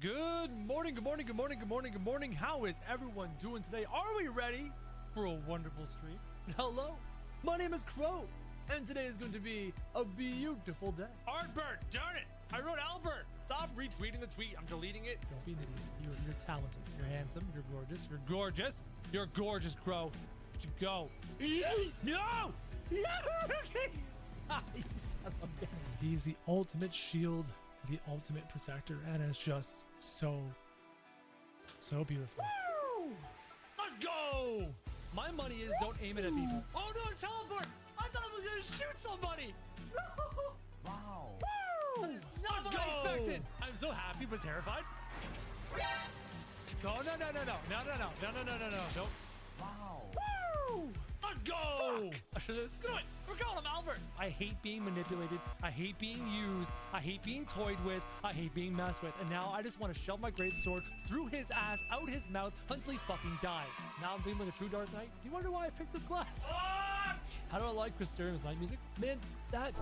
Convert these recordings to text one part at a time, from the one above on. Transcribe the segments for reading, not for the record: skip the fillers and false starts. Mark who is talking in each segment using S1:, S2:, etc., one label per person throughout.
S1: Good morning, good morning, good morning, good morning, good morning. How is everyone doing today? Are we ready for a wonderful stream? Hello, my name is Crow, and today is going to be a beautiful day. Artbert, darn it! I wrote Albert. Stop retweeting the tweet. I'm deleting it. Don't be an idiot. You're talented. You're handsome. You're gorgeous. You're gorgeous. You're gorgeous, Crow. But you go. No! He's the ultimate shield, the ultimate protector, and it's just so beautiful. Woo! Let's go! My money is don't aim it at people. Oh no, it's teleport! I thought I was gonna shoot somebody! No!
S2: Wow!
S1: Woo! That is not what I expected! I'm so happy but terrified. Go, no.
S2: Wow!
S1: Woo! Let's go! Let's do it. We're calling him Albert. I hate being manipulated. I hate being used. I hate being toyed with. I hate being messed with. And now I just want to shove my greatsword through his ass, out his mouth, until he fucking dies. Now I'm feeling like a true Dark Knight. Do you wonder why I picked this class? How do I like Chris Stearns' night music? Man, that...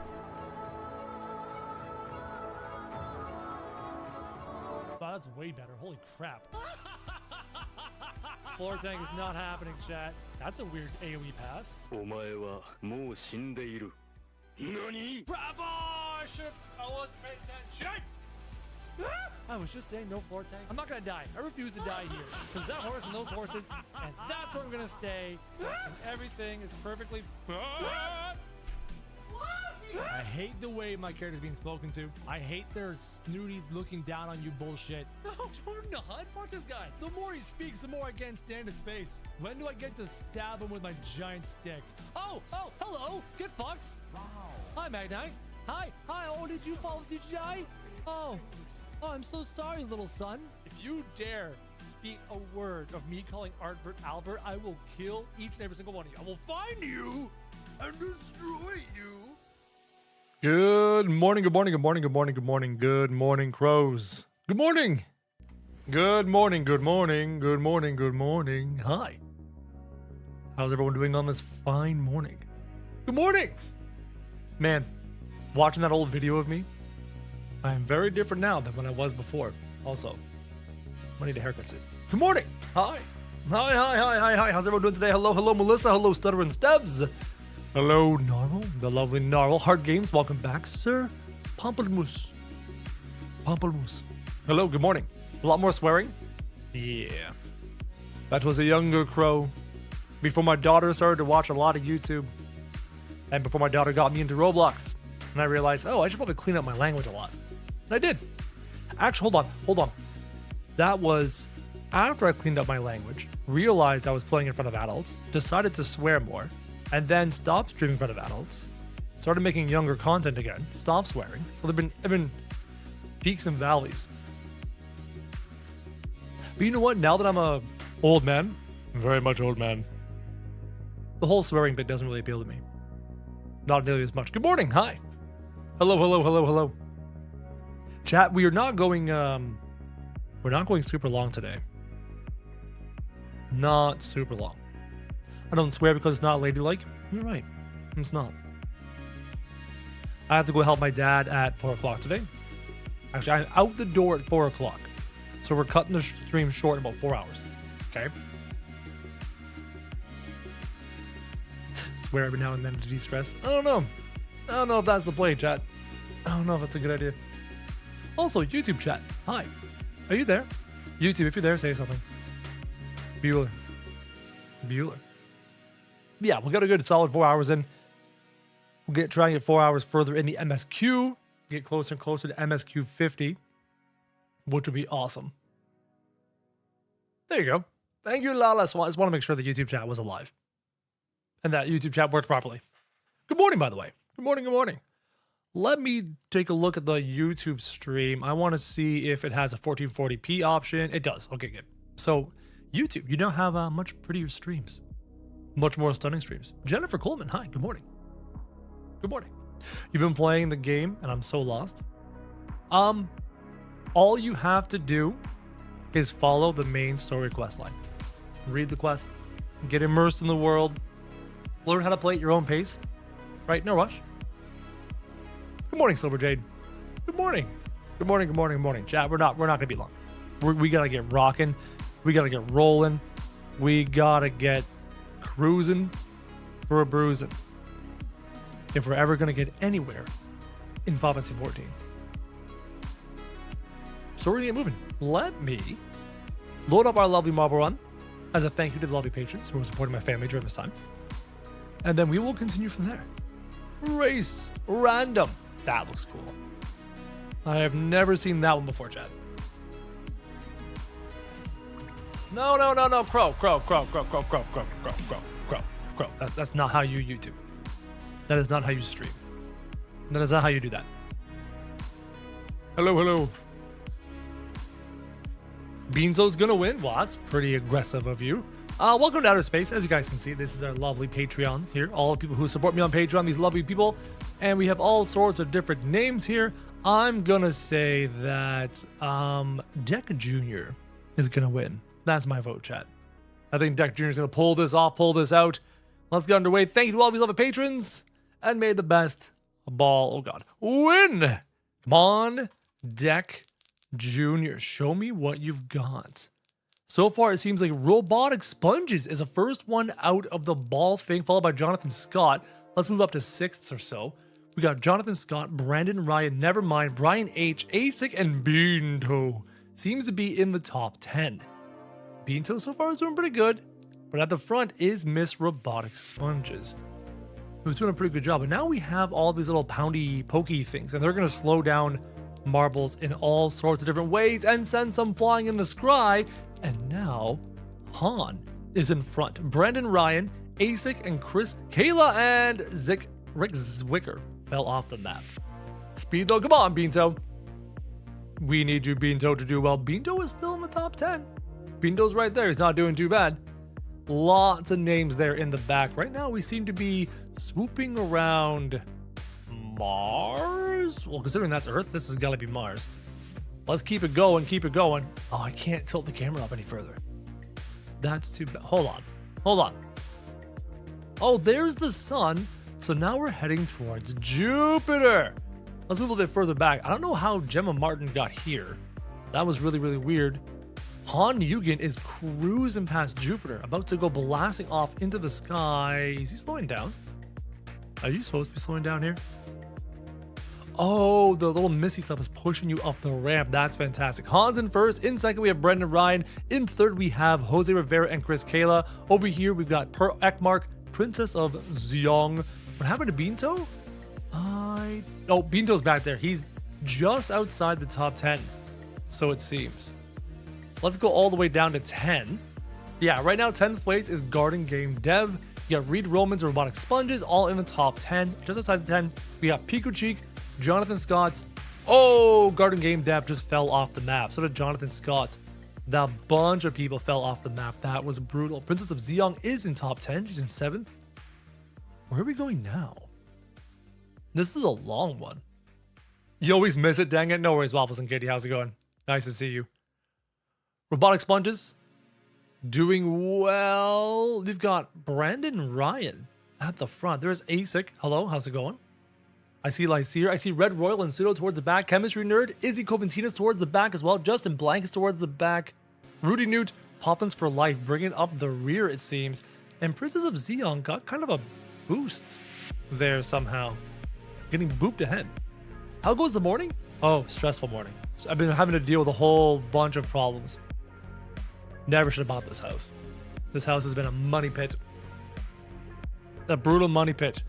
S1: Wow, that's way better. Holy crap. Floor tank is not happening, chat. That's a weird AoE path. Bravo! I wasn't paying attention! I was just saying no floor tank. I'm not gonna die. I refuse to die here. Because that horse and those horses, and that's where I'm gonna stay. And everything is perfectly fine. I hate the way my character's being spoken to. I hate their snooty looking down on you bullshit. No, don't not. Fuck this guy. The more he speaks, the more I can't stand his face. When do I get to stab him with my giant stick? Oh, hello. Get fucked.
S2: Wow!
S1: Hi, Magnite. Hi. Oh, did you fall? Did you die? Oh, I'm so sorry, little son. If you dare speak a word of me calling Artbert Albert, I will kill each and every single one of you. I will find you and destroy you. Good morning, good morning, good morning, good morning, good morning, good morning, crows. Good morning. Good morning, good morning, good morning, good morning. Hi. How's everyone doing on this fine morning? Good morning. Man, watching that old video of me, I am very different now than when I was before. Also, I need a haircut soon. Good morning. Hi. Hi. How's everyone doing today? Hello, Melissa. Hello, Stuttering Stebs. Hello, Narwhal, the lovely Narwhal. Hard Games, welcome back, sir. Pamplemousse. Hello, good morning. A lot more swearing? Yeah. That was a younger Crow. Before my daughter started to watch a lot of YouTube. And before my daughter got me into Roblox. And I realized, oh, I should probably clean up my language a lot. And I did. Actually, hold on. That was after I cleaned up my language, realized I was playing in front of adults, decided to swear more, and then stopped streaming in front of adults, started making younger content again, stopped swearing. So there've been peaks and valleys. But you know what? Now that I'm a old man, very much old man, the whole swearing bit doesn't really appeal to me. Not nearly as much. Good morning. Hi. Hello. Chat, we're not going super long today. Not super long. I don't swear because it's not ladylike. You're right. It's not. I have to go help my dad at 4 o'clock today. Actually, I'm out the door at 4 o'clock. So we're cutting the stream short in about 4 hours. Okay? Swear every now and then to de-stress. I don't know if that's the play, chat. I don't know if that's a good idea. Also, YouTube chat. Hi. Are you there? YouTube, if you're there, say something. Bueller. Yeah, we'll get a good solid 4 hours in. We'll try and get 4 hours further in the MSQ. Get closer and closer to MSQ 50, which would be awesome. There you go. Thank you, Lala. I just want to make sure the YouTube chat was alive. And that YouTube chat worked properly. Good morning, by the way. Good morning. Let me take a look at the YouTube stream. I want to see if it has a 1440p option. It does. Okay, good. So, YouTube, you now have much prettier streams. Much more stunning streams. Jennifer Coleman, hi, good morning. You've been playing the game, and I'm so lost. All you have to do is follow the main story quest line. Read the quests, get immersed in the world, learn how to play at your own pace. Right? No rush. Good morning, Silver Jade. Good morning. Chat, we're not gonna be long. We gotta get rocking. We gotta get rolling. We gotta get cruising for a bruising. If we're ever gonna get anywhere in FFXIV. So we're gonna get moving. Let me load up our lovely marble run as a thank you to the lovely patrons who are supporting my family during this time. And then we will continue from there. Race random. That looks cool. I have never seen that one before, Chad. No. Crow. That's not how you YouTube. That is not how you stream. That is not how you do that. Hello. Beanzo's gonna win. Well, that's pretty aggressive of you. Welcome to Outer Space. As you guys can see, this is our lovely Patreon here. All the people who support me on Patreon, these lovely people. And we have all sorts of different names here. I'm gonna say that Deck Jr. is gonna win. That's my vote, chat. I think Deck Jr. is gonna pull this off, pull this out. Let's get underway. Thank you to all these lovely patrons. And may the best ball, oh god, win! Come on, Deck Jr. Show me what you've got. So far, it seems like Robotic Sponges is the first one out of the ball thing, followed by Jonathan Scott. Let's move up to 6th or so. We got Jonathan Scott, Brandon Ryan, Nevermind, Brian H, ASIC, and Beanto. Seems to be in the top 10. Beanto so far is doing pretty good, but at the front is Miss Robotic Sponges, who's doing a pretty good job. But now we have all these little poundy pokey things, and they're going to slow down marbles in all sorts of different ways and send some flying in the sky. And now Han is in front. Brandon Ryan, ASIC, and Chris, Kayla, and Rick Zwicker fell off the map. Speed though, come on, Beanto. We need you, Beanto, to do well. Beanto is still in the top 10. Beanto's right there. He's not doing too bad. Lots of names there in the back. Right now, we seem to be swooping around Mars. Well, considering that's Earth, this has got to be Mars. Let's keep it going, Oh, I can't tilt the camera up any further. That's too bad. Hold on. Oh, there's the sun. So now we're heading towards Jupiter. Let's move a little bit further back. I don't know how Gemma Martin got here. That was really, really weird. Han Yugen is cruising past Jupiter, about to go blasting off into the sky. Is he slowing down? Are you supposed to be slowing down here? Oh, the little misty stuff is pushing you up the ramp. That's fantastic. Han's in first. In second, we have Brendan Ryan. In third, we have Jose Rivera and Chris Kayla. Over here, we've got Per Ekmark, Princess of Xiong. What happened to Beanto? Oh, Beanto's back there. He's just outside the top 10, so it seems. Let's go all the way down to 10. Yeah, right now, 10th place is Garden Game Dev. You got Reed Romans, Robotic Sponges, all in the top 10. Just outside the 10, we got Pico Cheek, Jonathan Scott. Oh, Garden Game Dev just fell off the map. So did Jonathan Scott. That bunch of people fell off the map. That was brutal. Princess of Xiong is in top 10. She's in 7th. Where are we going now? This is a long one. You always miss it, dang it. No worries, Waffles and Katie. How's it going? Nice to see you. Robotic Sponges doing well. We've got Brandon Ryan at the front. There's ASIC. Hello, how's it going? I see Lyseer. I see Red Royal and Pseudo towards the back. Chemistry Nerd. Izzy Coventina's towards the back as well. Justin Blank is towards the back. Rudy Newt. Poffins for life. Bringing up the rear, it seems. And Princess of Xiong got kind of a boost there somehow. Getting booped ahead. How goes the morning? Oh, stressful morning. So I've been having to deal with a whole bunch of problems. Never should have bought this house. This house has been a money pit. A brutal money pit.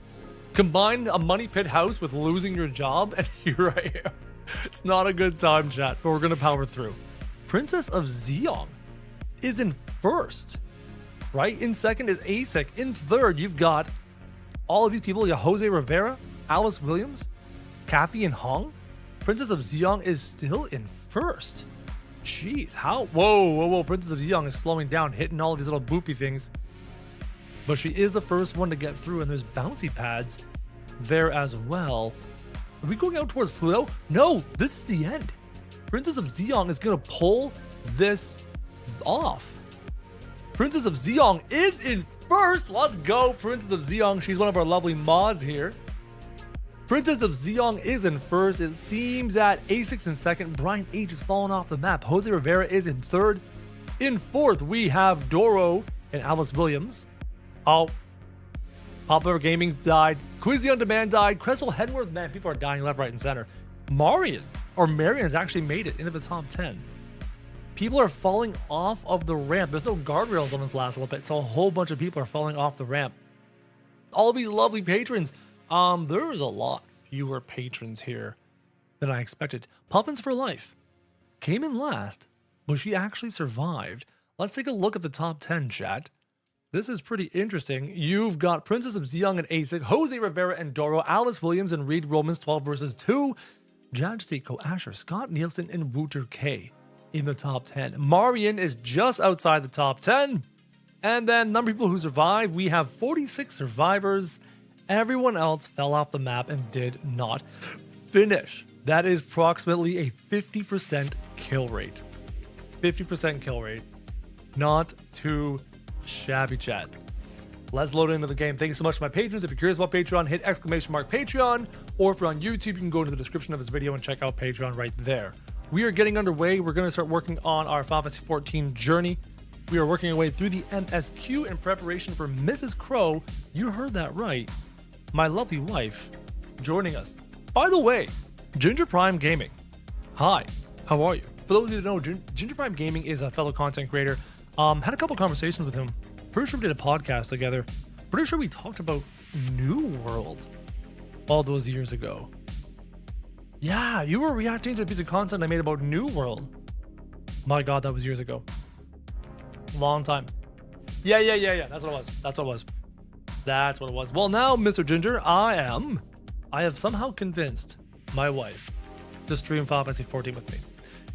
S1: Combine a money pit house with losing your job, and here I am. It's not a good time, chat, but we're gonna power through. Princess of Xiong is in first, right? In second is ASIC. In third, you've got all of these people. You got Jose Rivera, Alice Williams, Kathy and Hong. Princess of Xiong is still in first. Jeez, how? Whoa. Princess of Xiong is slowing down, hitting all of these little boopy things. But she is the first one to get through, and there's bouncy pads there as well. Are we going out towards Pluto? No, this is the end. Princess of Xiong is going to pull this off. Princess of Xiong is in first. Let's go, Princess of Xiong. She's one of our lovely mods here. Princess of Zeong is in first. It seems that A6 in second. Brian H is falling off the map. Jose Rivera is in third. In fourth, we have Doro and Alice Williams. Oh, Popular Gaming died. Quizzy On Demand died. Cressel Henworth, man, people are dying left, right, and center. Marion has actually made it into the top 10. People are falling off of the ramp. There's no guardrails on this last little bit, so a whole bunch of people are falling off the ramp. All these lovely patrons. There's a lot fewer patrons here than I expected. Puffins for Life came in last, but she actually survived. Let's take a look at the top 10, chat. This is pretty interesting. You've got Princess of Zeong and ASIC, Jose Rivera and Doro, Alice Williams and Reed Romans 12 versus 2, Jad Seiko, Asher, Scott Nielsen, and Wooter K in the top 10. Marion is just outside the top 10. And then number of people who survived, we have 46 survivors. Everyone else fell off the map and did not finish. That is approximately a 50% kill rate. 50% kill rate. Not too shabby, chat. Let's load into the game. Thank you so much to my patrons. If you're curious about Patreon, hit !Patreon. Or if you're on YouTube, you can go to the description of this video and check out Patreon right there. We are getting underway. We're going to start working on our FFXIV journey. We are working our way through the MSQ in preparation for Mrs. Crow. You heard that right. My lovely wife joining us. By the way, Ginger Prime Gaming. Hi, how are you? For those of you who don't know, Ginger Prime Gaming is a fellow content creator. Had a couple conversations with him. Pretty sure we did a podcast together. Pretty sure we talked about New World all those years ago. Yeah, you were reacting to a piece of content I made about New World. My God, that was years ago. Long time. Yeah. That's what it was. That's what it was. Well, now, Mr. Ginger, I have somehow convinced my wife to stream FFXIV with me.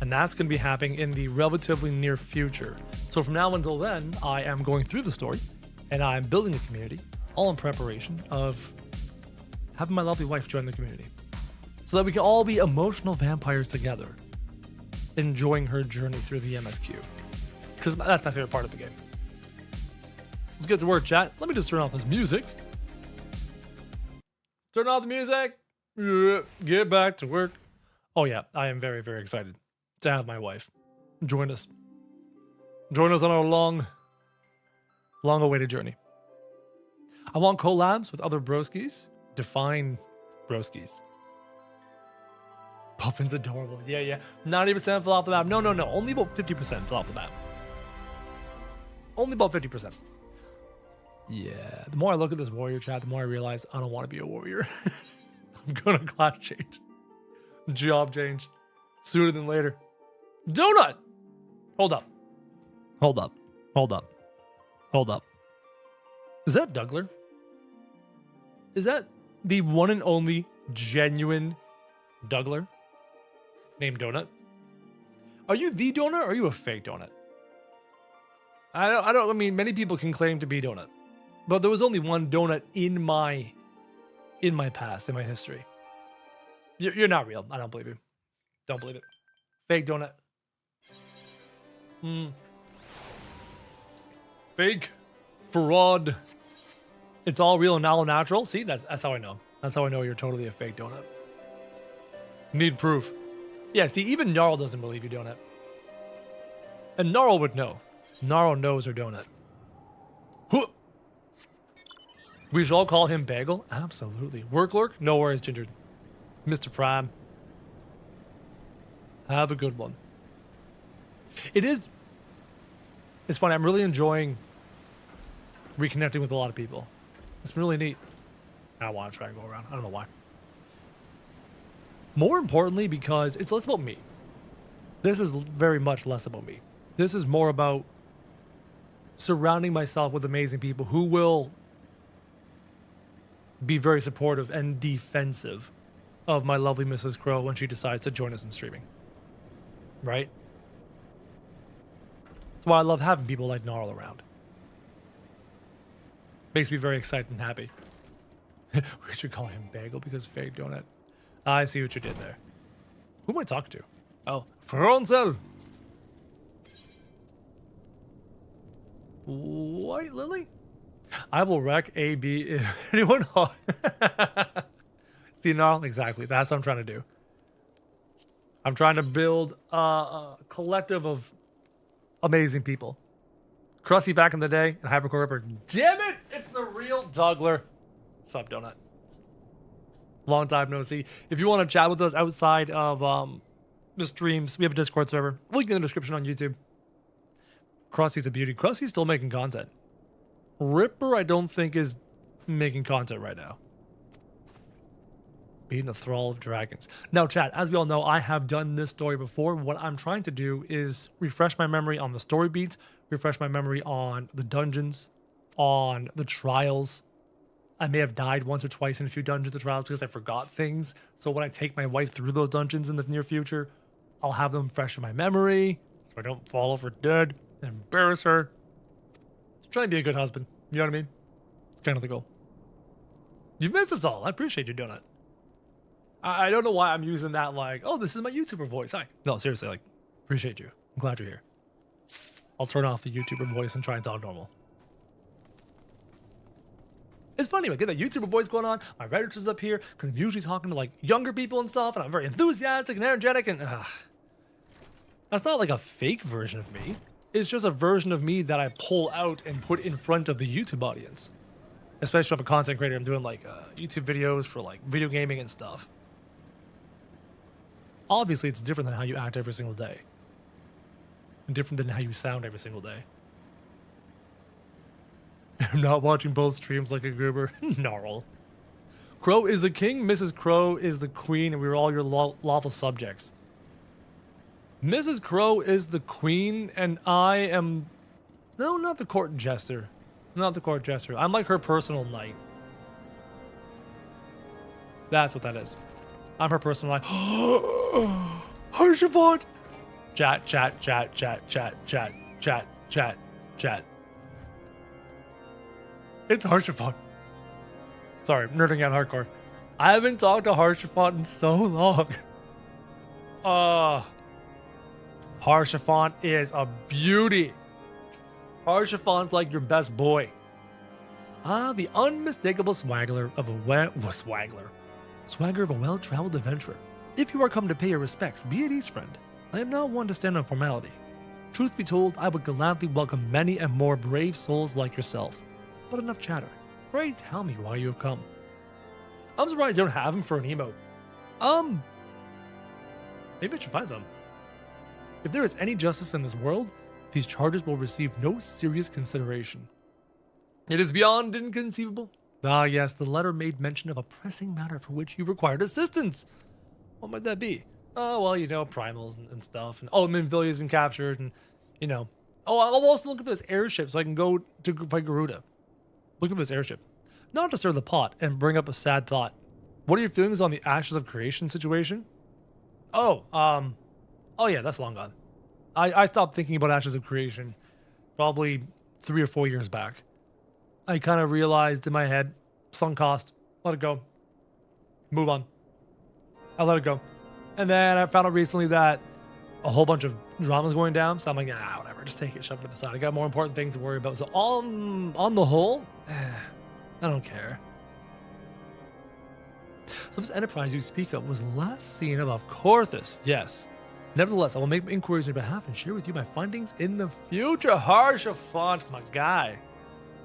S1: And that's going to be happening in the relatively near future. So from now until then, I am going through the story and I'm building a community, all in preparation of having my lovely wife join the community. So that we can all be emotional vampires together, enjoying her journey through the MSQ. Because that's my favorite part of the game. Let's get to work, chat. Let me just turn off this music. Turn off the music. Get back to work. Oh yeah, I am very, very excited to have my wife join us. Join us on our long awaited journey. I want collabs with other broskies. Define broskies. Puffin's adorable. Yeah. 90% fell off the map. No. Only about 50% fell off the map. Only about 50%. Yeah. The more I look at this warrior chat, the more I realize I don't want to be a warrior. I'm going to class change. Job change. Sooner than later. Donut! Hold up. Is that Dougler? Is that the one and only genuine Dougler named Donut? Are you the Donut or are you a fake Donut? I mean, many people can claim to be Donut, but there was only one Donut in my past, in my history. You're not real. I don't believe you. Don't believe it. Fake Donut. Fake. Fraud. It's all real and all natural. See, that's how I know. That's how I know you're totally a fake Donut. Need proof. Yeah, see, even Gnarl doesn't believe you, Donut. And Gnarl would know. Gnarl knows her Donut. Huh. We should all call him Bagel? Absolutely. Work Lurk? No worries, Ginger. Mr. Prime. Have a good one. It's funny. I'm really enjoying reconnecting with a lot of people. It's been really neat. I want to try and go around. I don't know why. More importantly, because it's less about me. This is very much less about me. This is more about surrounding myself with amazing people who will be very supportive and defensive of my lovely Mrs. Crow when she decides to join us in streaming. Right? That's why I love having people like Gnarl around. Makes me very excited and happy. We should call him Bagel because fake Donut. I see what you did there. Who am I talking to? Oh, Fronzel. White Lily? I will wreck AB if anyone. See, no, exactly. That's what I'm trying to do. I'm trying to build a collective of amazing people. Krusty back in the day and Hypercore Ripper. Damn it! It's the real Dougler. Sup, Donut? Long time no see. If you want to chat with us outside of the streams, we have a Discord server. Link in the description on YouTube. Krusty's a beauty. Krusty's still making content. Ripper, I don't think, is making content right now. Being the thrall of dragons. Now, chat, as we all know, I have done this story before. What I'm trying to do is refresh my memory on the story beats, refresh my memory on the dungeons, on the trials. I may have died once or twice in a few dungeons or trials because I forgot things. So when I take my wife through those dungeons in the near future, I'll have them fresh in my memory so I don't fall over dead and embarrass her. Just trying to be a good husband. You know what I mean? It's kind of the goal. You've missed us all. I appreciate you doing it. I don't know why I'm using that like, oh, this is my YouTuber voice. Hi. No, seriously, like, appreciate you. I'm glad you're here. I'll turn off the YouTuber voice and try and talk normal. It's funny, I get that YouTuber voice going on. My Redditors up here because I'm usually talking to like younger people and stuff, and I'm very enthusiastic and energetic, and that's not like a fake version of me. It's just a version of me that I pull out and put in front of the YouTube audience. Especially if I'm a content creator, I'm doing like YouTube videos for like video gaming and stuff. Obviously, it's different than how you act every single day. And different than how you sound every single day. I'm not watching both streams like a goober. Gnarl. Crow is the king, Mrs. Crow is the queen, and we're all your lawful subjects. Mrs. Crow is the queen, and I am... No, not the court jester. Not the court jester. I'm like her personal knight. That's what that is. I'm her personal knight. Harshavant! Chat, chat, chat, chat, chat, chat, chat, chat, chat. It's Harshavant. Sorry, I'm nerding out hardcore. I haven't talked to Harshavant in so long. Harshavant is a beauty. Harshavant's like your best boy. The unmistakable swagger of a swagger of a well-traveled adventurer. If you are come to pay your respects, be at ease, friend. I am not one to stand on formality. Truth be told, I would gladly welcome many and more brave souls like yourself. But enough chatter. Pray tell me why you have come. I'm surprised you don't have him for an emote. Maybe I should find some. If there is any justice in this world, these charges will receive no serious consideration. It is beyond inconceivable. Ah, yes, the letter made mention of a pressing matter for which you required assistance. What might that be? Oh, well, you know, primals and stuff. And Minvillia's been captured, and, you know. Oh, I'm also looking for this airship so I can go to fight Garuda. Looking for this airship. Not to stir the pot and bring up a sad thought. What are your feelings on the Ashes of Creation situation? Oh yeah, that's long gone. I stopped thinking about Ashes of Creation probably 3 or 4 years back. I kind of realized in my head, sunk cost, let it go. Move on. I let it go. And then I found out recently that a whole bunch of drama's going down, so I'm like, whatever, just take it, shove it to the side. I got more important things to worry about. So on the whole, I don't care. So this enterprise you speak of was last seen above Corthus, yes. Nevertheless, I will make inquiries on your behalf and share with you my findings in the future. Harshavant, my guy.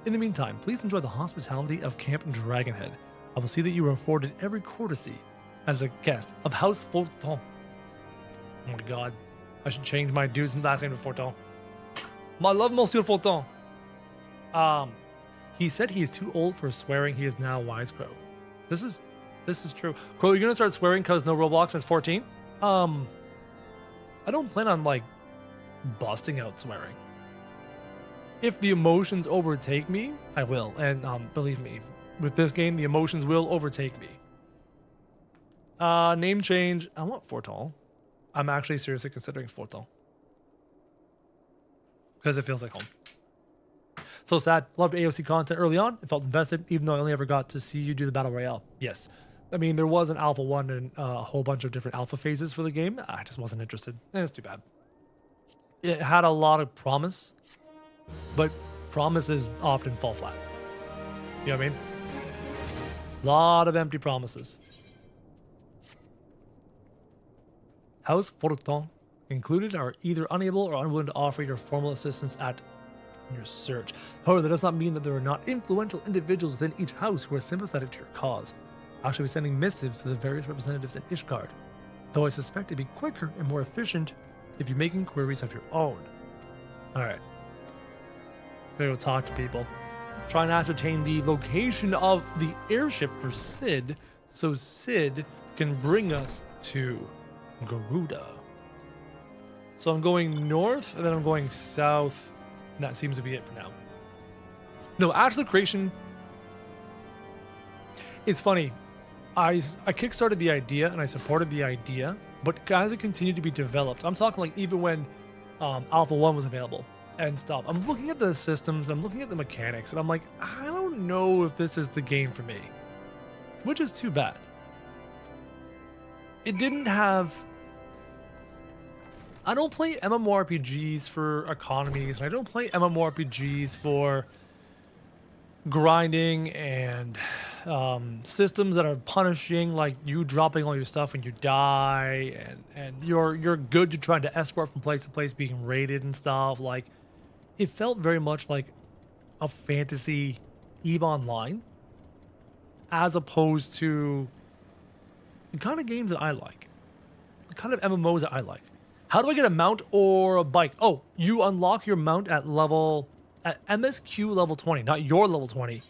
S1: In the meantime, please enjoy the hospitality of Camp Dragonhead. I will see that you are afforded every courtesy as a guest of House Forton. Oh my god. I should change my dude's last name to Forton. I love Monsieur Forton. He said he is too old for swearing. He is now wise, Crow. This is true. Crow, you're gonna start swearing because no Roblox has 14? I don't plan on, like, busting out swearing. If the emotions overtake me, I will. And believe me, with this game, the emotions will overtake me. Name change. I want Forton. I'm actually seriously considering Forton. Because it feels like home. So sad. Loved AOC content early on. I felt invested, even though I only ever got to see you do the Battle Royale. Yes. I mean, there was an Alpha 1 and a whole bunch of different alpha phases for the game. I just wasn't interested. And it's too bad. It had a lot of promise, but promises often fall flat. You know what I mean? A lot of empty promises. House Fortin included are either unable or unwilling to offer your formal assistance at your search. However, that does not mean that there are not influential individuals within each house who are sympathetic to your cause. I shall be sending missives to the various representatives in Ishgard, though I suspect it'd be quicker and more efficient if you make inquiries of your own. Alright. Gotta go talk to people. Try and ascertain the location of the airship for Sid, so Sid can bring us to Garuda. So I'm going north, and then I'm going south, and that seems to be it for now. No, Astral Creation, it's funny. I kickstarted the idea, and I supported the idea, but as it continued to be developed, I'm talking like even when Alpha 1 was available and stuff, I'm looking at the systems, I'm looking at the mechanics, and I'm like, I don't know if this is the game for me, which is too bad. It didn't have... I don't play MMORPGs for economies, and I don't play MMORPGs for grinding and systems that are punishing, like you dropping all your stuff when you die, and you're good to trying to escort from place to place being raided and stuff. Like, it felt very much like a fantasy EVE Online, as opposed to the kind of games that I like, the kind of MMOs that I like. How do I get a mount or a bike? Oh, you unlock your mount at MSQ level 20, not your level 20.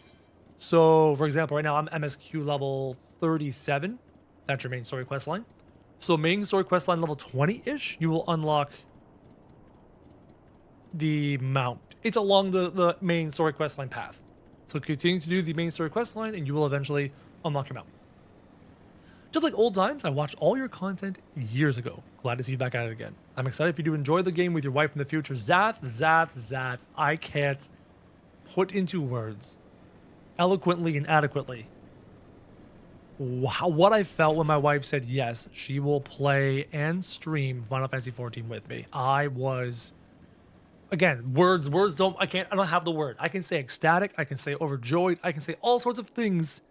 S1: So, for example, right now I'm MSQ level 37. That's your main story quest line. So main story quest line level 20-ish, you will unlock the mount. It's along the main story quest line path. So continue to do the main story quest line and you will eventually unlock your mount. Just like old times, I watched all your content years ago. Glad to see you back at it again. I'm excited for you to enjoy the game with your wife in the future. Zath, I can't put into words, eloquently and adequately, what I felt when my wife said yes, she will play and stream Final Fantasy XIV with me. I was, again, words don't, I don't have the word. I can say ecstatic, I can say overjoyed, I can say all sorts of things,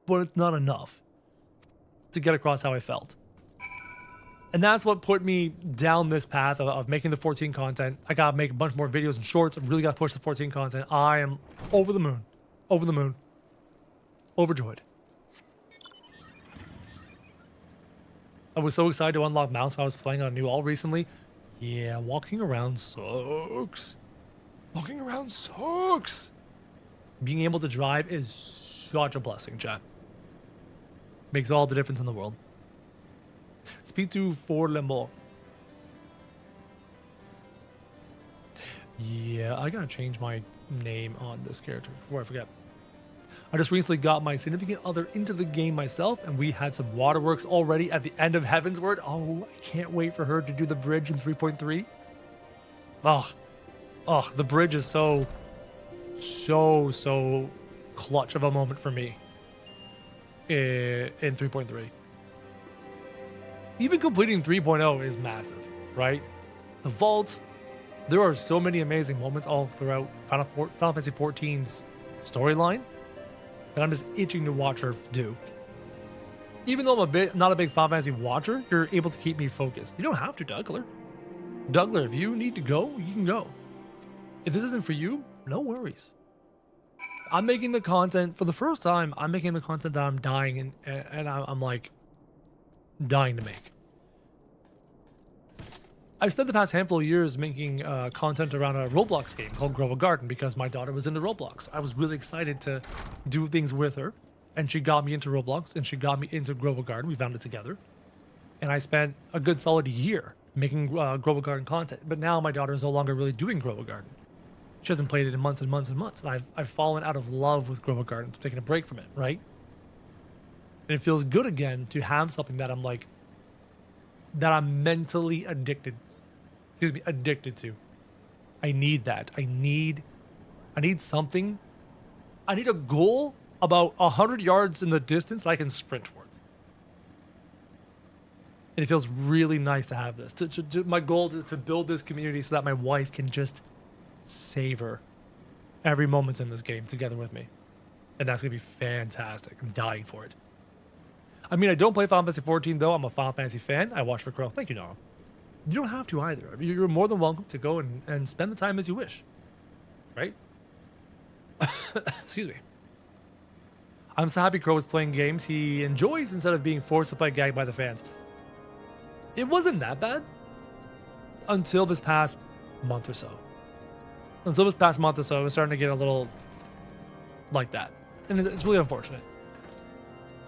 S1: but it's not enough to get across how I felt. And that's what put me down this path of making the 14 content. I gotta make a bunch more videos and shorts. I really gotta push the 14 content. I am over the moon. Overjoyed. I was so excited to unlock mounts when I was playing on New All recently. Yeah, walking around sucks. Being able to drive is such a blessing, chat. Makes all the difference in the world. Speak to For Lembo. Yeah, I gotta change my name on this character before I forget. I just recently got my significant other into the game myself, and we had some waterworks already at the end of Heavensward. Oh, I can't wait for her to do the bridge in 3.3. Oh, the bridge is so clutch of a moment for me in 3.3. Even completing 3.0 is massive, right? The vaults, there are so many amazing moments all throughout Final Fantasy XIV's storyline that I'm just itching to watch her do. Even though I'm not a big Final Fantasy watcher, you're able to keep me focused. You don't have to, Dougler. Dougler, if you need to go, you can go. If this isn't for you, no worries. I'm making the content, for the first time, I'm making the content that I'm dying and I'm like dying to make. I spent the past handful of years making content around a Roblox game called Grow a Garden because my daughter was into Roblox. I was really excited to do things with her, and she got me into Roblox and she got me into Grow a Garden. We found it together, and I spent a good solid year making Grow a Garden content. But now my daughter is no longer really doing Grow a Garden. She hasn't played it in months and months and months, and I've fallen out of love with Grow a Garden. I'm taking a break from it, right? And it feels good again to have something that I'm like, that I'm mentally addicted to. I need that. I need something. I need a goal about 100 yards in the distance that I can sprint towards. And it feels really nice to have this. My goal is to build this community so that my wife can just savor every moment in this game together with me. And that's going to be fantastic. I'm dying for it. I mean, I don't play Final Fantasy 14 though. I'm a Final Fantasy fan. I watch for Crow. Thank you, Nara. You don't have to either. I mean, you're more than welcome to go and spend the time as you wish. Right? Excuse me. I'm so happy Crow is playing games he enjoys instead of being forced to play gagged by the fans. It wasn't that bad until this past month or so. Until this past month or so, it was starting to get a little like that. And it's really unfortunate.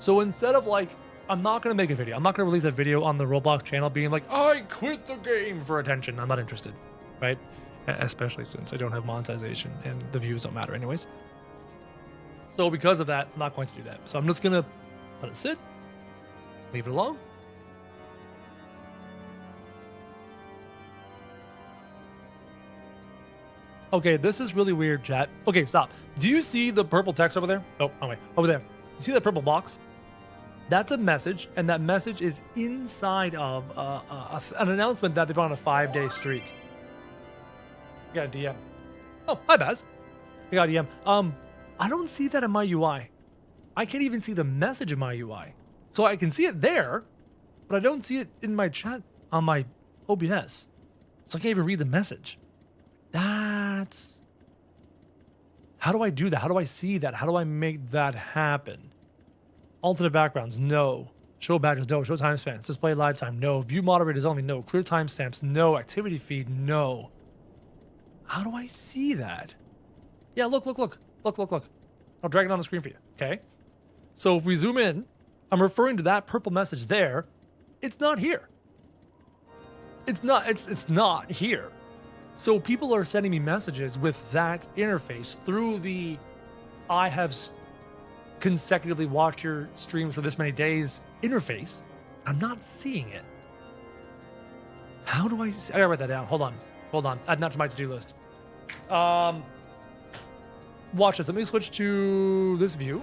S1: So instead of like, I'm not going to make a video. I'm not going to release a video on the Roblox channel being like, I quit the game for attention. I'm not interested, right? Especially since I don't have monetization and the views don't matter anyways. So because of that, I'm not going to do that. So I'm just going to let it sit, leave it alone. Okay, this is really weird, chat. Okay, stop. Do you see the purple text over there? Oh, wait, over there. You see that purple box? That's a message, and that message is inside of an announcement that they've on a 5-day streak. You got a DM. Oh, hi, Baz. You got a DM. I don't see that in my UI. I can't even see the message in my UI. So I can see it there, but I don't see it in my chat on my OBS. So I can't even read the message. That's... How do I do that? How do I see that? How do I make that happen? Alternate backgrounds, no. Show badges, no. Show timestamps. Display live time, no. View moderators only, no. Clear timestamps, no. Activity feed, no. How do I see that? Yeah, look. I'll drag it on the screen for you, okay? So if we zoom in, I'm referring to that purple message there. It's not here. It's not here. So people are sending me messages with that interface through the I have consecutively watched your streams for this many days interface. I'm not seeing it. How do I see? I gotta write that down. Hold on. Add that to my to-do list. Watch this. Let me switch to this view.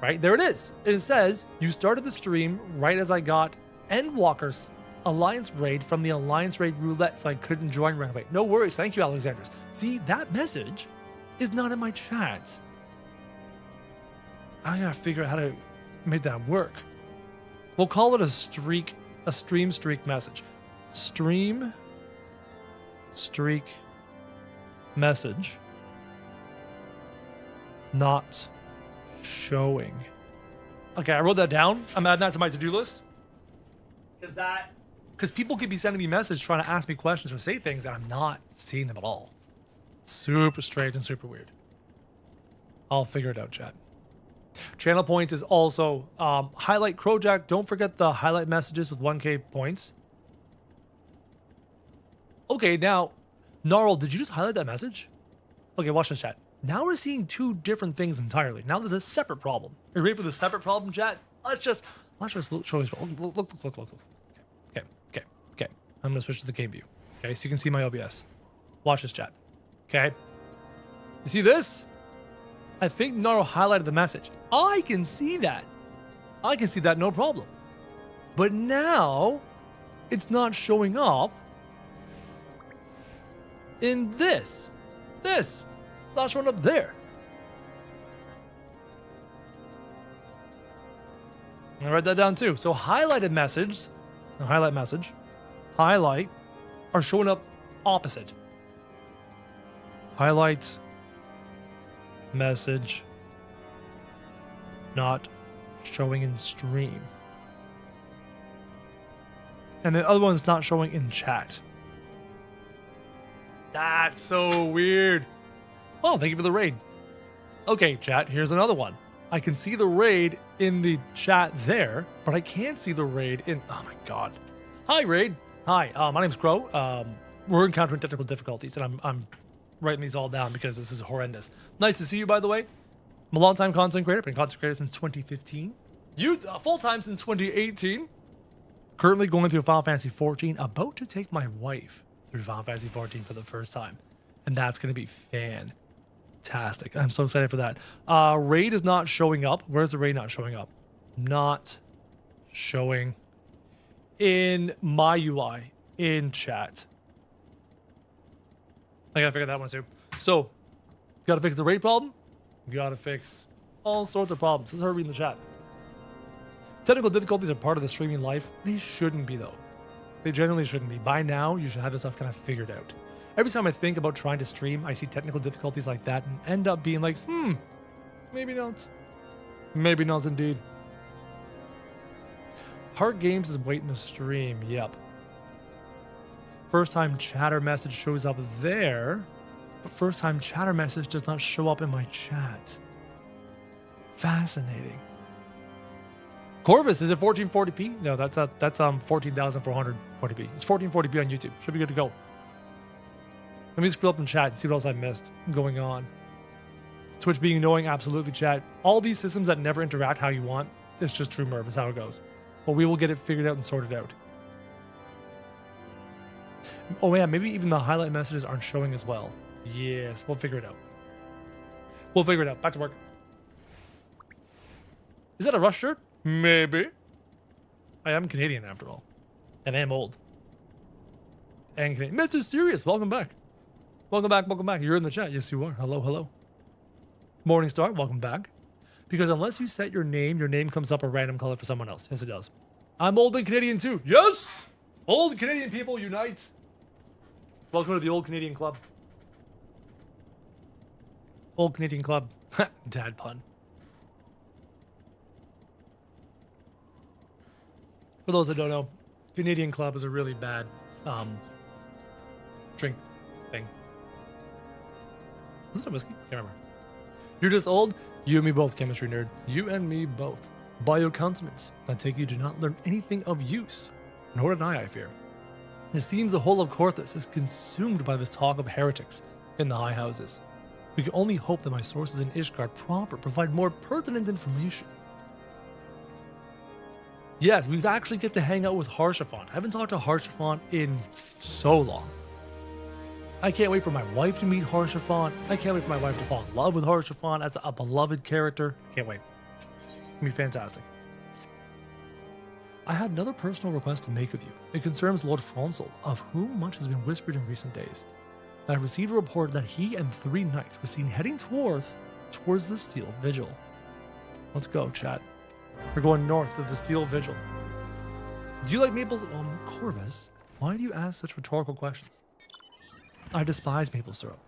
S1: Right, there it is. It says, you started the stream right as I got Endwalker's Alliance Raid from the Alliance Raid roulette, so I couldn't join right away. No worries. Thank you, Alexandros. See, that message is not in my chat. I gotta figure out how to make that work. We'll call it a stream streak message. Stream streak message not showing. Okay, I wrote that down. I'm adding that to my to-do list. Because people could be sending me messages trying to ask me questions or say things and I'm not seeing them at all. Super strange and super weird. I'll figure it out, chat. Channel points is also highlight Crowjack. Don't forget the highlight messages with 1K points. Okay, now, Gnarl, did you just highlight that message? Okay, watch this, chat. Now we're seeing two different things entirely. Now there's a separate problem. Are you ready for the separate problem, chat? Let's just show this. Look. Okay. I'm gonna switch to the game view. Okay, so you can see my OBS. Watch this, chat. Okay. You see this? I think Naro highlighted the message. I can see that. No problem. But now, it's not showing up in this. It's not showing up there. I write that down too. So highlighted message, highlight are showing up opposite. Highlight message not showing in stream. And the other one's not showing in chat. That's so weird. Oh, thank you for the raid. Okay, chat, here's another one. I can see the raid in the chat there, but I can't see the raid in... Oh my god. Hi, raid. Hi, my name's Crow. We're encountering technical difficulties, and I'm writing these all down because this is horrendous. Nice to see you, by the way. I'm a long-time content creator. Been a content creator since 2015. You full-time since 2018. Currently going through Final Fantasy 14. About to take my wife through Final Fantasy 14 for the first time. And that's going to be fantastic. I'm so excited for that. Raid is not showing up. Where's the raid not showing up? Not showing in my UI, in chat. I gotta figure that one too. So, gotta fix the raid problem. You gotta fix all sorts of problems. Let's hurry in the chat. Technical difficulties are part of the streaming life. They shouldn't be, though. They generally shouldn't be. By now, you should have this stuff kind of figured out. Every time I think about trying to stream, I see technical difficulties like that and end up being like, maybe not. Maybe not indeed. Heart Games is waiting to stream. Yep. First time chatter message shows up there, but first time chatter message does not show up in my chat. Fascinating. Corvus, is it 1440p? No, that's 14,440p. It's 1440p on YouTube. Should be good to go. Let me scroll up in chat and see what else I missed going on. Twitch being annoying, absolutely, chat. All these systems that never interact how you want, it's just true Merv, is how it goes. But we will get it figured out and sorted out. Oh yeah, maybe even the highlight messages aren't showing as well. Yes, we'll figure it out. We'll figure it out. Back to work. Is that a Rush shirt? Maybe. I am Canadian after all. And I am old. And Canadian. Mr. Serious, welcome back. Welcome back, welcome back. You're in the chat. Yes, you are. Hello, hello. Morningstar, welcome back. Because unless you set your name comes up a random color for someone else. Yes, it does. I'm old and Canadian too. Yes! Old Canadian people unite. Welcome to the Old Canadian Club. Old Canadian Club. Dad pun. For those that don't know, Canadian Club is a really bad drink thing. Is it a whiskey? Can't remember. You're just old? You and me both, chemistry nerd. You and me both. By your countenance, I take you do not learn anything of use. Nor did I fear. It seems the whole of Corthus is consumed by this talk of heretics in the high houses. We can only hope that my sources in Ishgard proper provide more pertinent information. Yes, we actually get to hang out with Harshaphon. I haven't talked to Harshaphon in so long. I can't wait for my wife to meet Harshaphon. I can't wait for my wife to fall in love with Harshaphon as a beloved character. Can't wait. It's gonna be fantastic. I had another personal request to make of you. It concerns Lord Fronsel, of whom much has been whispered in recent days. I have received a report that he and 3 knights were seen heading towards the Steel Vigil. Let's go, chat. We're going north of the Steel Vigil. Do you like maple? Corvus, why do you ask such rhetorical questions? I despise maple syrup.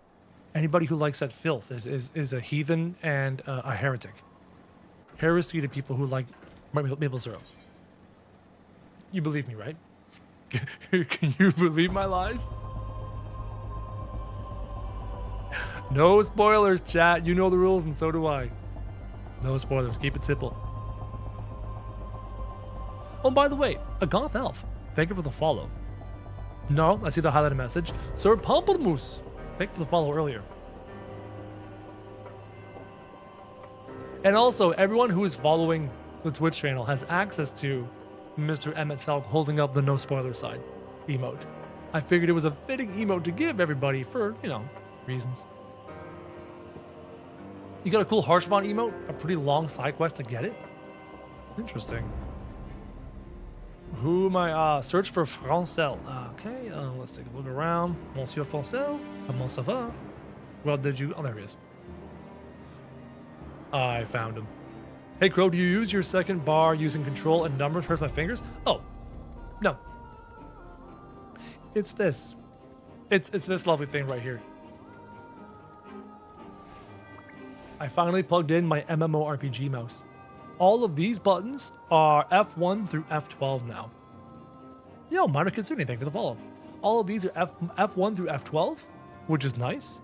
S1: Anybody who likes that filth is a heathen and a heretic. Heresy to people who like maple syrup. You believe me, right? Can you believe my lies? No spoilers, chat. You know the rules and so do I. No spoilers. Keep it simple. Oh, by the way, a goth elf. Thank you for the follow. No, I see the highlighted message. Sir Pamplemousse. Thank you for the follow earlier. And also, everyone who is following the Twitch channel has access to Mr. Emmett Salk holding up the no spoiler sign emote. I figured it was a fitting emote to give everybody for, reasons. You got a cool Harshaphon emote? A pretty long side quest to get it? Interesting. Who am I? Search for Francel. Okay, let's take a look around. Monsieur Francel, comment ça va? Well, did you? Oh, there he is. I found him. Hey, Crow, do you use your second bar using control and numbers? Hurts my fingers? Oh, no. It's this. It's this lovely thing right here. I finally plugged in my MMORPG mouse. All of these buttons are F1 through F12 now. Yo, Minor Kitsune, thank you for the follow. All of these are F1 through F12, which is nice.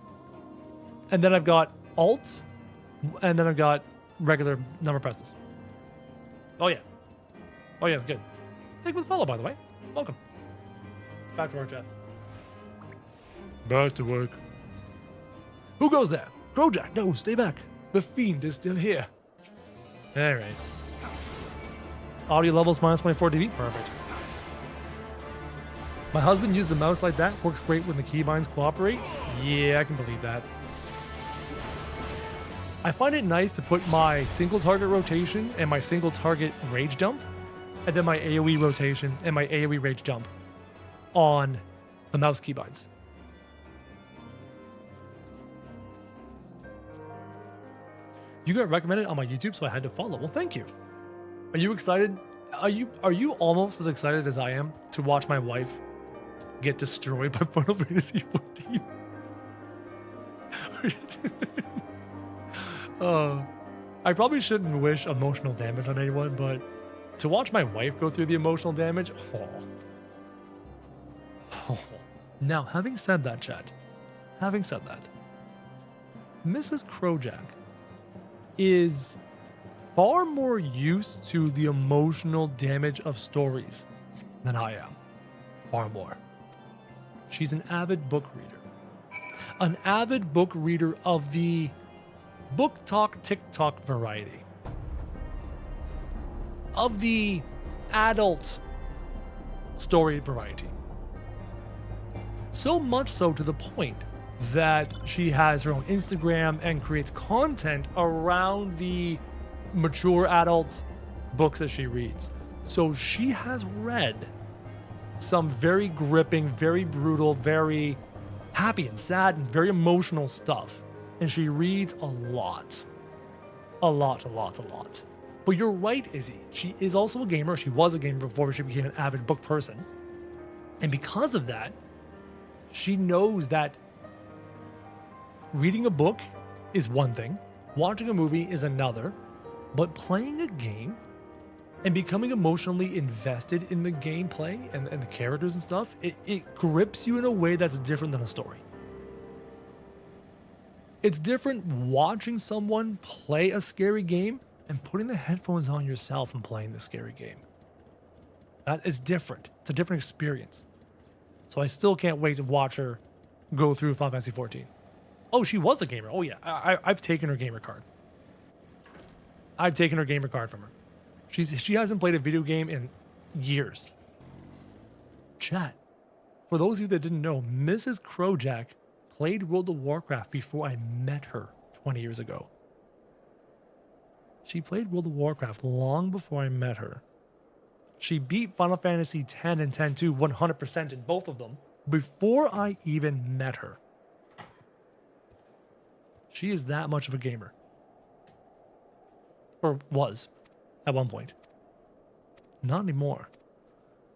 S1: And then I've got Alt, and then I've got regular number presses. Oh yeah. Oh yeah, it's good. Thank you for the follow, by the way. Welcome. Back to work, chat. Back to work. Who goes there? Growjack, no, stay back. The fiend is still here. Alright. Audio levels minus 24 dB. Perfect. My husband used the mouse like that. Works great when the keybinds cooperate. Yeah, I can believe that. I find it nice to put my single target rotation and my single target rage jump, and then my AoE rotation and my AoE rage jump on the mouse keybinds. You got recommended on my YouTube, so I had to follow. Well, thank you. Are you excited? Are you almost as excited as I am to watch my wife get destroyed by Final Fantasy 14? I probably shouldn't wish emotional damage on anyone, but to watch my wife go through the emotional damage, Now, having said that, chat, Mrs. Crojack is far more used to the emotional damage of stories than I am. Far more. She's an avid book reader. An avid book reader of the book talk, TikTok variety. Of the adult story variety. So much so to the point that she has her own Instagram and creates content around the mature adult books that she reads. So she has read some very gripping, very brutal, very happy and sad and very emotional stuff. And she reads a lot. A lot. But you're right, Izzy. She is also a gamer. She was a gamer before she became an avid book person. And because of that, she knows that reading a book is one thing, watching a movie is another, but playing a game and becoming emotionally invested in the gameplay and the characters and stuff, it grips you in a way that's different than a story. It's different watching someone play a scary game and putting the headphones on yourself and playing the scary game. That is different. It's a different experience. So I still can't wait to watch her go through Final Fantasy 14. Oh, she was a gamer. Oh yeah, I've taken her gamer card. I've taken her gamer card from her. She hasn't played a video game in years. Chat, for those of you that didn't know, Mrs. Crojack played World of Warcraft before I met her 20 years ago. She played World of Warcraft long before I met her. She beat Final Fantasy X and X-2 100% in both of them before I even met her. She is that much of a gamer. Or was at one point. Not anymore.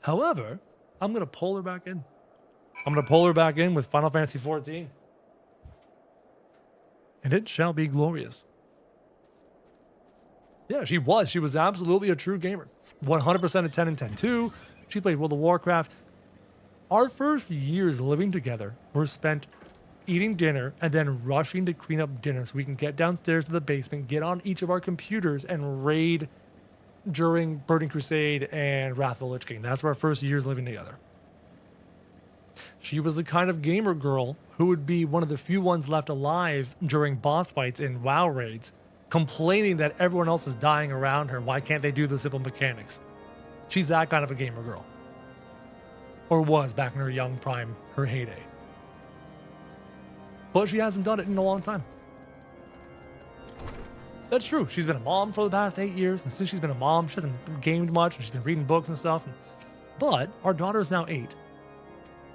S1: However, I'm going to pull her back in. I'm going to pull her back in with Final Fantasy XIV. And it shall be glorious. Yeah, she was. She was absolutely a true gamer. 100% of 10 and 10-2. She played World of Warcraft. Our first years living together were spent eating dinner and then rushing to clean up dinner so we can get downstairs to the basement, get on each of our computers, and raid during Burning Crusade and Wrath of the Lich King. That's our first years living together. She was the kind of gamer girl who would be one of the few ones left alive during boss fights in WoW raids, complaining that everyone else is dying around her. Why can't they do the simple mechanics? She's that kind of a gamer girl. Or was back in her young prime, her heyday. But she hasn't done it in a long time. That's true. She's been a mom for the past 8 years, and since she's been a mom, she hasn't gamed much, and she's been reading books and stuff. But our daughter is now 8. And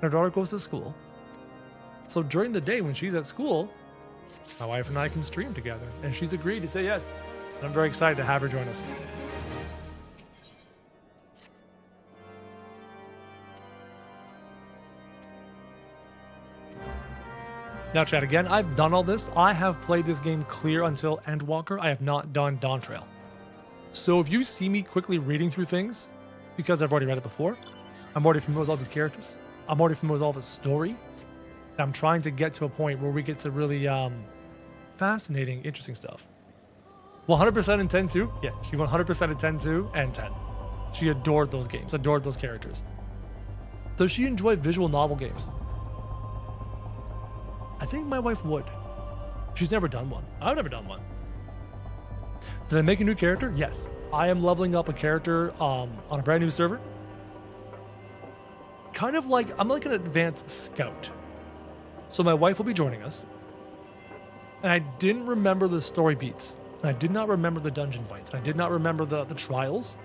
S1: our daughter goes to school. So during the day when she's at school, my wife and I can stream together, and she's agreed to say yes. And I'm very excited to have her join us. Now, chat, again, I've done all this. I have played this game clear until Endwalker. I have not done Dawntrail. So if you see me quickly reading through things, it's because I've already read it before. I'm already familiar with all these characters. I'm already familiar with all the story. And I'm trying to get to a point where we get to really fascinating, interesting stuff. 100% in 10-2? Yeah, she 100% in 10-2 and 10. She adored those games, adored those characters. Does she enjoy visual novel games? I think my wife would. She's never done one. I've never done one. Did I make a new character? Yes. I am leveling up a character on a brand new server. Kind of like, I'm like an advanced scout. So my wife will be joining us. And I didn't remember the story beats. And I did not remember the dungeon fights. And I did not remember the trials.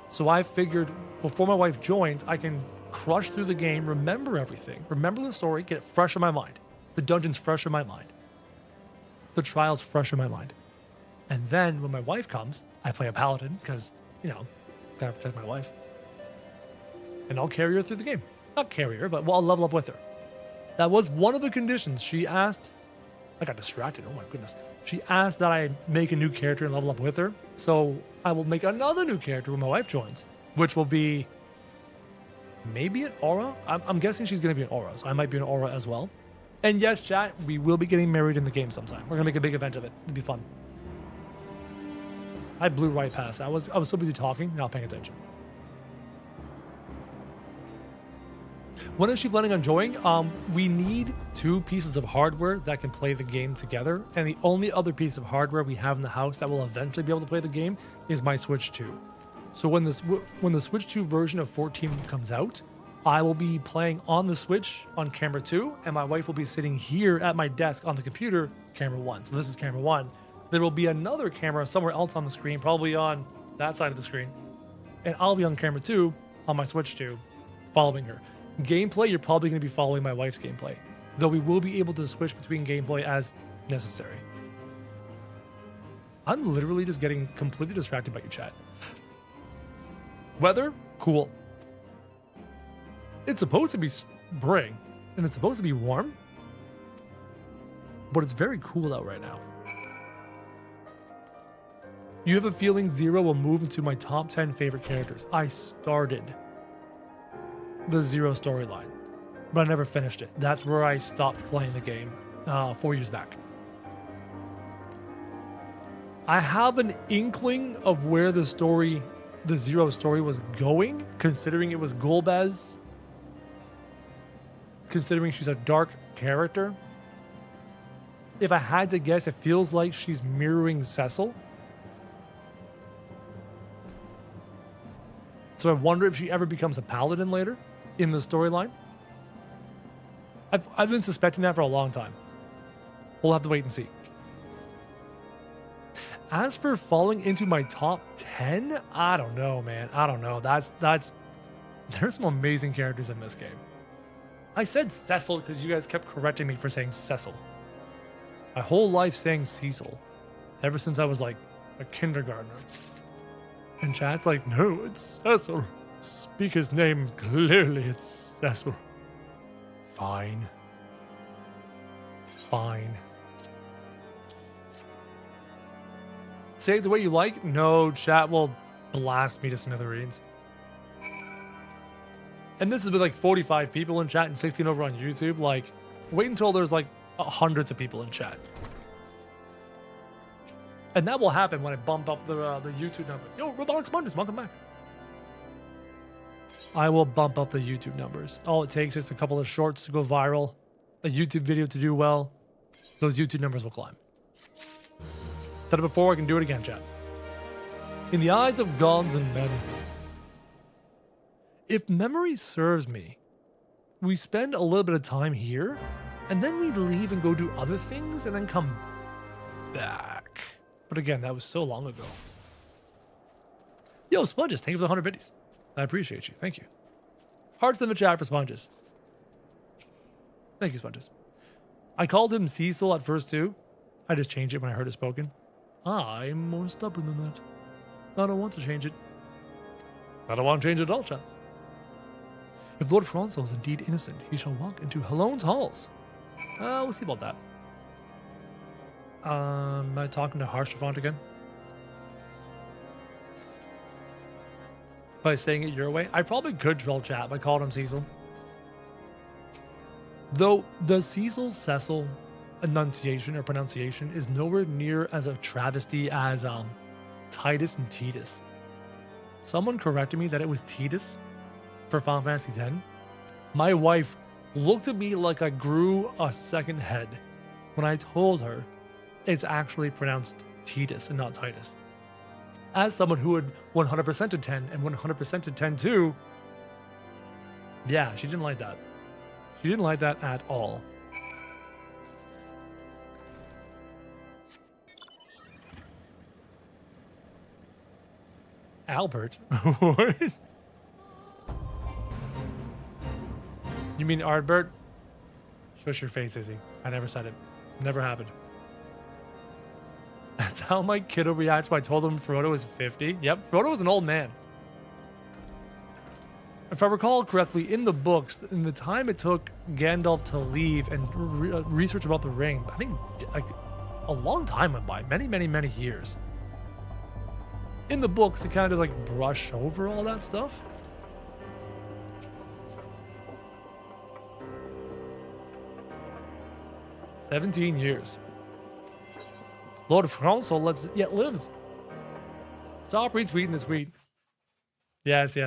S1: So I figured before my wife joins, I can crush through the game, remember everything, remember the story, get it fresh in my mind. The dungeon's fresh in my mind. The trial's fresh in my mind. And then when my wife comes, I play a paladin because you know, gotta protect my wife. And I'll carry her through the game. Not carry her, but well, I'll level up with her. That was one of the conditions she asked. I got distracted. Oh my goodness. She asked that I make a new character and level up with her. So I will make another new character when my wife joins, which will be maybe an aura. I'm guessing she's going to be an aura, so I might be an aura as well. And yes, chat, we will be getting married in the game sometime. We're going to make a big event of it. It'll be fun. I blew right past. I was so busy talking, not paying attention. When is she planning on joining? We need 2 pieces of hardware that can play the game together, and the only other piece of hardware we have in the house that will eventually be able to play the game is my Switch 2. So when the Switch 2 version of 14 comes out, I will be playing on the Switch on camera 2, and my wife will be sitting here at my desk on the computer, camera 1. So this is camera 1. There will be another camera somewhere else on the screen, probably on that side of the screen, and I'll be on camera 2 on my Switch 2, following her. Gameplay, you're probably going to be following my wife's gameplay, though we will be able to switch between gameplay as necessary. I'm literally just getting completely distracted by you, chat. Weather, cool. It's supposed to be spring, and it's supposed to be warm, but it's very cool out right now. You have a feeling Zero will move into my top 10 favorite characters. I started the Zero storyline, but I never finished it. That's where I stopped playing the game 4 years back. I have an inkling of where the Zero story was going, considering it was Golbez, considering she's a dark character. If I had to guess, it feels like she's mirroring Cecil. So I wonder if she ever becomes a paladin later in the storyline. I've been suspecting that for a long time. We'll have to wait and see. As for falling into my top 10, I don't know, man. I don't know. There's some amazing characters in this game. I said Cecil because you guys kept correcting me for saying Cecil. My whole life saying Cecil, ever since I was like a kindergartner. And chat's like, no, it's Cecil. Speak his name clearly, it's Cecil. Fine. Fine. Say it the way you like? No, chat will blast me to smithereens. And this is with like 45 people in chat and 16 over on YouTube. Like, wait until there's like hundreds of people in chat. And that will happen when I bump up the YouTube numbers. Yo, Robotic Sponges, welcome back. I will bump up the YouTube numbers. All it takes is a couple of shorts to go viral, a YouTube video to do well. Those YouTube numbers will climb. Did it before, I can do it again, chat. In the eyes of gods and men, if memory serves me, we spend a little bit of time here, and then we leave and go do other things, and then come back. But again, that was so long ago. Yo, Sponges, thank you for the 100 biddies. I appreciate you. Thank you. Hearts in the chat for Sponges. Thank you, Sponges. I called him Cecil at first, too. I just changed it when I heard it spoken. I'm more stubborn than that. I don't want to change it. I don't want to change it at all, chat. If Lord Franco is indeed innocent, he shall walk into Halone's halls. We'll see about that. Am I talking to Harshafont again? By saying it your way? I probably could troll chat by calling him Cecil. Though the Cecil enunciation or pronunciation is nowhere near as a travesty as Titus and Titus. Someone corrected me that it was Titus for Final Fantasy X. My wife looked at me like I grew a second head when I told her it's actually pronounced Titus and not Titus. As someone who had 100% to 10 and 100% to 10 too, yeah, she didn't like that. She didn't like that at all. Albert? What? You mean Ardbert? Shush your face, Izzy. I never said it. Never happened. That's how my kiddo reacts when I told him Frodo was 50. Yep, Frodo was an old man. If I recall correctly, in the books, in the time it took Gandalf to leave and research about the ring, I think like a long time went by, many years. In the books, they kind of just like brush over all that stuff. "17 years. Lord Franco yet lives." Stop retweeting this tweet. Yes.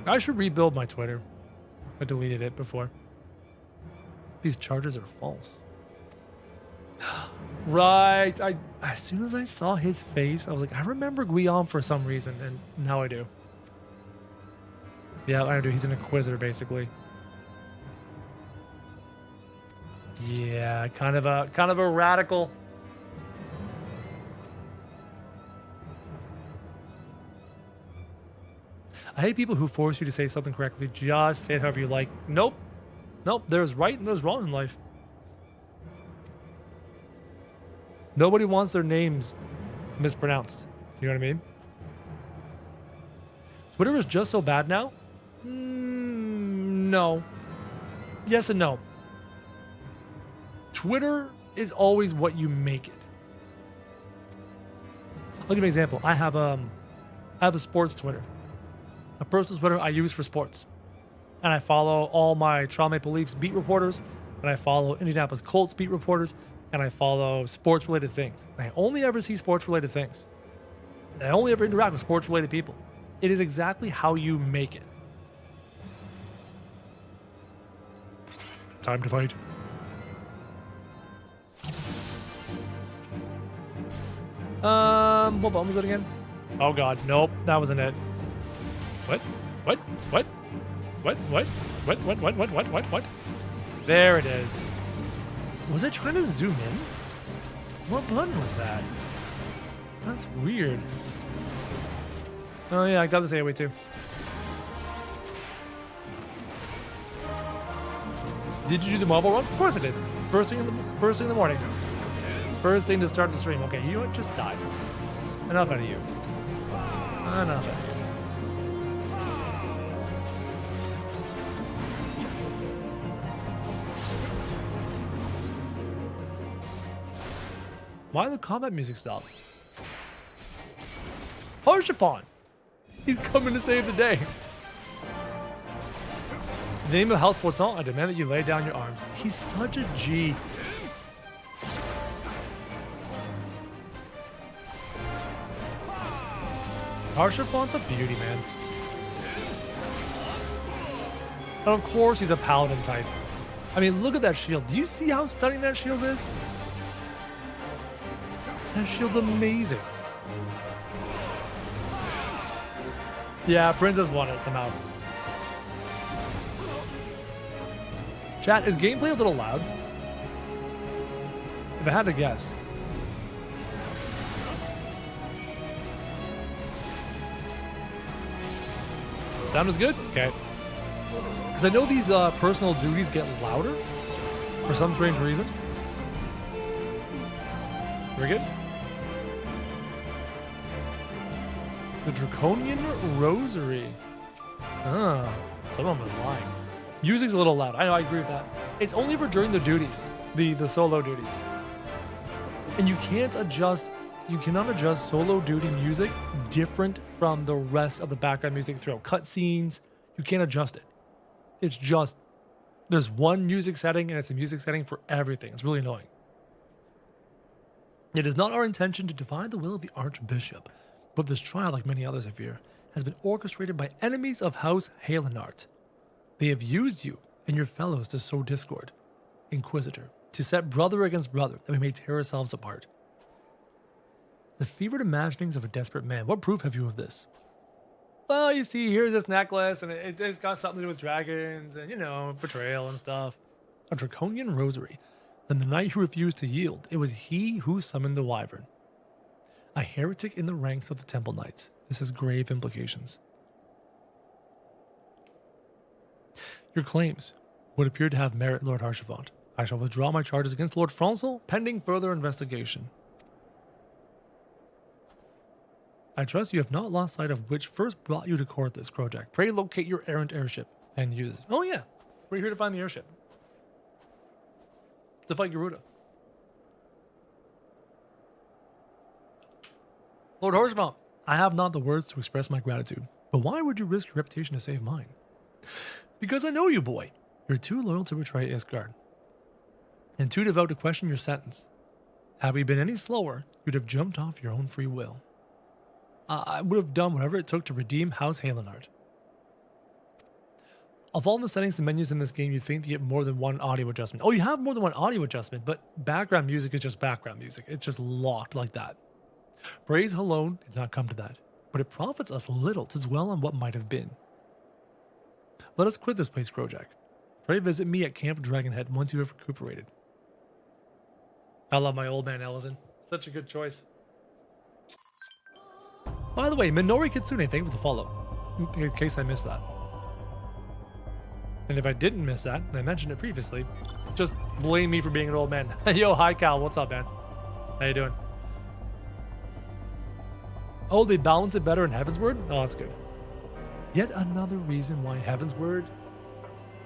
S1: I should rebuild my Twitter. I deleted it before. These charges are false. Right. As soon as I saw his face, I was like, I remember Guillaume for some reason, and now I do. Yeah, I do. He's an Inquisitor, basically. Yeah, kind of a radical. I hate people who force you to say something correctly. Just say it however you like. Nope. There's right and there's wrong in life. Nobody wants their names mispronounced. You know what I mean? Twitter is just so bad now? No. Yes and no. Twitter is always what you make it. I'll give you an example. I have a sports Twitter. A personal Twitter I use for sports. And I follow all my Toronto Maple Leafs beat reporters, and I follow Indianapolis Colts beat reporters, and I follow sports-related things. And I only ever see sports-related things. And I only ever interact with sports-related people. It is exactly how you make it. Time to fight. What button was it again? Oh god, nope, that wasn't it. What? There it is. Was I trying to zoom in? What button was that? That's weird. Oh yeah, I got this AoE too. Did you do the mobile run? Of course I did. First thing in the morning. First thing to start the stream. Okay, you know what? Just die. Enough out of you. Enough out of you. Why did the combat music stop? Harshaphon! He's coming to save the day. In the name of House Forton, I demand that you lay down your arms. He's such a G. Harshaphon's a beauty, man. And of course he's a paladin type. I mean, look at that shield. Do you see how stunning that shield is? That shield's amazing. Yeah, Princess won it somehow. Chat, is gameplay a little loud? If I had to guess. Sound is good? Okay. Because I know these personal duties get louder for some strange reason. Very good. The Draconian Rosary. Ah, someone was lying. Music's a little loud. I know, I agree with that. It's only for during the duties, the solo duties. And you cannot adjust solo duty music different from the rest of the background music throughout cutscenes. You can't adjust it. It's just, there's one music setting and it's a music setting for everything. It's really annoying. It is not our intention to defy the will of the Archbishop, but this trial, like many others I fear, has been orchestrated by enemies of House Halenart. They have used you and your fellows to sow discord, Inquisitor, to set brother against brother, that we may tear ourselves apart. The fevered imaginings of a desperate man. What proof have you of this? Well, you see, here's this necklace, and it's got something to do with dragons, and, you know, betrayal and stuff. A Draconian Rosary. Then the knight who refused to yield, it was he who summoned the Wyvern. A heretic in the ranks of the Temple Knights. This has grave implications. Your claims. would appear to have merit, Lord Harshavant. I shall withdraw my charges against Lord Francel, pending further investigation. I trust you have not lost sight of which first brought you to court this project. Pray locate your errant airship and use it. Oh yeah, we're here to find the airship. To fight Garuda. Lord Harshavant, I have not the words to express my gratitude, but why would you risk your reputation to save mine? Because I know you, boy. You're too loyal to betray Isgard, and too devout to question your sentence. Had we been any slower, you'd have jumped off your own free will. I would have done whatever it took to redeem House Halenard. Of all the settings and menus in this game, you'd think you get more than one audio adjustment. Oh, you have more than one audio adjustment, but background music is just background music. It's just locked like that. Praise alone did not come to that, but it profits us little to dwell on what might have been. Let us quit this place, Grojak. Pray visit me at Camp Dragonhead once you have recuperated. I love my old man Elizin. Such a good choice. By the way, Minori Kitsune, thank you for the follow. In case I missed that. And if I didn't miss that, and I mentioned it previously, just blame me for being an old man. Yo, hi Cal, what's up, man? How you doing? Oh, they balance it better in Heavensward? Oh, that's good. Yet another reason why Heavensward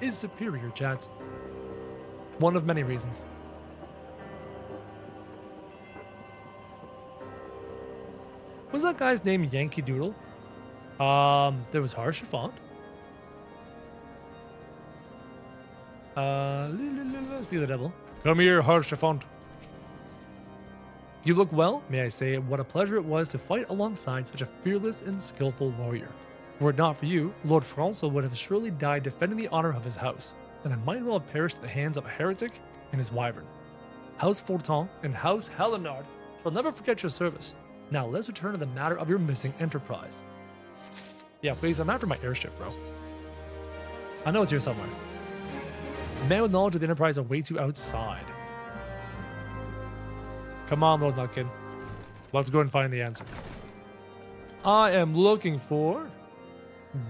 S1: is superior, chat. One of many reasons. Was that guy's name Yankee Doodle? There was Harshavant. Let's be the devil. Come here, Harshavant. You look well, may I say. What a pleasure it was to fight alongside such a fearless and skillful warrior. Were it not for you, Lord Francel would have surely died defending the honor of his house, and I might well have perished at the hands of a heretic and his wyvern. House Fortin and House Halenard shall never forget your service. Now let's return to the matter of your missing enterprise. Yeah, please, I'm after my airship, bro. I know it's here somewhere. The man with knowledge of the enterprise awaits you outside. Come on, Lord Nutkin. Let's go and find the answer. I am looking for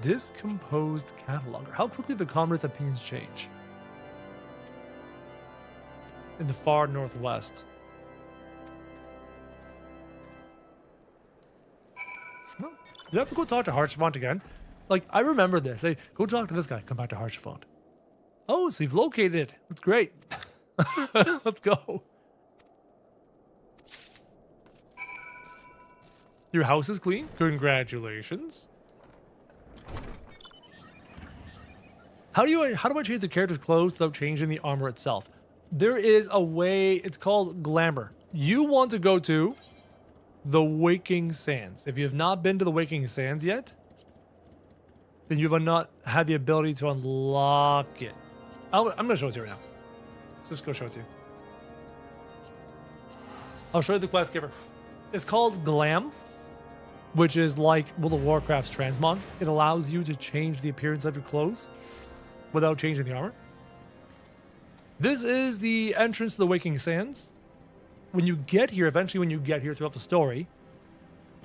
S1: discomposed cataloger. How quickly the commoners' opinions change. In the far northwest. Do I have to go talk to Harshavant again? Like, I remember this. Hey, go talk to this guy. Come back to Harshavant. Oh, so you've located it. That's great. Let's go. Your house is clean. Congratulations. How do I change the character's clothes without changing the armor itself? There is a way. It's called glamour. You want to go to the Waking Sands. If you have not been to the Waking Sands yet, then you have not had the ability to unlock it. I'm going to show it to you right now. Let's just go show it to you. I'll show you the quest giver. It's called Glam, which is like World of Warcraft's transmog. It allows you to change the appearance of your clothes without changing the armor. This is the entrance to the Waking Sands. When you get here, eventually when you get here throughout the story,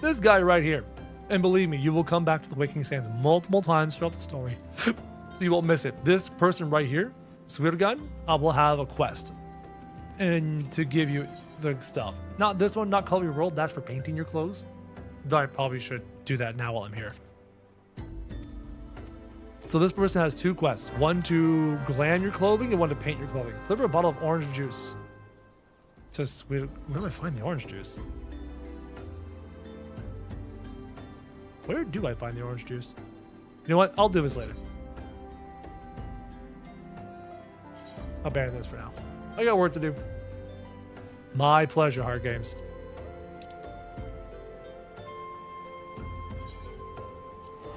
S1: this guy right here, and believe me, you will come back to the Waking Sands multiple times throughout the story, so you won't miss it. This person right here, Swirgun, will have a quest, and to give you the stuff. Not this one, not Color Your World, that's for painting your clothes. Though I probably should do that now while I'm here. So this person has two quests, one to glam your clothing and one to paint your clothing. Deliver a bottle of orange juice. Where do I find the orange juice? Where do I find the orange juice? You know what? I'll do this later. I'll ban this for now. I got work to do. My pleasure, Hard Games.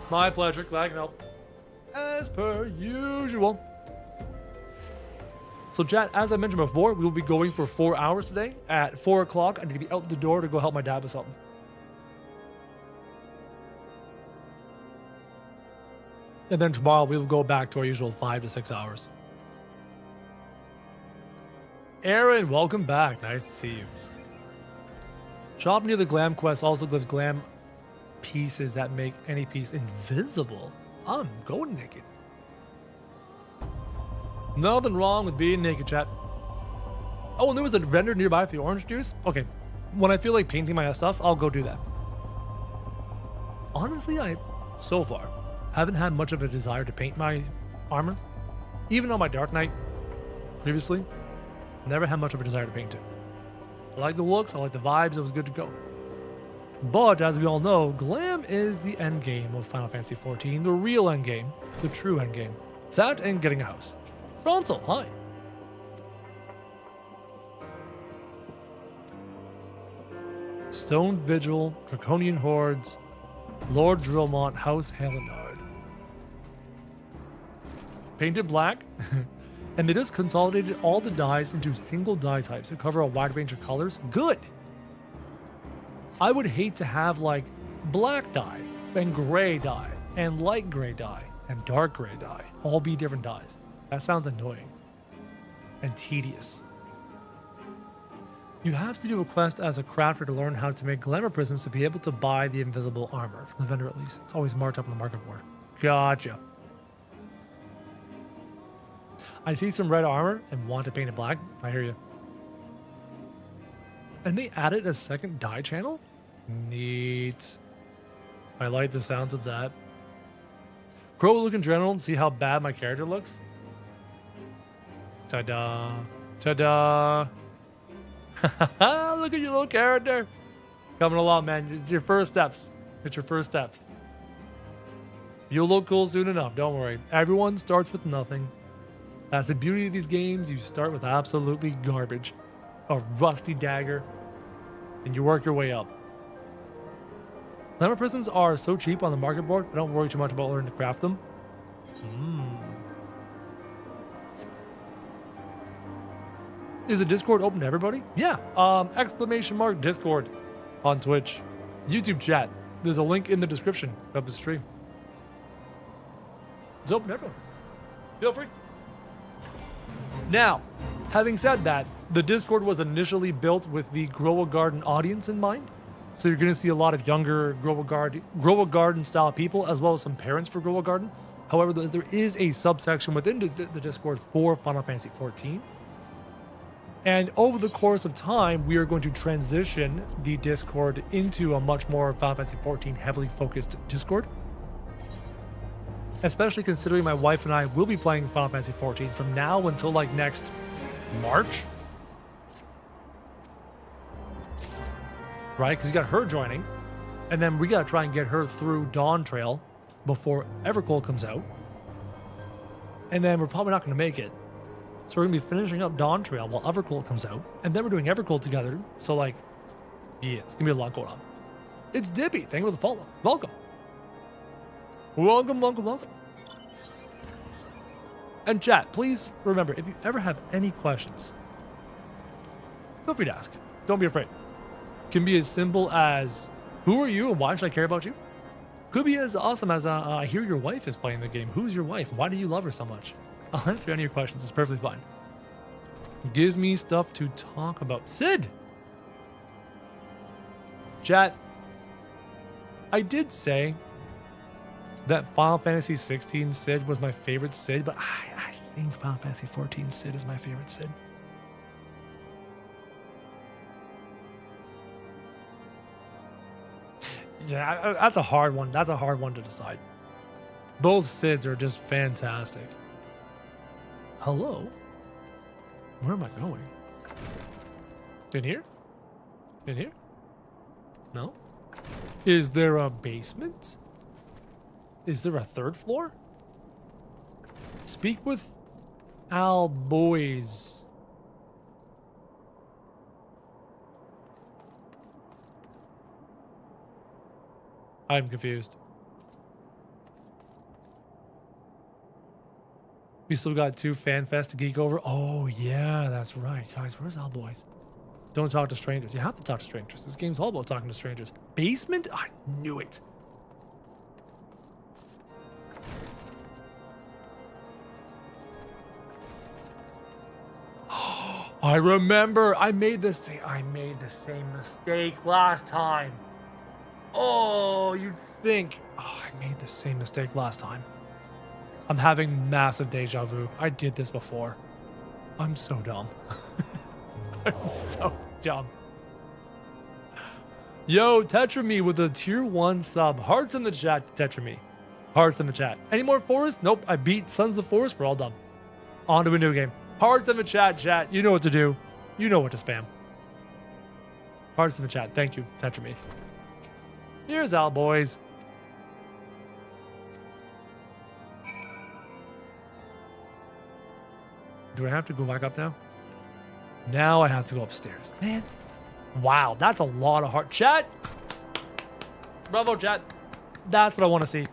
S1: My pleasure. Glad I can help. As per usual. So chat, as I mentioned before, we will be going for 4 hours today. At 4 o'clock, I need to be out the door to go help my dad with something. And then tomorrow, we will go back to our usual 5 to 6 hours. Aaron, welcome back. Nice to see you. Shop near the Glam quest also gives Glam pieces that make any piece invisible. I'm going naked. Nothing wrong with being naked, chat. Oh, and there was a vendor nearby for the orange juice? Okay, when I feel like painting my stuff, I'll go do that. Honestly, so far, haven't had much of a desire to paint my armor. Even on my Dark Knight previously, never had much of a desire to paint it. I like the looks, I like the vibes, it was good to go. But as we all know, glam is the end game of Final Fantasy XIV, the real end game, the true end game. That and getting a house. Fronsel, hi. Stone Vigil, Draconian Hordes, Lord Drillmont, House Helenard. Painted black, and they just consolidated all the dyes into single dye types to cover a wide range of colors. Good! I would hate to have like black dye, and gray dye, and light gray dye, and dark gray dye, all be different dyes. That sounds annoying and tedious. You have to do a quest as a crafter to learn how to make glamour prisms to be able to buy the invisible armor, from the vendor at least. It's always marked up on the market board. Gotcha. I see some red armor and want to paint it black. I hear you. And they added a second dye channel? Neat. I like the sounds of that. Crow look in general and see how bad my character looks. Ta-da. Ta-da. Look at your little character. It's coming along, man. It's your first steps. It's your first steps. You'll look cool soon enough. Don't worry. Everyone starts with nothing. That's the beauty of these games. You start with absolutely garbage. A rusty dagger. And you work your way up. Glamour prisms are so cheap on the market board, I don't worry too much about learning to craft them. Is the Discord open to everybody? Yeah. ! Discord on Twitch. YouTube chat. There's a link in the description of the stream. It's open to everyone. Feel free. Now, having said that, the Discord was initially built with the Grow a Garden audience in mind. So you're going to see a lot of younger Grow a Garden style people, as well as some parents for Grow a Garden. However, there is a subsection within the Discord for Final Fantasy XIV. And over the course of time, we are going to transition the Discord into a much more Final Fantasy XIV heavily focused Discord. Especially considering my wife and I will be playing Final Fantasy XIV from now until like next March. Right? Because you got her joining. And then we got to try and get her through Dawntrail before Evercold comes out. And then we're probably not going to make it. So we're going to be finishing up Dawntrail while Evercold comes out. And then we're doing Evercold together. So like, yeah, it's going to be a lot going on. It's Dippy. Thank you for the follow. Welcome. Welcome, welcome, welcome. And chat, please remember, if you ever have any questions, feel free to ask. Don't be afraid. It can be as simple as, who are you and why should I care about you? Could be as awesome as, I hear your wife is playing the game. Who's your wife? Why do you love her so much? I'll answer any of your questions. It's perfectly fine. It gives me stuff to talk about. Sid! Chat, I did say that Final Fantasy XVI Sid was my favorite Sid, but I think Final Fantasy XIV Sid is my favorite Sid. Yeah, that's a hard one. That's a hard one to decide. Both Sids are just fantastic. Hello? Where am I going? In here? In here? No? Is there a basement? Is there a third floor? Speak with Al Boys. I'm confused. We still got 2 fan fest to geek over. Oh yeah, that's right. Guys, where's Al Boys? Don't talk to strangers. You have to talk to strangers. This game's all about talking to strangers. Basement? I knew it. I remember. I made the same mistake last time. Oh, you'd think. Oh, I made the same mistake last time. I'm having massive deja vu. I did this before. I'm so dumb. I'm so dumb. Yo, Tetrame with a tier 1 sub. Hearts in the chat, Tetrame. Hearts in the chat. Any more forest? Nope, I beat Sons of the Forest. We're all done. On to a new game. Hearts in the chat. You know what to do. You know what to spam. Hearts in the chat. Thank you, Tetrame. Here's out, boys. Do I have to go back up now? Now I have to go upstairs. Man. Wow, that's a lot of heart. Chat. Bravo, chat. That's what I want to see.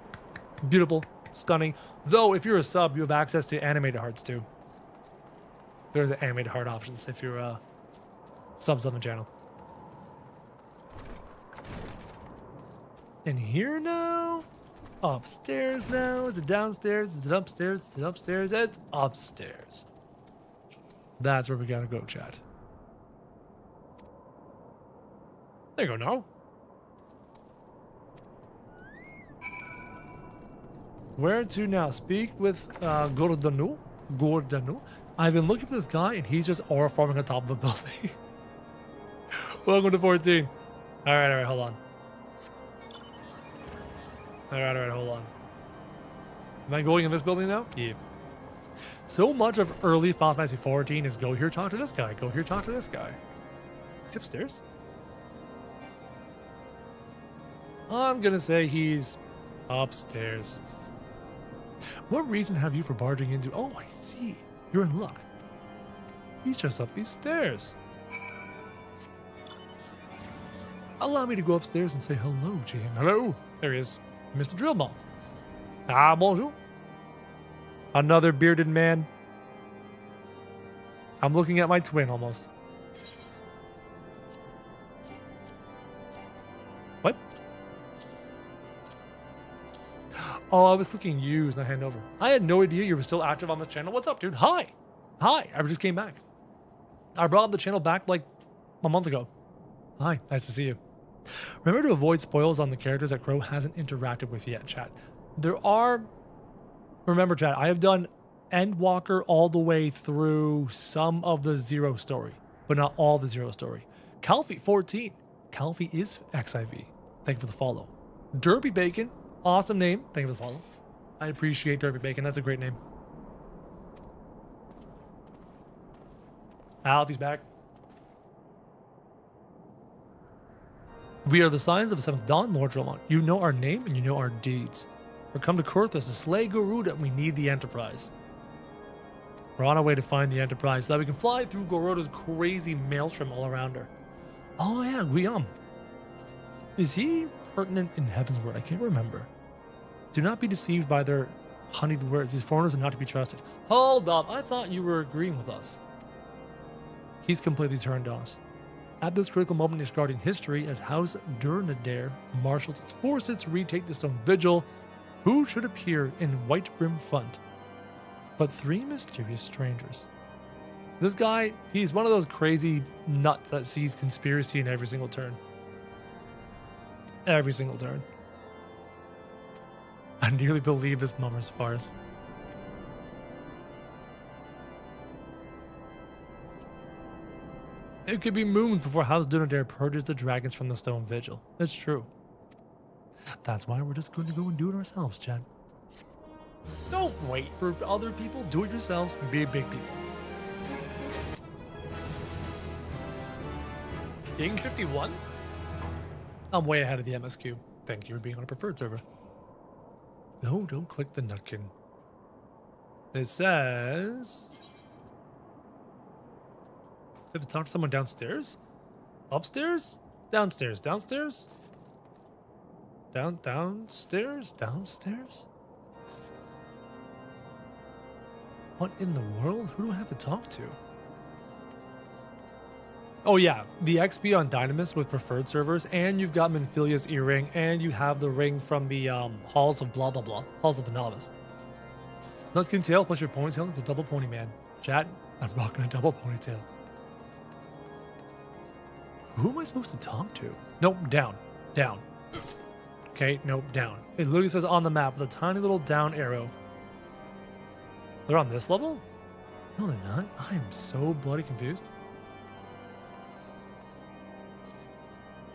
S1: Beautiful. Stunning. Though, if you're a sub, you have access to animated hearts too. There's animated heart options if you're subs on the channel. And here now. Upstairs now. Is it downstairs? Is it upstairs? Is it upstairs? It's upstairs. That's where we gotta go, chat. There you go, no. Where to now? Speak with Gordanu. I've been looking for this guy and he's just aura farming on top of a building. Welcome to 14. Alright, hold on. Alright, hold on. Am I going in this building now? Yeah. So much of early Final Fantasy 14 is go here, talk to this guy. Go here, talk to this guy. Is he upstairs? I'm gonna say he's upstairs. What reason have you for barging into? Oh, I see. You're in luck. He's just up these stairs. Allow me to go upstairs and say hello to him. Hello. There he is. Mr. Drillball. Ah, bonjour. Another bearded man. I'm looking at my twin almost. What? Oh, I was clicking use, not hand over. I had no idea you were still active on this channel. What's up, dude? Hi. Hi. I just came back. I brought the channel back like a month ago. Hi. Nice to see you. Remember to avoid spoils on the characters that Crow hasn't interacted with yet, chat. There are... Remember, chat, I have done Endwalker all the way through some of the Zero story, but not all the Zero story. Calfee 14. Calfee is XIV. Thank you for the follow. Derby Bacon. Awesome name. Thank you for the follow. I appreciate Derby Bacon. That's a great name. Alfie's back. We are the Scions of the 7th Dawn, Lord Dromont. You know our name and you know our deeds. We're come to Kurthus to slay Garuda and we need the Enterprise. We're on our way to find the Enterprise so that we can fly through Garuda's crazy maelstrom all around her. Oh yeah, Guillaume. Is he pertinent in Heaven's Word? I can't remember. Do not be deceived by their honeyed words. These foreigners are not to be trusted. Hold up, I thought you were agreeing with us. He's completely turned on us. At this critical moment is guarding history as House Durnadair marshals its forces to retake the Stone Vigil. Who should appear in white brim front but 3 mysterious strangers? This guy, he's one of those crazy nuts that sees conspiracy in every single turn. Every single turn. I nearly believe this mummer's farce. It could be moons before House Durnadair purges the dragons from the Stone Vigil. It's true. That's why we're just going to go and do it ourselves, Chad. Don't wait for other people. Do it yourselves. Be big people. Ding 51? I'm way ahead of the MSQ. Thank you for being on a preferred server. No, don't click the nutkin. It says... Do I have to talk to someone downstairs? Upstairs? Downstairs? Downstairs? Downstairs? Downstairs? What in the world? Who do I have to talk to? Oh yeah, the XP on Dynamis with preferred servers, and you've got Menphilia's earring, and you have the ring from the Halls of blah blah blah. Halls of the Novice. Nutkin tail plus your ponytail equals double pony man. Chat, I'm rocking a double ponytail. Who am I supposed to talk to? Nope, down. Down. Okay, nope, down. It literally says on the map with a tiny little down arrow. They're on this level? No, they're not. I am so bloody confused.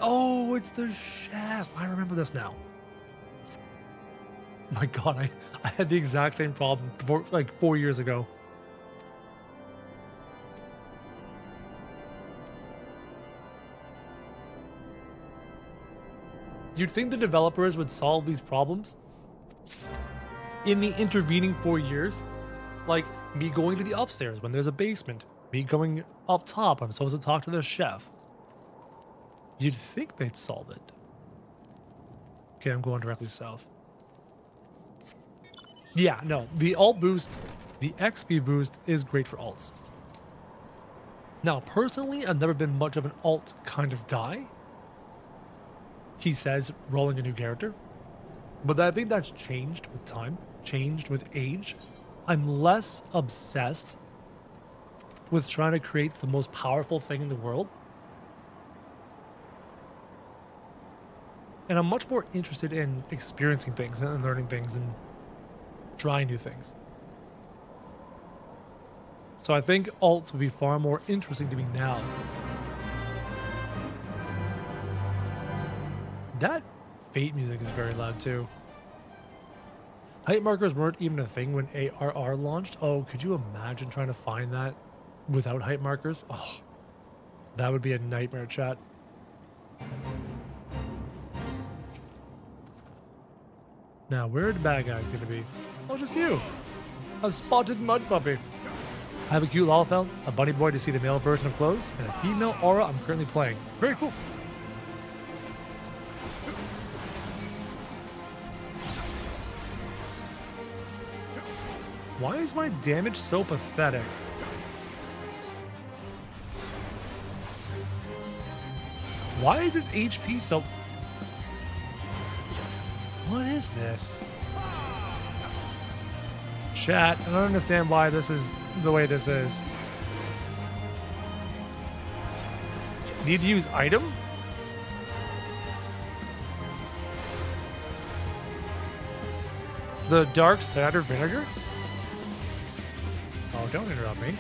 S1: Oh, it's the chef. I remember this now. My God, I had the exact same problem like 4 years ago. You'd think the developers would solve these problems in the intervening 4 years. Like me going to the upstairs when there's a basement, me going up top, I'm supposed to talk to the chef. You'd think they'd solve it. Okay, I'm going directly south. Yeah, no, the alt boost, the XP boost is great for alts. Now, personally, I've never been much of an alt kind of guy. He says, rolling a new character. But I think that's changed with time, changed with age. I'm less obsessed with trying to create the most powerful thing in the world. And I'm much more interested in experiencing things and learning things and trying new things. So I think alts would be far more interesting to me now. That Fate music is very loud too. Height markers weren't even a thing when ARR launched. Oh, could you imagine trying to find that without height markers? Oh, that would be a nightmare, chat. Now, where are the bad guys gonna be? Oh, just you. A spotted mud puppy. I have a cute Lalafell, a bunny boy to see the male version of clothes, and a female aura I'm currently playing. Very cool. Why is my damage so pathetic? Why is his HP so... What is this? Chat, I don't understand why this is the way this is. Need to use item? The dark cider vinegar? Oh, don't interrupt me.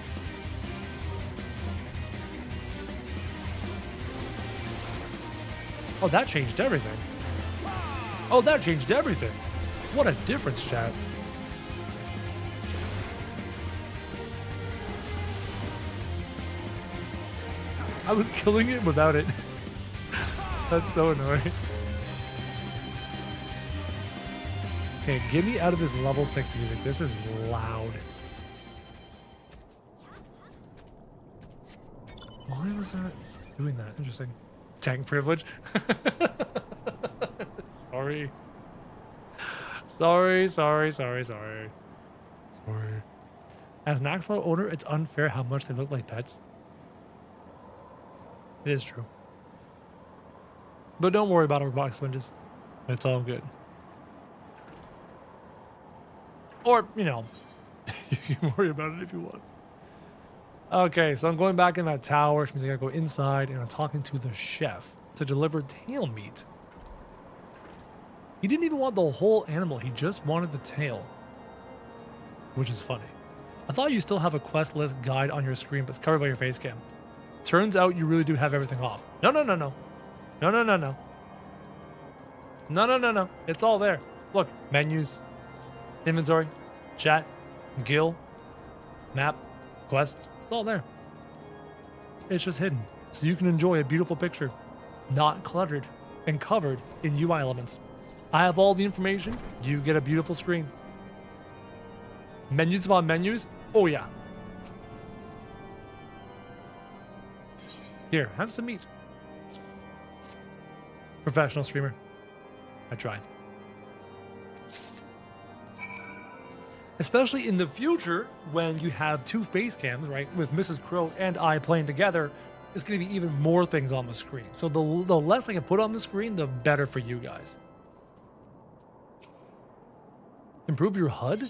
S1: Oh, that changed everything. Oh, that changed everything. What a difference, chat. I was killing it without it. That's so annoying. Okay, get me out of this level 6 music. This is loud. Why was that doing that? Interesting. Tank privilege. Sorry. Sorry. As an Axolotl owner, it's unfair how much they look like pets. It is true. But don't worry about robotic sponges. It's all good. Or, you know, you can worry about it if you want. Okay, so I'm going back in that tower, which means I gotta go inside, and I'm talking to the chef to deliver tail meat. He didn't even want the whole animal, he just wanted the tail. Which is funny. I thought you still have a quest list guide on your screen, but it's covered by your face cam. Turns out you really do have everything off. No. It's all there. Look, menus, inventory, chat, guild, map, quests. It's all there. It's just hidden, so you can enjoy a beautiful picture, not cluttered and covered in UI elements. I have all the information. You get a beautiful screen. Menus upon menus. Oh yeah. Here, have some meat. Professional streamer. I tried. Especially in the future, when you have two face cams, right, with Mrs. Crow and I playing together, it's going to be even more things on the screen. So the less I can put on the screen, the better for you guys. Improve your HUD?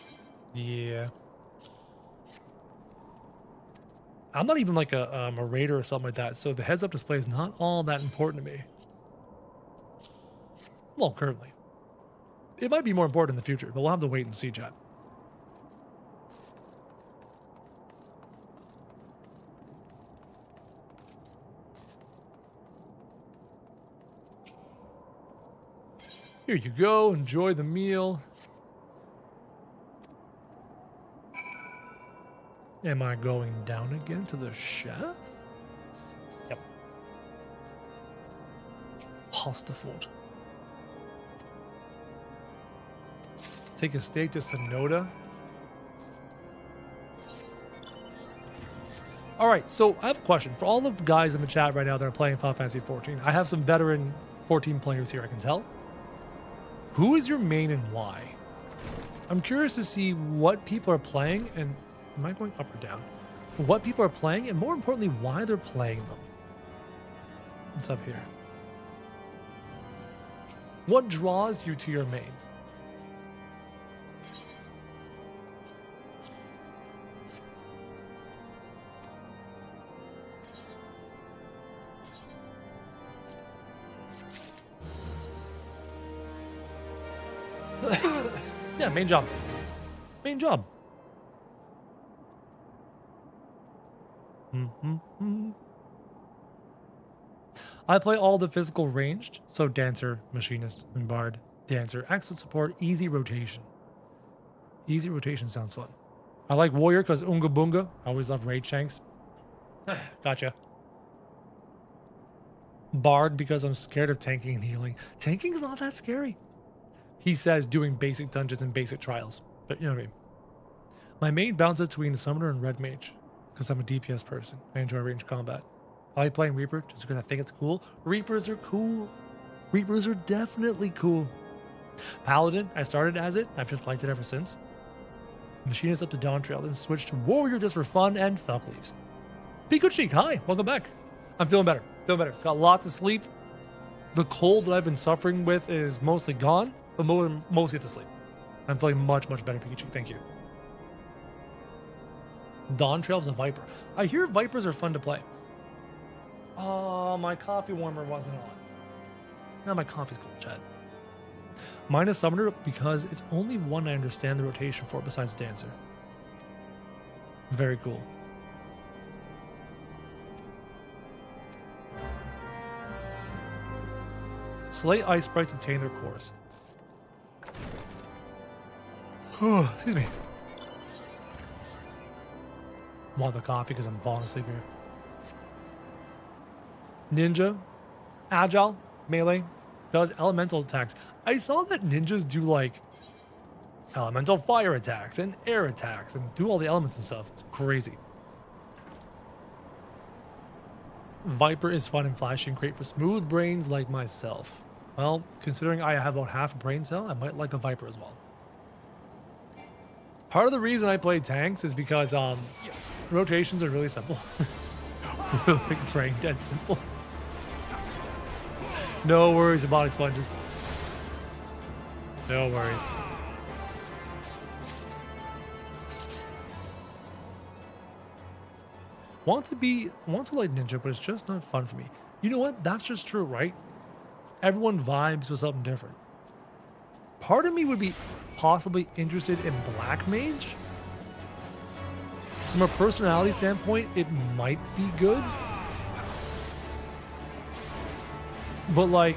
S1: Yeah. I'm not even like a raider or something like that, so the heads-up display is not all that important to me. Well, currently. It might be more important in the future, but we'll have to wait and see, chat. Here you go. Enjoy the meal. Am I going down again to the chef? Yep. Pasta food. Take a steak to Sonoda. All right, so I have a question for all the guys in the chat right now that are playing Final Fantasy 14. I have some veteran 14 players here, I can tell. Who is your main and why? I'm curious to see what people are playing and am I going up or down? What people are playing and more importantly, why they're playing them. What's up here? What draws you to your main? Yeah, main job. Main job. I play all the physical ranged, so Dancer, Machinist, and Bard. Dancer, access support, easy rotation. Easy rotation sounds fun. I like Warrior because Unga Bunga. I always love Raid Shanks. Gotcha. Bard because I'm scared of tanking and healing. Tanking's not that scary. He says doing basic dungeons and basic trials. But you know what I mean. My main bounces between Summoner and Red Mage because I'm a DPS person. I enjoy ranged combat. I like playing Reaper just because I think it's cool. Reapers are cool. Reapers are definitely cool. Paladin, I started as it. I've just liked it ever since. Machinist up to Dawntrail, then switched to Warrior just for fun and Felk Leaves. Pikachu, hi, welcome back. I'm feeling better. Got lots of sleep. The cold that I've been suffering with is mostly gone, but mostly the sleep. I'm feeling much, much better, Pikachu. Thank you. Dawntrail's a Viper. I hear Vipers are fun to play. Oh, my coffee warmer wasn't on. Now my coffee's cold, Chad. Mine is Summoner because it's only one I understand the rotation for besides Dancer. Very cool. Slay Ice Sprites obtain their cores. Excuse me. Want the coffee because I'm falling asleep here. Ninja, agile, melee, does elemental attacks. I saw that ninjas do like elemental fire attacks and air attacks and do all the elements and stuff. It's crazy. Viper is fun and flashy and great for smooth brains like myself. Well, considering I have about half a brain cell, I might like a Viper as well. Part of the reason I play tanks is because rotations are really simple. Really brain dead simple. No worries about sponges. No worries. Want to like Ninja, but it's just not fun for me. You know what? That's just true, right? Everyone vibes with something different. Part of me would be possibly interested in Black Mage. From a personality standpoint, it might be good. But like,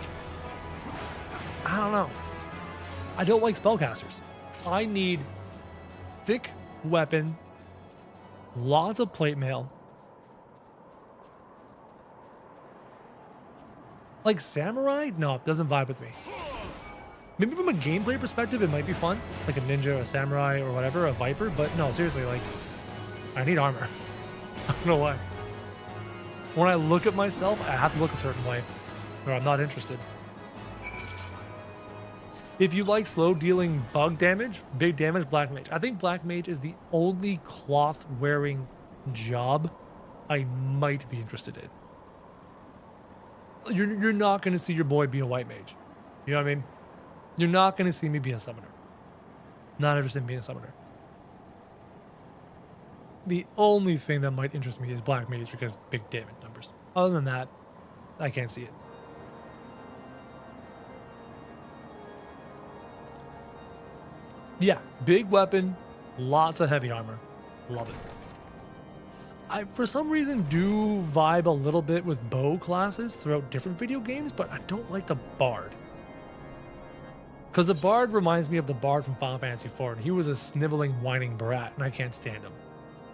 S1: I don't know. I don't like spellcasters. I need thick weapon, lots of plate mail. Like Samurai? No, it doesn't vibe with me. Maybe from a gameplay perspective, it might be fun. Like a ninja, a samurai, or whatever, a Viper. But no, seriously, like, I need armor. I don't know why. When I look at myself, I have to look a certain way, or I'm not interested. If you like slow dealing bug damage, big damage, Black Mage. I think Black Mage is the only cloth wearing job I might be interested in. You're not going to see your boy be a white mage. You know what I mean? You're not going to see me be a summoner. Not interested in being a summoner. The only thing that might interest me is Black Mage because big damage numbers. Other than that, I can't see it. Yeah, big weapon, lots of heavy armor. Love it. I, for some reason, do vibe a little bit with bow classes throughout different video games, but I don't like the Bard. Because the Bard reminds me of the Bard from Final Fantasy IV, and he was a sniveling, whining brat, and I can't stand him.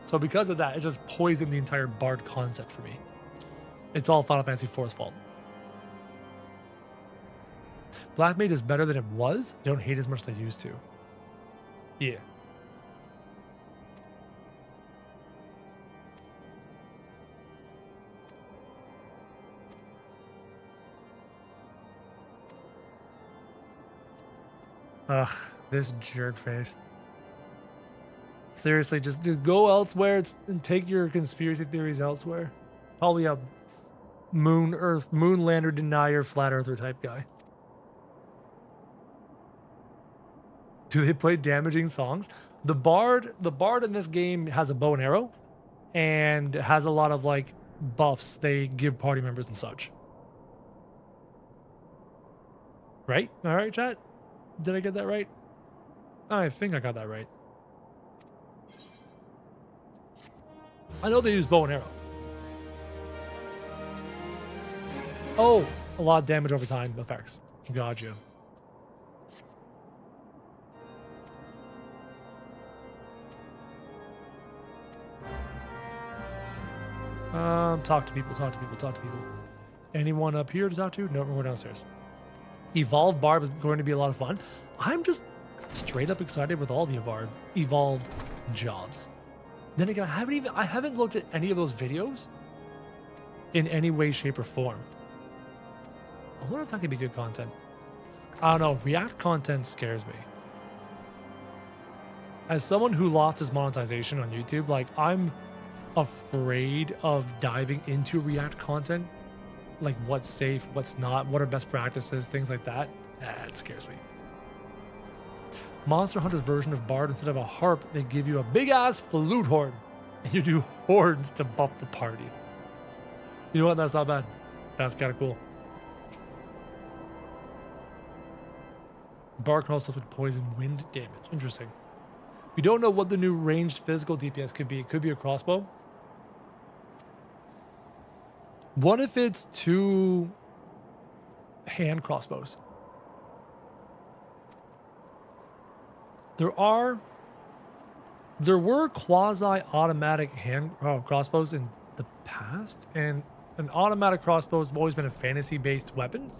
S1: So because of that, it's just poisoned the entire Bard concept for me. It's all Final Fantasy IV's fault. Black Mage is better than it was. I don't hate it as much as I used to. Yeah. Ugh, this jerk face. Seriously, just go elsewhere and take your conspiracy theories elsewhere. Probably a moonlander denier, flat earther type guy. Do they play damaging songs? The bard in this game has a bow and arrow, and has a lot of like buffs they give party members and such. Right? All right, chat. Did I get that right? I think I got that right. I know they use bow and arrow. Oh, a lot of damage over time effects. Gotcha. Talk to people. Anyone up here to talk to? No, we're going downstairs. Evolved Barb is going to be a lot of fun. I'm just straight up excited with all the evolved jobs. Then again, I haven't looked at any of those videos in any way, shape, or form. I wonder if that could be good content. I don't know. React content scares me. As someone who lost his monetization on YouTube, like, I'm afraid of diving into React content. Like, what's safe, what's not, what are best practices, things like that. It scares me. Monster Hunter's version of Bard, instead of a harp, they give you a big-ass flute horn. And you do horns to buff the party. You know what? That's not bad. That's kind of cool. Bard can also inflict poison wind damage. Interesting. We don't know what the new ranged physical DPS could be. It could be a crossbow. What if it's 2 hand crossbows? There were quasi-automatic hand crossbows in the past, and an automatic crossbow has always been a fantasy-based weapon.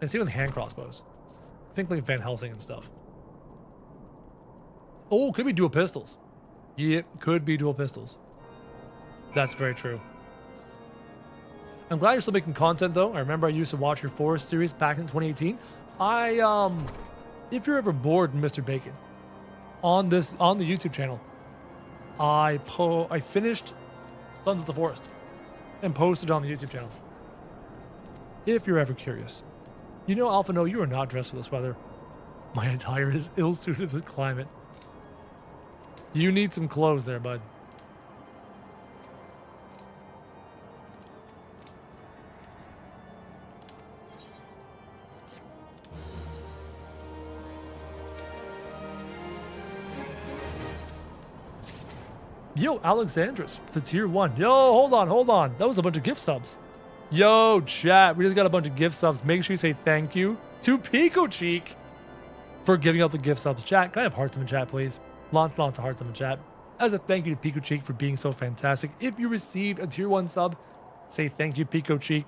S1: And same with hand crossbows. Think like Van Helsing and stuff. Oh, could be dual pistols. Yeah, could be dual pistols. That's very true. I'm glad you're still making content, though. I remember I used to watch your Forest series back in 2018. If you're ever bored, Mr. Bacon, on the YouTube channel, I finished Sons of the Forest and posted on the YouTube channel. If you're ever curious. You know, Alpha, no, you are not dressed for this weather. My attire is ill-suited to the climate. You need some clothes there, bud. Yo, Alexandris, the tier 1. Yo, hold on. That was a bunch of gift subs. Yo, chat, we just got a bunch of gift subs. Make sure you say thank you to Pico Cheek for giving out the gift subs. Chat, can I have hearts in the chat, please? Lots of hearts in the chat. As a thank you to Pico Cheek for being so fantastic. If you received a tier 1 sub, say thank you, Pico Cheek.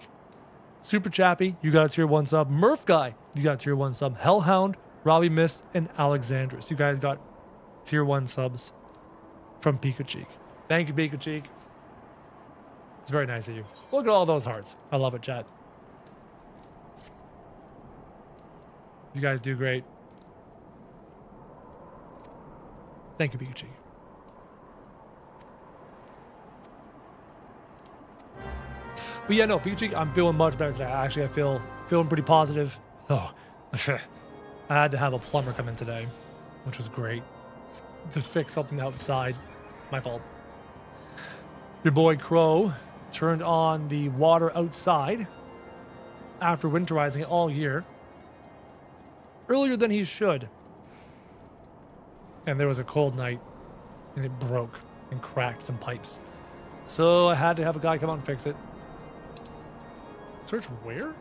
S1: Super Chappy, you got a tier 1 sub. Murph Guy, you got a tier 1 sub. Hellhound, Robbie Mist, and Alexandris. You guys got tier 1 subs from Pico Cheek. Thank you, Pico Cheek. It's very nice of you. Look at all those hearts. I love it, chat. You guys do great. Thank you, Pico Cheek. But yeah, no, Pico Cheek, I'm feeling much better today. Actually, feeling pretty positive. Oh, I had to have a plumber come in today, which was great, to fix something outside. My fault. Your boy Crow turned on the water outside after winterizing it all year earlier than he should. And there was a cold night and it broke and cracked some pipes. So I had to have a guy come out and fix it. Search where?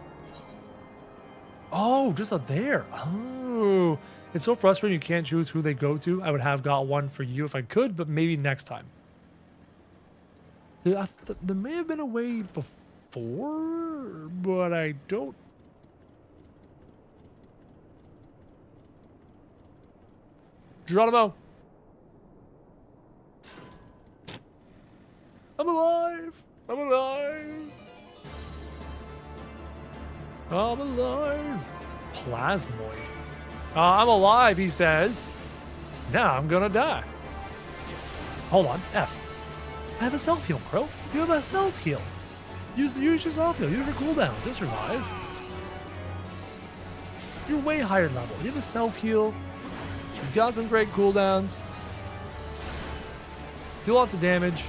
S1: Oh, just up there. Oh, it's so frustrating you can't choose who they go to. I would have got one for you if I could, but maybe next time. There may have been a way before, but I don't. Geronimo. I'm alive. I'm alive. I'm alive. Plasmoid. I'm alive, he says. Now I'm gonna die. Hold on. F. I have a self-heal, bro. You have a self-heal. Use your self-heal. Use your cooldown to survive. You're way higher level. You have a self-heal. You've got some great cooldowns. Do lots of damage.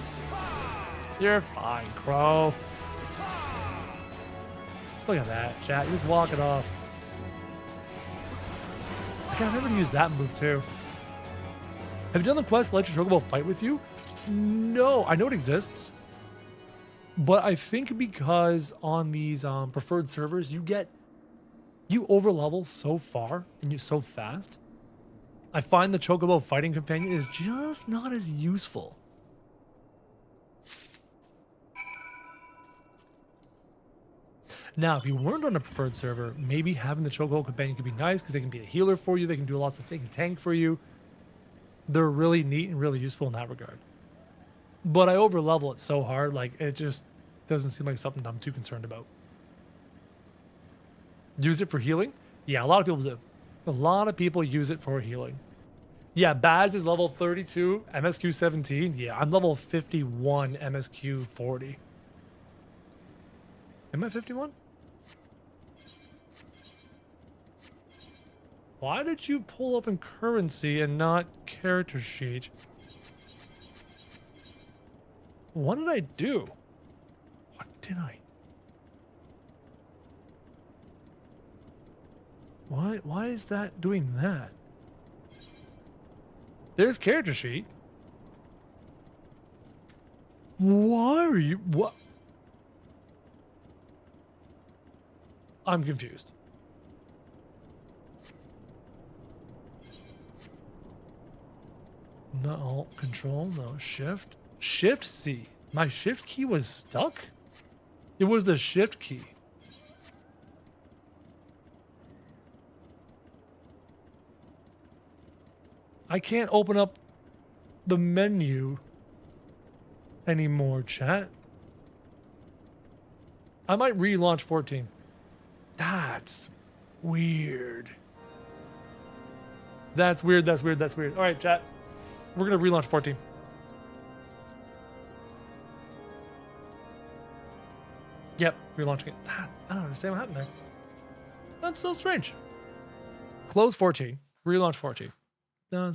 S1: You're fine, Crow. Look at that, chat. You just walk it off. I can't remember to use that move too. Have you done the quest Let Your Chocobo fight with you? No, I know it exists. But I think because on these preferred servers, you overlevel so far and you're so fast. I find the Chocobo fighting companion is just not as useful. Now, if you weren't on a preferred server, maybe having the Chocobo companion could be nice because they can be a healer for you. They can do lots of things, they can tank for you. They're really neat and really useful in that regard. But I overlevel it so hard, like it just doesn't seem like something I'm too concerned about. Use it for healing? Yeah, a lot of people do. A lot of people use it for healing. Yeah, Baz is level 32, MSQ 17. Yeah, I'm level 51, MSQ 40. Am I 51? Why did you pull open currency and not character sheet? What did I do? What did I? Why is that doing that? There's character sheet. Why are you? What? I'm confused. No alt control, no shift. Shift C. My shift key was stuck? It was the shift key. I can't open up the menu anymore, chat. I might relaunch 14. That's weird. That's weird, that's weird, that's weird. All right, chat. We're going to relaunch 14. Yep, relaunching it. I don't understand what happened there. That's so strange. Close 14. Relaunch 14. I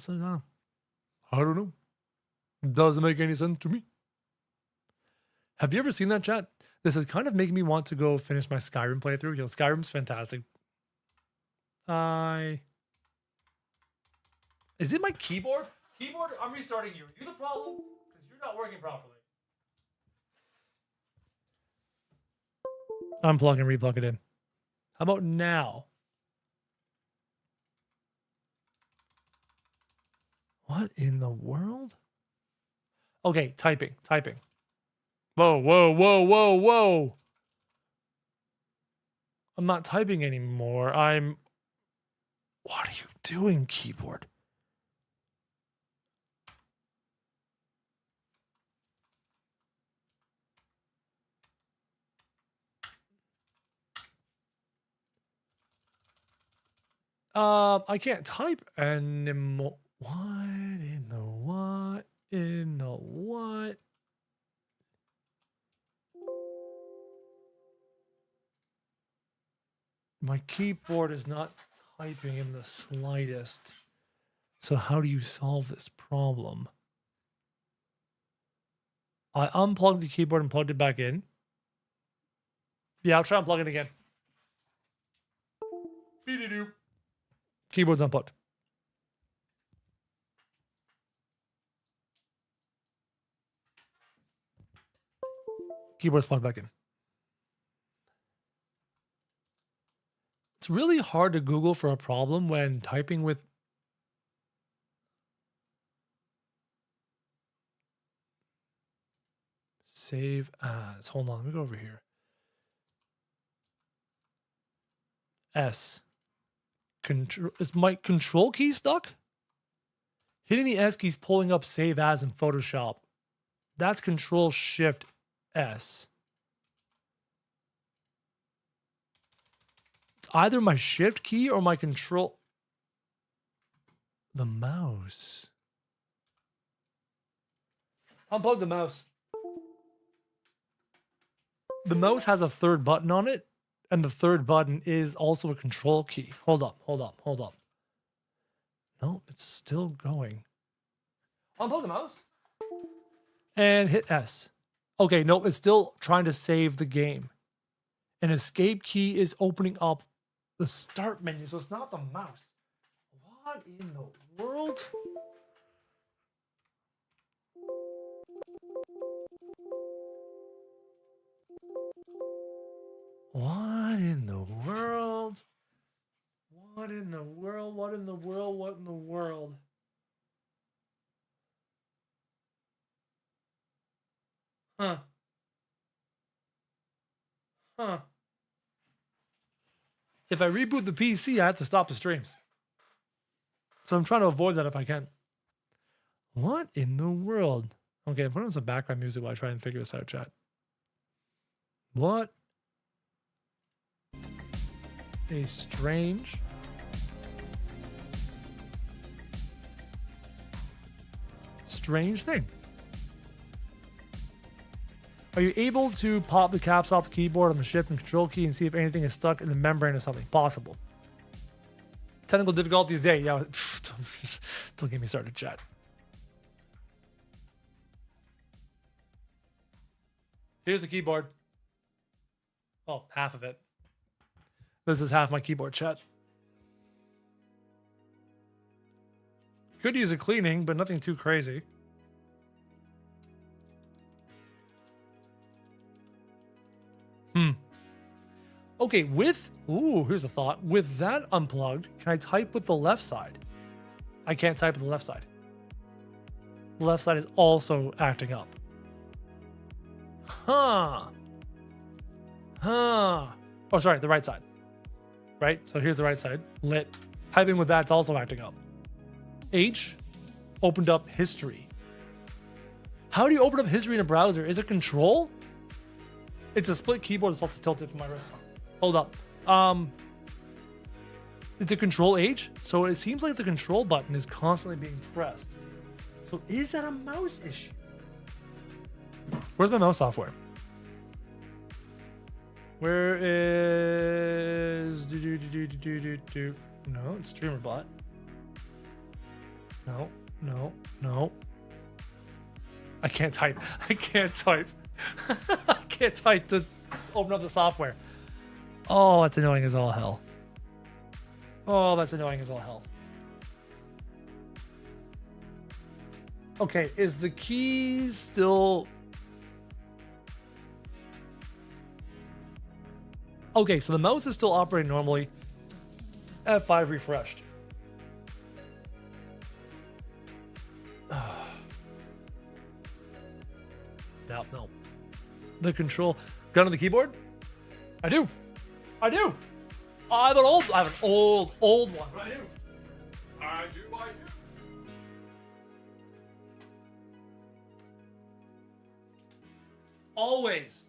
S1: don't know. Doesn't make any sense to me. Have you ever seen that, chat? This is kind of making me want to go finish my Skyrim playthrough. Yo, Skyrim's fantastic. Is it my keyboard? Keyboard, I'm restarting you. Are you the problem? Because you're not working properly. Unplug and replug it in. How about now? What in the world? Okay, typing. Whoa. I'm not typing anymore. What are you doing, keyboard? I can't type anymore. What in the what? My keyboard is not typing in the slightest. So how do you solve this problem? I unplugged the keyboard and plugged it back in. Yeah, I'll try unplugging it again. Be-de-doo. Keyboard's unplugged. Keyboard's plugged back in. It's really hard to Google for a problem when typing with save as. Hold on, let me go over here. S. Control, is my control key stuck? Hitting the S key is pulling up save as in Photoshop. That's Control Shift S. It's either my Shift key or my Control. The mouse. Unplug the mouse. The mouse has a third button on it, and the third button is also a control key. Hold up. No, it's still going. Unplug the mouse. And hit S. Okay, no, it's still trying to save the game. An escape key is opening up the start menu, so it's not the mouse. What in the world? What in the world? What in the world? What in the world? What in the world? Huh. If I reboot the PC, I have to stop the streams. So I'm trying to avoid that if I can. What in the world? Okay, put on some background music while I try and figure this out, chat. What a strange thing. Are you able to pop the caps off the keyboard on the shift and control key and see if anything is stuck in the membrane or something? Possible. Technical difficulties day. Yeah, don't get me started, chat. Here's the keyboard. Oh, half of it. This is half my keyboard, chat. Could use a cleaning, but nothing too crazy. Okay, here's the thought. With that unplugged, can I type with the left side? I can't type with the left side. The left side is also acting up. Oh, sorry, the right side. Right? So here's the right side. Lit. Typing with that's also acting up. H opened up history. How do you open up history in a browser? Is it control? It's a split keyboard that's also tilted from my wrist. Hold up. It's a control H, so it seems like the control button is constantly being pressed. So is that a mouse issue? Where's my mouse software? Where is No, it's StreamerBot. No. I can't type. I can't type to open up the software. Oh, that's annoying as all hell. Okay, is the keys still... Okay, so the mouse is still operating normally. F5 refreshed. No. The control... Gun on the keyboard? I do. I have an old one. I do. Always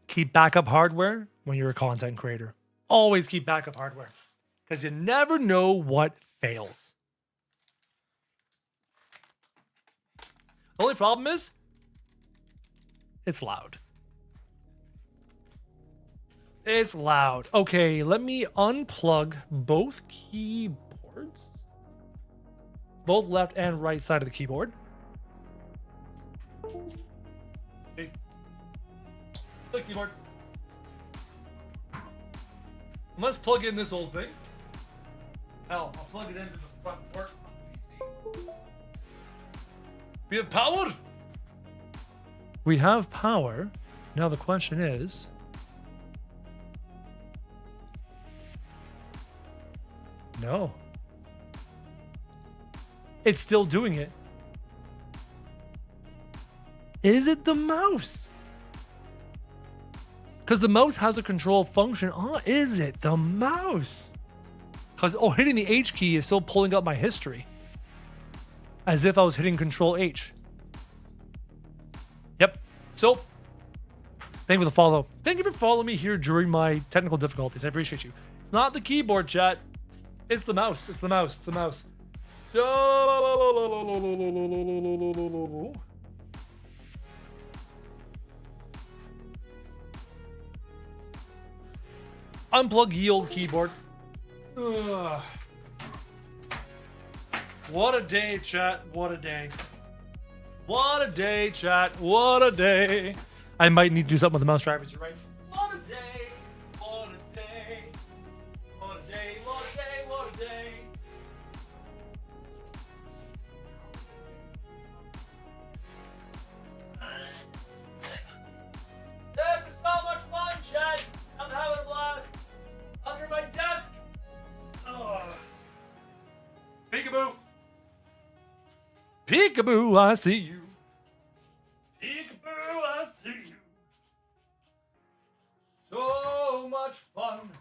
S1: keep backup hardware when you're a content creator. Always keep backup hardware. Because you never know what fails. The only problem is, it's loud. It's loud. Okay, let me unplug both keyboards. Both left and right side of the keyboard. See? The keyboard. Let's plug in this old thing. Hell, I'll plug it into the front port of the PC. We have power! We have power. Now the question is... No. It's still doing it. Is it the mouse? Because the mouse has a control function. Oh, is it the mouse? Because, oh, hitting the H key is still pulling up my history. As if I was hitting Control H. Yep. So, thank you for the follow. Thank you for following me here during my technical difficulties. I appreciate you. It's not the keyboard, chat. It's the mouse. It's the mouse. It's the mouse. Unplug ye old keyboard. Ugh. What a day, chat. What a day. What a day, chat. What a day. I might need to do something with the mouse drivers, you're right. What a day. What a day. What a day. What a day. What a day. This is so much fun, chat. I'm having a blast. Under my desk. Ugh. Peekaboo. Peekaboo, I see you. Peekaboo, I see you. So much fun.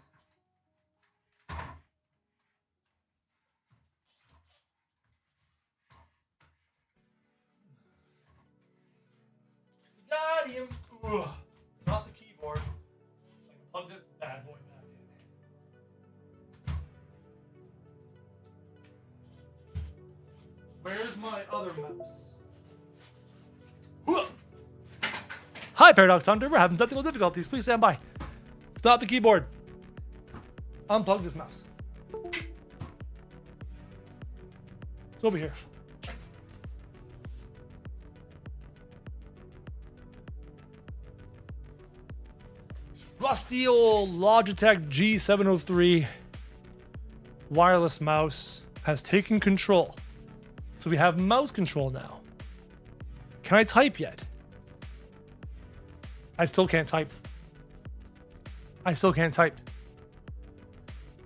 S1: Got him. Ugh. Not the keyboard. I can plug this bad boy back in. Where's my other mouse? Hi, Paradox Hunter. We're having technical difficulties. Please stand by. Stop the keyboard. Unplug this mouse. It's over here. Rusty old Logitech G703 wireless mouse has taken control. So we have mouse control now. Can I type yet? I still can't type. I still can't type.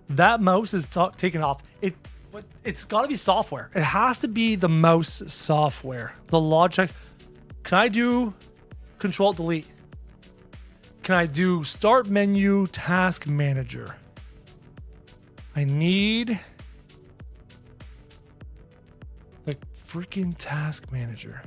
S1: That mouse is taken off. It's got to be software. It has to be the mouse software. The Logitech. Can I do Control Delete? Can I do Start Menu Task Manager? I need like freaking Task Manager.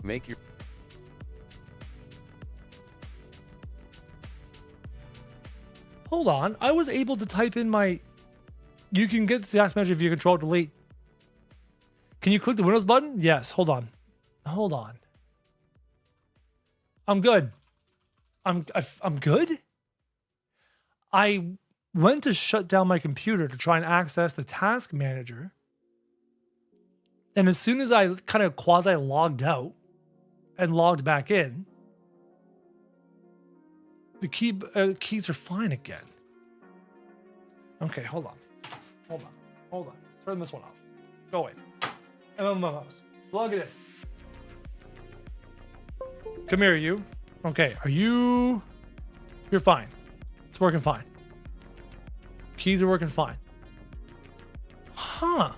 S2: Make your
S1: Hold on. I was able to type in my. You can get the task manager if you Control Delete. Can you click the Windows button? Yes. Hold on. Hold on. I'm good. I'm good. I went to shut down my computer to try and access the task manager. And as soon as I kind of quasi logged out and logged back in, the keys are fine again. Okay, hold on. Hold on. Turn this one off. Go away. And then my mouse. Plug it in. Come here, you. Okay, are you... You're fine. It's working fine. Keys are working fine. Huh.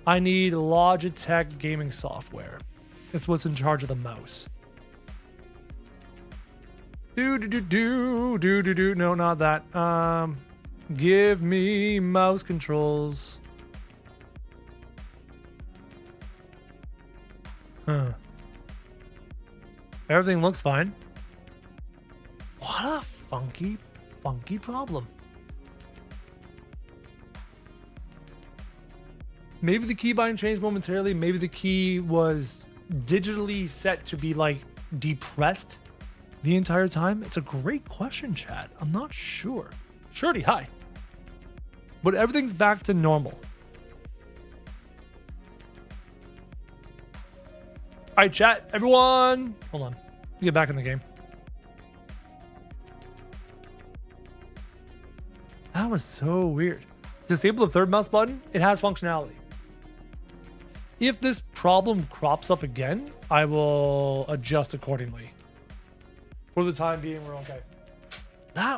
S1: I need Logitech gaming software. It's what's in charge of the mouse. No, not that. Give me mouse controls. Huh. Everything looks fine. What a funky problem. Maybe the keybind changed momentarily. Maybe the key was digitally set to be like depressed the entire time. It's a great question, chat. I'm not sure. Shirley, hi. But everything's back to normal. All right, chat. Everyone, hold on. Let me get back in the game. That was so weird. Disable the third mouse button. It has functionality. If this problem crops up again, I will adjust accordingly. For the time being, we're okay.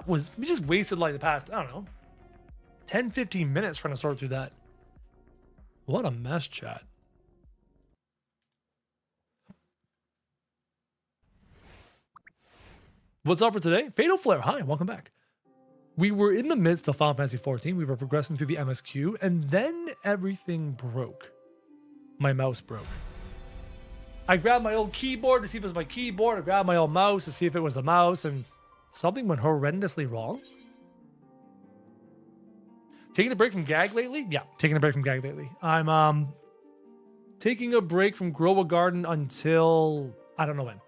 S1: We just wasted like the past, I don't know, 10, 15 minutes trying to sort through that. What a mess, chat. What's up for today? Fatal Flare, hi, welcome back. We were in the midst of Final Fantasy XIV. We were progressing through the MSQ, and then everything broke. My mouse broke. I grabbed my old keyboard to see if it was my keyboard. I grabbed my old mouse to see if it was the mouse, and something went horrendously wrong. Taking a break from GAG lately? Yeah, taking a break from GAG lately. I'm taking a break from Grow a Garden until I don't know when.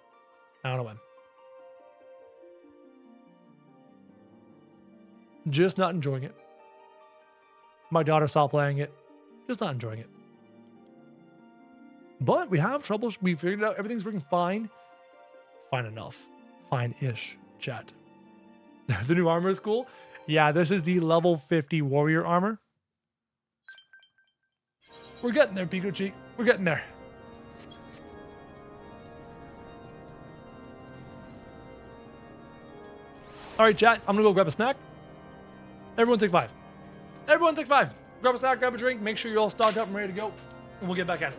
S1: Just not enjoying it. My daughter stopped playing it. Just not enjoying it. But we have troubles. We figured it out. Everything's working fine. Fine enough. Fine-ish, chat. The new armor is cool. Yeah, this is the level 50 warrior armor. We're getting there, Pico Cheek. We're getting there. All right, chat. I'm going to go grab a snack. Everyone take 5. Everyone take 5. Grab a snack, grab a drink. Make sure you're all stocked up and ready to go. And we'll get back at it.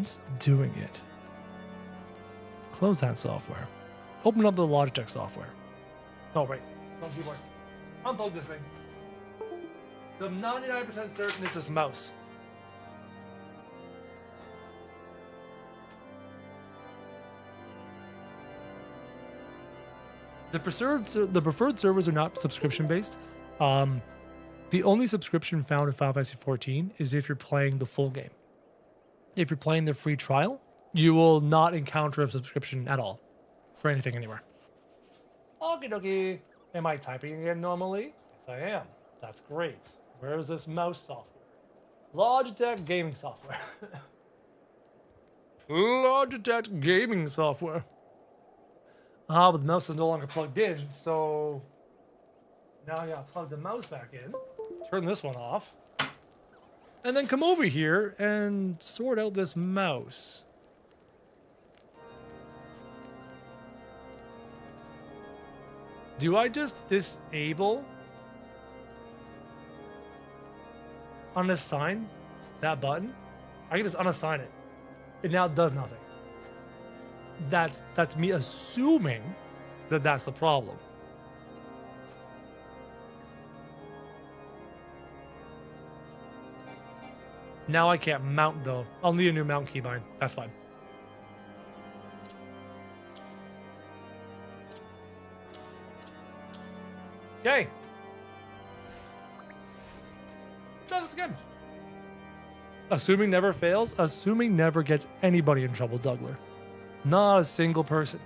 S1: What's doing it? Close that software. Open up the Logitech software. Oh, wait. Wrong keyboard. Unplug this thing. I'm 99% certain it's this mouse. The preferred servers are not subscription based. The only subscription found in FFXIV is if you're playing the full game. If you're playing the free trial, you will not encounter a subscription at all for anything anywhere. Okie dokie. Am I typing again normally? Yes, I am. That's great. Where's this mouse software? Logitech gaming software. Logitech gaming software. But the mouse is no longer plugged in, so now I gotta plug the mouse back in, turn this one off, and then come over here and sort out this mouse. Do I just disable, unassign that button? I can just unassign it. It now does nothing. That's me assuming that that's the problem. Now I can't mount though. I'll need a new mount keybind. That's fine. Okay. Try this again. Assuming never fails. Assuming never gets anybody in trouble, Dougler. Not a single person.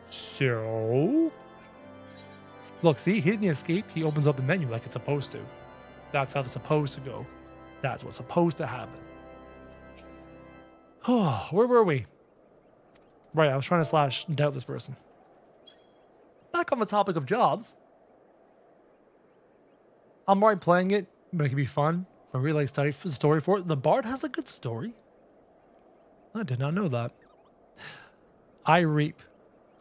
S1: So, look, see, hitting escape, he opens up the menu like it's supposed to. That's how it's supposed to go. That's what's supposed to happen. Oh, where were we? Right, I was trying to / doubt this person. Back on the topic of jobs. I'm right playing it, but it can be fun. I really like study for the story for it. The Bard has a good story. I did not know that. I reap.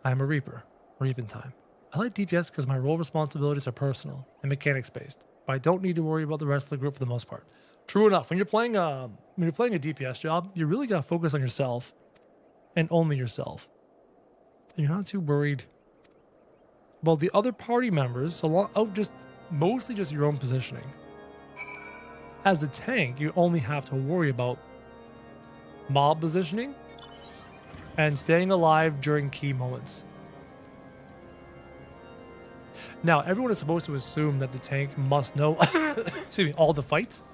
S1: I am a reaper. Reaping time. I like DPS because my role responsibilities are personal and mechanics based, but I don't need to worry about the rest of the group for the most part. True enough. When you're playing a DPS job, you really gotta focus on yourself and only yourself. And you're not too worried about the other party members. Mostly just your own positioning. As the tank, you only have to worry about mob positioning and staying alive during key moments. Now, everyone is supposed to assume that the tank must know excuse me, all the fights.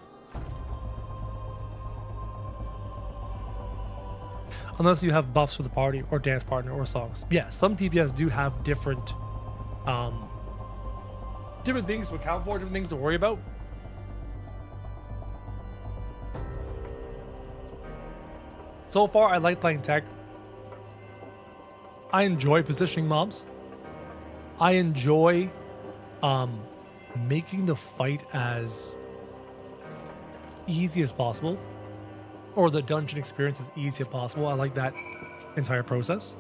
S1: Unless you have buffs for the party or dance partner or songs. Yeah, some DPS do have different things to account for, different things to worry about. So far, I like playing tech. I enjoy positioning mobs. I enjoy making the fight as easy as possible, or the dungeon experience as easy as possible. I like that entire process.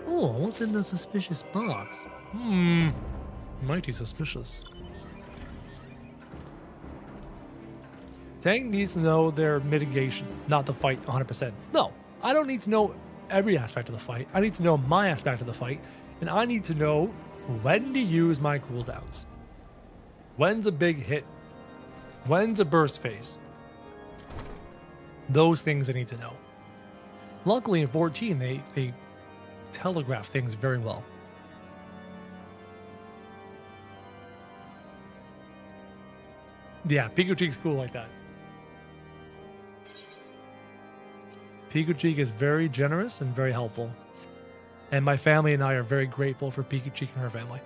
S1: Oh, what's in the suspicious box? Mighty suspicious. Tank needs to know their mitigation, not the fight 100%. No, I don't need to know every aspect of the fight. I need to know my aspect of the fight, and I need to know when to use my cooldowns. When's a big hit? When's a burst phase? Those things I need to know. Luckily in 14, they telegraph things very well. Yeah, Pico Cheek's cool like that. Pico Cheek is very generous and very helpful. And my family and I are very grateful for Pico Cheek and her family.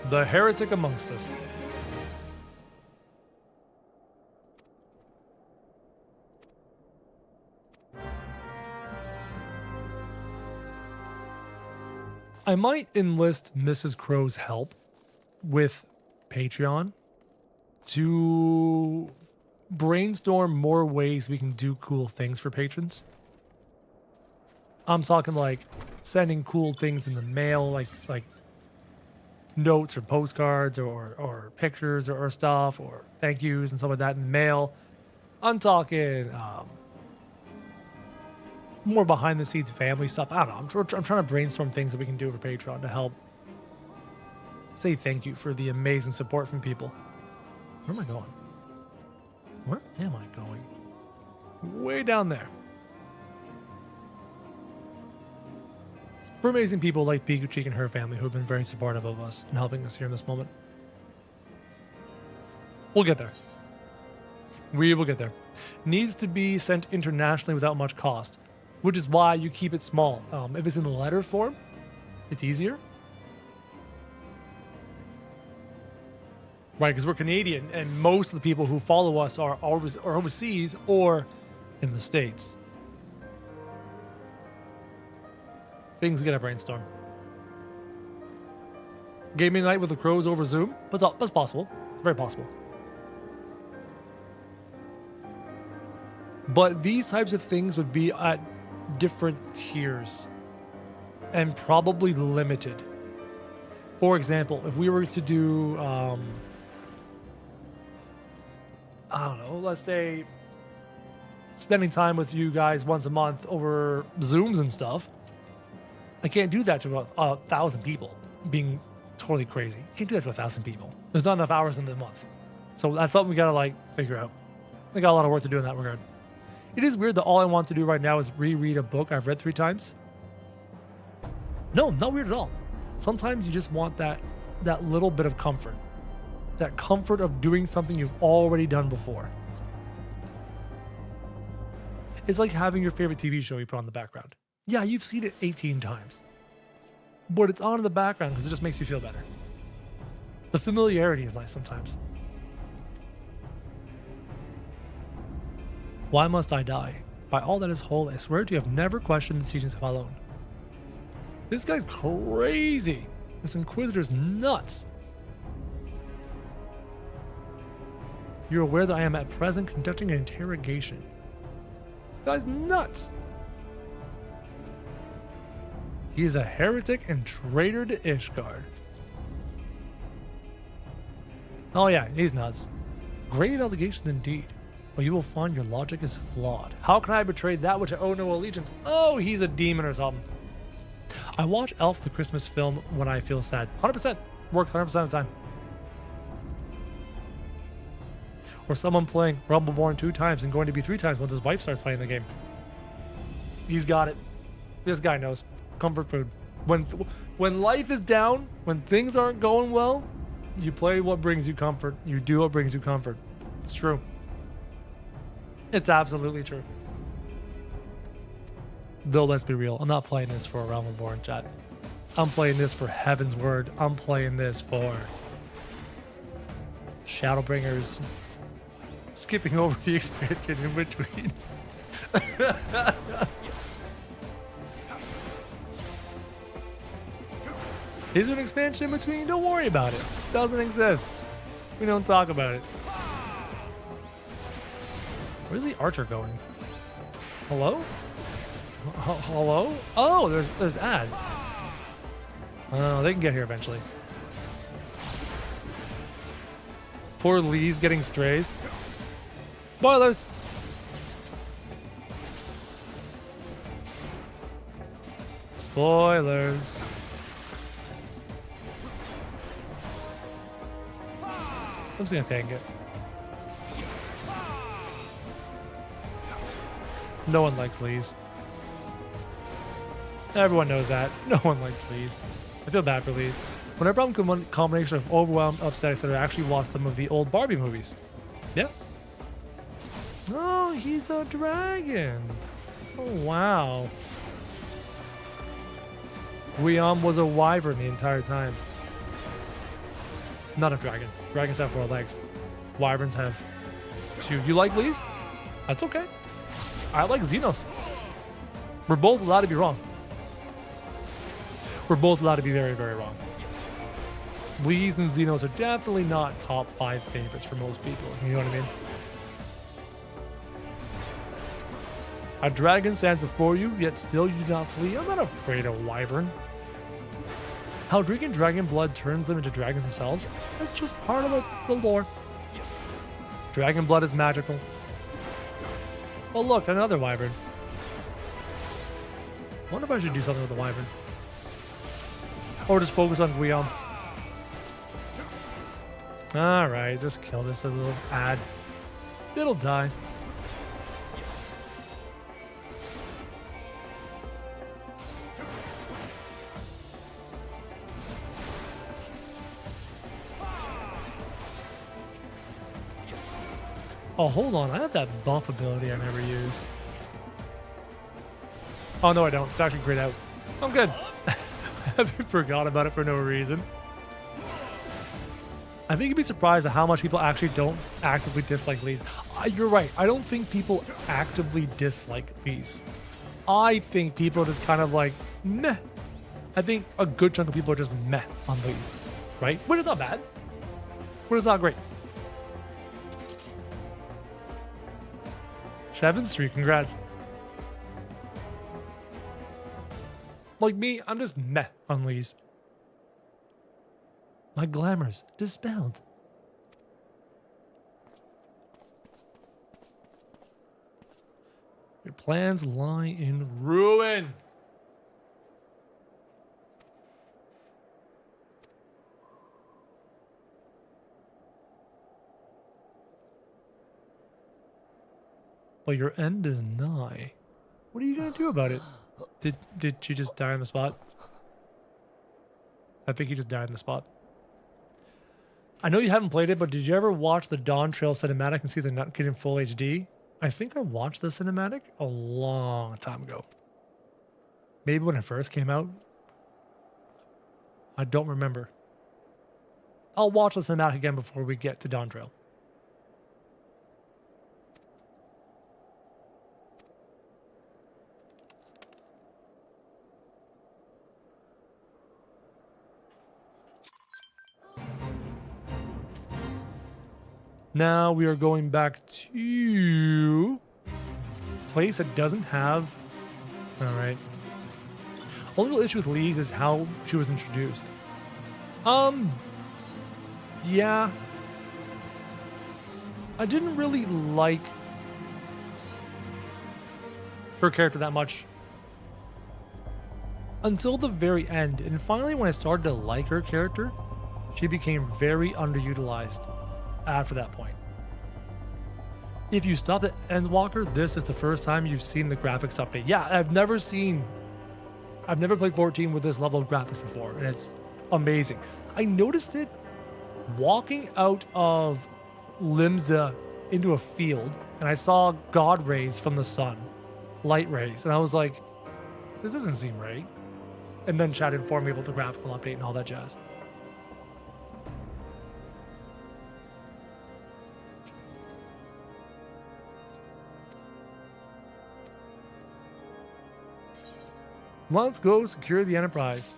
S1: The heretic amongst us. I might enlist Mrs. Crow's help with Patreon to brainstorm more ways we can do cool things for patrons. I'm talking like sending cool things in the mail, like notes or postcards or pictures or stuff or thank yous and stuff like that in the mail. I'm talking more behind the scenes family stuff. I don't know. I'm trying to brainstorm things that we can do for Patreon to help say thank you for the amazing support from people. Where am I going? Where am I going? Way down there. For amazing people like Piku Cheek and her family who have been very supportive of us and helping us here in this moment. We'll get there. We will get there. Needs to be sent internationally without much cost, which is why you keep it small. If it's in letter form, it's easier. Right, because we're Canadian, and most of the people who follow us are overseas or in the States. Things we gotta brainstorm. Gaming night with the crows over Zoom? That's possible. Very possible. But these types of things would be at different tiers and probably limited. For example, if we were to do, I don't know, let's say spending time with you guys once a month over Zooms and stuff, I can't do that to about 1,000 people being totally crazy. I can't do that to 1,000 people. There's not enough hours in the month. So that's something we gotta like figure out. I got a lot of work to do in that regard. It is weird that all I want to do right now is reread a book I've read 3 times. No, not weird at all. Sometimes you just want that little bit of comfort. That comfort of doing something you've already done before. It's like having your favorite TV show you put on in the background. Yeah, you've seen it 18 times. But it's on in the background because it just makes you feel better. The familiarity is nice sometimes. Why must I die? By all that is holy, I swear to you, I have never questioned the teachings of Alone. This guy's crazy. This Inquisitor's nuts. You're aware that I am at present conducting an interrogation. This guy's nuts. He is a heretic and traitor to Ishgard. Oh yeah, he's nuts. Grave allegations indeed. But you will find your logic is flawed. How can I betray that which I owe no allegiance? Oh, he's a demon or something. I watch Elf the Christmas film when I feel sad. 100%. Works 100% of the time. Or someone playing Realm Reborn 2 times and going to be 3 times once his wife starts playing the game. He's got it. This guy knows. Comfort food. When life is down, when things aren't going well, you play what brings you comfort. You do what brings you comfort. It's true. It's absolutely true. Though, let's be real, I'm not playing this for A Realm Reborn, chat. I'm playing this for Heaven's Word. I'm playing this for Shadowbringers. Skipping over the expansion in between. Is there an expansion in between? Don't worry about it. It doesn't exist. We don't talk about it. Where's the archer going? Hello? Hello? Oh, there's ads. Oh, they can get here eventually. Poor Lee's getting strays. Spoilers! Spoilers. I'm just gonna tank it. No one likes Lee's. Everyone knows that. No one likes Lee's. I feel bad for Lee's. Whenever I'm a combination of overwhelmed, upset, etc., I actually watched some of the old Barbie movies. Yeah. Oh, he's a dragon. Oh, wow. Guillaume was a wyvern the entire time. Not a dragon. Dragons have 4 legs. Wyverns have 2. You like Lee's? That's okay. I like Xenos. We're both allowed to be wrong. We're both allowed to be very, very wrong. Lee's and Xenos are definitely not top 5 favorites for most people. You know what I mean? A dragon stands before you, yet still you do not flee. I'm not afraid of wyvern. how drinking dragon blood turns them into dragons themselves, that's just part of the lore. Dragon blood is magical. Oh look, another wyvern. Wonder if I should do something with the wyvern. Or just focus on Guillaume. Alright, just kill this little ad. It'll die. Oh, hold on. I have that buff ability I never use. Oh, no, I don't. It's actually grayed out. I'm good. I forgot about it for no reason. I think you'd be surprised at how much people actually don't actively dislike these. You're right. I don't think people actively dislike these. I think people are just kind of like, meh. I think a good chunk of people are just meh on these, right? Which is not bad. Which is not great. 7th Street, congrats. Like me, I'm just meh on these. My glamour's dispelled. Your plans lie in ruin. But your end is nigh. What are you gonna do about it? Did you just die on the spot? I think you just died on the spot. I know you haven't played it, but did you ever watch the Dawntrail cinematic and see the Nut Kid in full HD? I think I watched the cinematic a long time ago. Maybe when it first came out. I don't remember. I'll watch the cinematic again before we get to Dawntrail. Now we are going back to a place that doesn't have... Alright. Only real issue with Lee's is how she was introduced. Yeah. I didn't really like her character that much until the very end. And finally, when I started to like her character, she became very underutilized after that point. If you stop at Endwalker, this is the first time you've seen the graphics update. Yeah, I've never played 14 with this level of graphics before, and it's amazing. I noticed it walking out of Limsa into a field, and I saw God rays from the sun, light rays, and I was like, this doesn't seem right. And then Chad informed me about the graphical update and all that jazz. Let's go secure the Enterprise.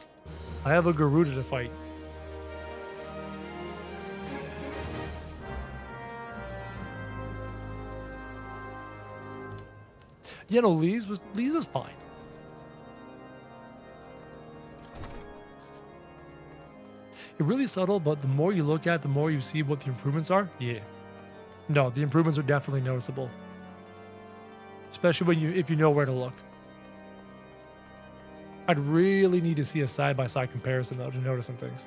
S1: I have a Garuda to fight. Yeah, no, Lee's was fine. It's really subtle, but the more you look at, the more you see what the improvements are. Yeah. No, the improvements are definitely noticeable. Especially if you know where to look. I'd really need to see a side-by-side comparison, though, to notice some things.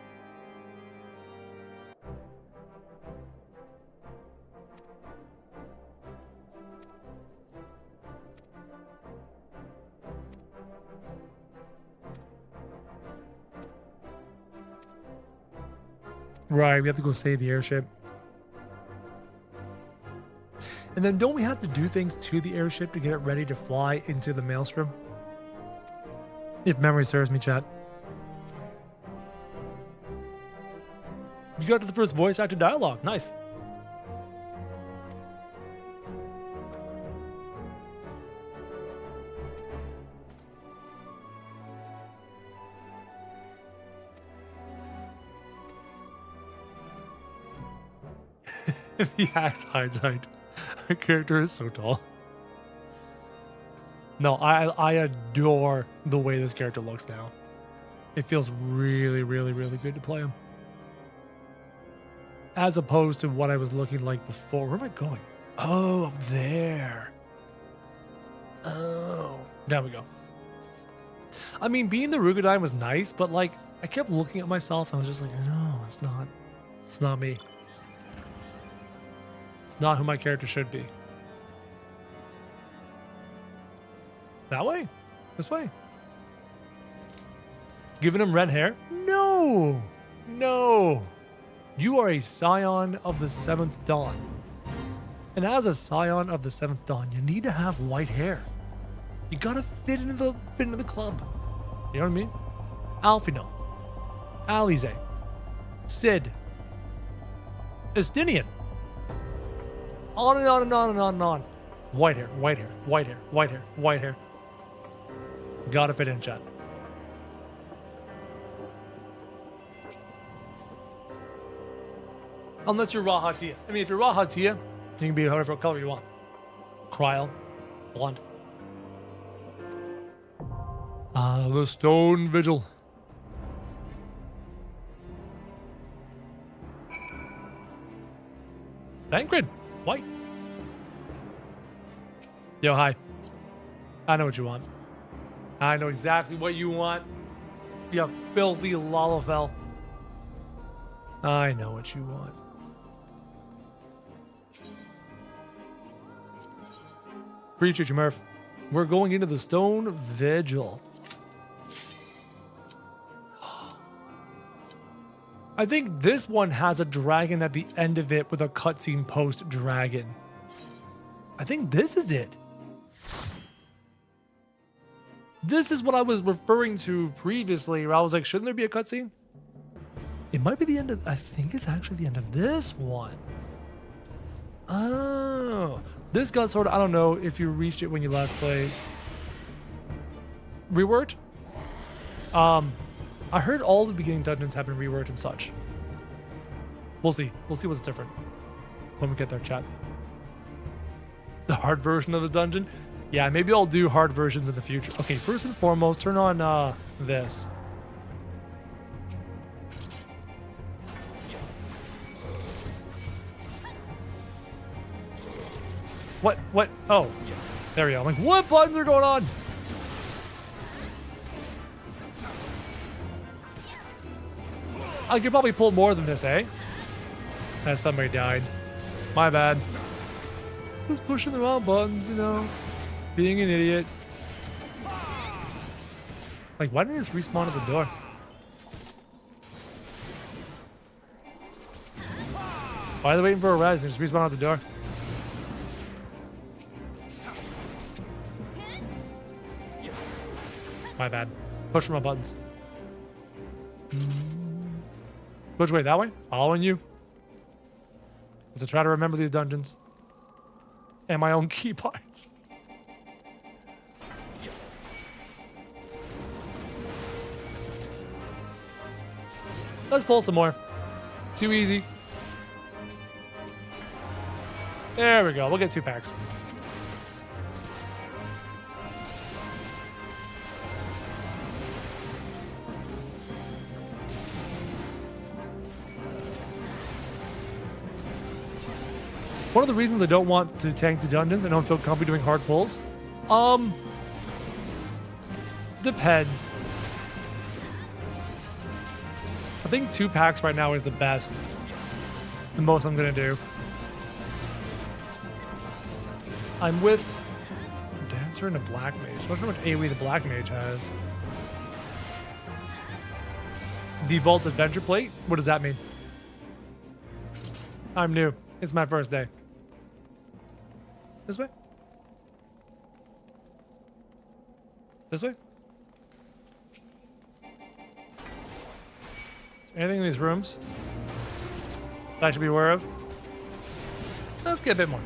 S1: Right, we have to go save the airship. And then don't we have to do things to the airship to get it ready to fly into the Maelstrom? If memory serves me, chat. You got to the first voice actor dialogue. Nice. The axe hides height. Her character is so tall. No, I adore the way this character looks now. It feels really, really, really good to play him. As opposed to what I was looking like before. Where am I going? Oh, up there. Oh, there we go. I mean, being the Rugadine was nice, but like, I kept looking at myself and I was just like, no, it's not. It's not me. It's not who my character should be. That way? This way? Giving him red hair? No! No! You are a scion of the 7th Dawn. And as a scion of the 7th Dawn, you need to have white hair. You gotta fit into the club. You know what I mean? Alphino. Alize. Sid. Estinian. On and on and on and on and on. White hair, white hair, white hair, white hair, white hair. Gotta fit in, chat. Unless you're Raw Hatia. I mean, if you're Raw Hatia, you can be whatever color you want. Cryle. Blonde. The Stone Vigil. Thancred. White. Yo, hi. I know what you want. I know exactly what you want. You filthy Lalafell. I know what you want. Appreciate you, Murph. We're going into the Stone Vigil. I think this one has a dragon at the end of it with a cutscene post-dragon. I think this is it. This is what I was referring to previously, where I was like, shouldn't there be a cutscene? It might be the end of... I think it's actually the end of this one. Oh. This got sort of... I don't know if you reached it when you last played. Reworked? I heard all the beginning dungeons have been reworked and such. We'll see. We'll see what's different when we get there, chat. The hard version of the dungeon? Yeah, maybe I'll do hard versions in the future. Okay, first and foremost, turn on this. What? Oh, there we go. I'm like, what buttons are going on? I could probably pull more than this, eh? As somebody died. My bad. Just pushing the wrong buttons, you know. Being an idiot. Like, why didn't he just respawn at the door? Why are they waiting for a res and just respawn at the door? My bad. Pushing my buttons. Which way? That way? Following you. As I try to remember these dungeons. And my own key parts. Let's pull some more. Too easy. There we go. We'll get 2 packs. One of the reasons I don't want to tank the dungeons, I don't feel comfy doing hard pulls. Depends. I think 2 packs right now is the best. The most I'm gonna do. I'm with Dancer and a Black Mage. I wonder how much AoE the Black Mage has. Default Adventure Plate? What does that mean? I'm new. It's my first day. This way? This way? Anything in these rooms that I should be aware of? Let's get a bit more.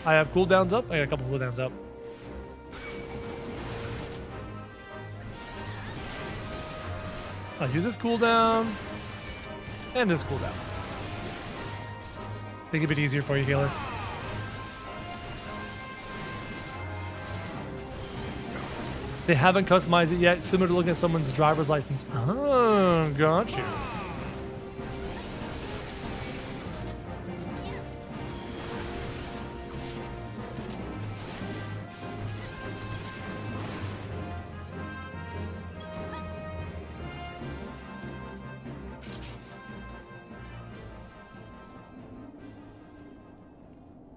S1: I have cooldowns up. I got a couple cooldowns up. I'll use this cooldown and this cooldown. Make it a bit easier for you, healer. They haven't customized it yet, similar to looking at someone's driver's license. Oh, gotcha.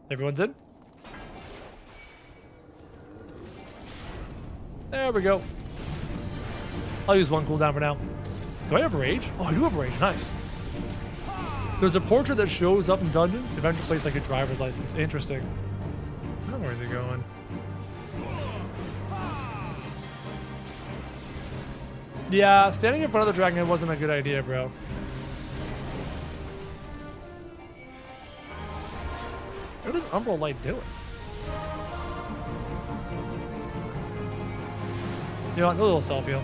S1: Everyone's in? There we go. I'll use one cooldown for now. Do I have rage? Oh, I do have rage. Nice. There's a portrait that shows up in dungeons. Eventually plays like a driver's license. Interesting. Oh, where's he going? Yeah, standing in front of the dragon wasn't a good idea, bro. What is Umbral Light doing? You know what? A little self-heal.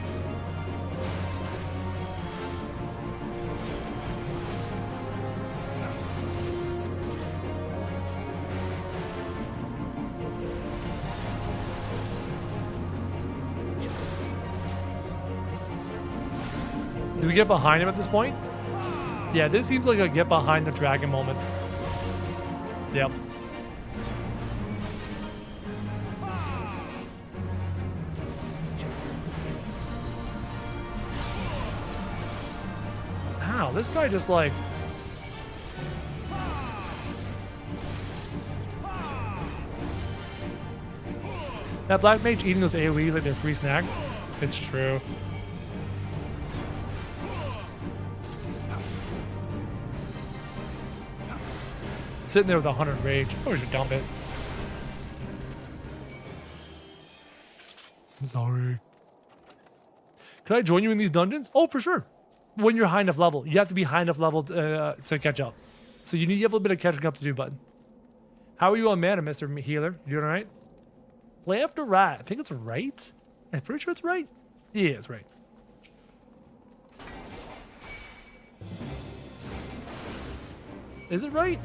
S1: Do we get behind him at this point? Yeah, this seems like a get behind the dragon moment. Yep. Wow, this guy just like... That black mage eating those AoEs like they're free snacks. It's true. Sitting there with 100 rage. Oh, we should dump it. Sorry. Can I join you in these dungeons? Oh, for sure. When you're high enough level. You have to be high enough level to catch up. So you have a little bit of catching up to do, bud. How are you on mana, Mr. Healer? You doing all right? Left or right? I think it's right. I'm pretty sure it's right. Yeah, it's right. Is it right?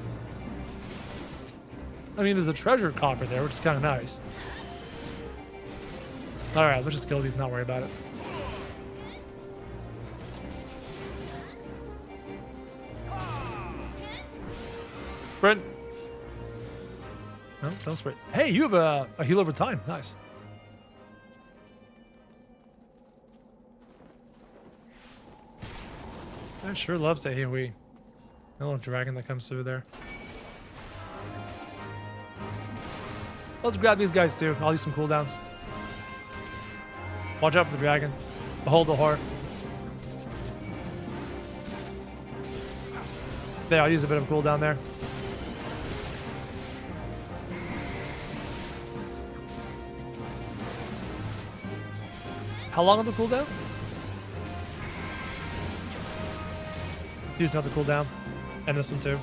S1: I mean, there's a treasure coffer there, which is kind of nice. All right, let's just kill these, not worry about it. Sprint. No, don't sprint. Hey, you have a heal over time. Nice. I sure loves to AoE. A little dragon that comes through there. Let's grab these guys too. I'll use some cooldowns. Watch out for the dragon. Behold the horror. There, I'll use a bit of a cooldown there. How long on the cooldown? Use another cooldown. And this one too.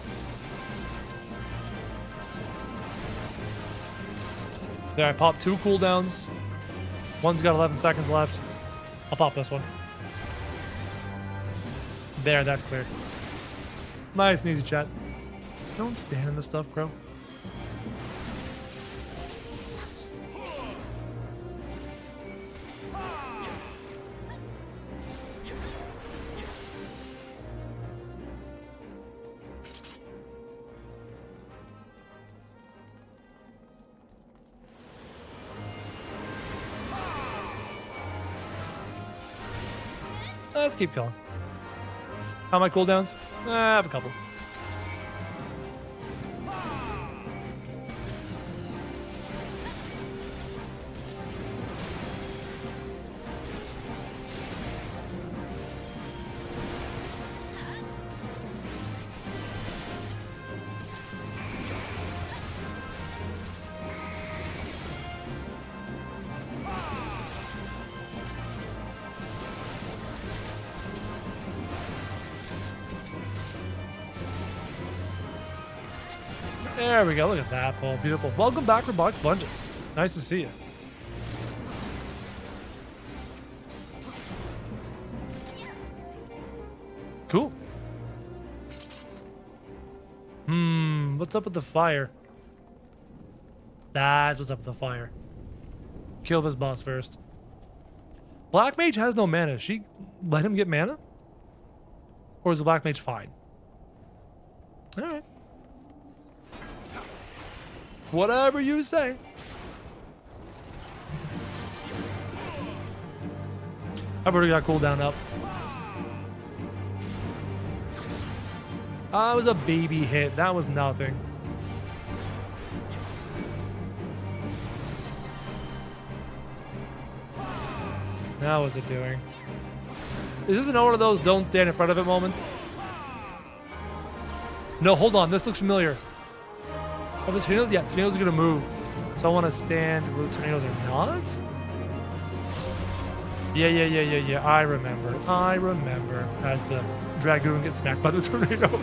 S1: There, I popped 2 cooldowns. One's got 11 seconds left. I'll pop this one. There, that's clear. Nice and easy, chat. Don't stand in this stuff, bro. Let's keep going. How am I cooldowns? I have a couple. There we go. Look at that, Paul. Beautiful. Welcome back, Robotic Sponges. Nice to see you. Cool. What's up with the fire? That's what's up with the fire. Kill this boss first. Black Mage has no mana. She let him get mana? Or is the Black Mage fine? Alright. Whatever you say. I've already got cooldown up. That was a baby hit. That was nothing. That was it doing. Is this another one of those don't stand in front of it moments? No, hold on. This looks familiar. Oh, the tornadoes? Yeah, the tornadoes are going to move. So I want to stand where the tornadoes are not? Yeah. I remember. As the Dragoon gets smacked by the tornado.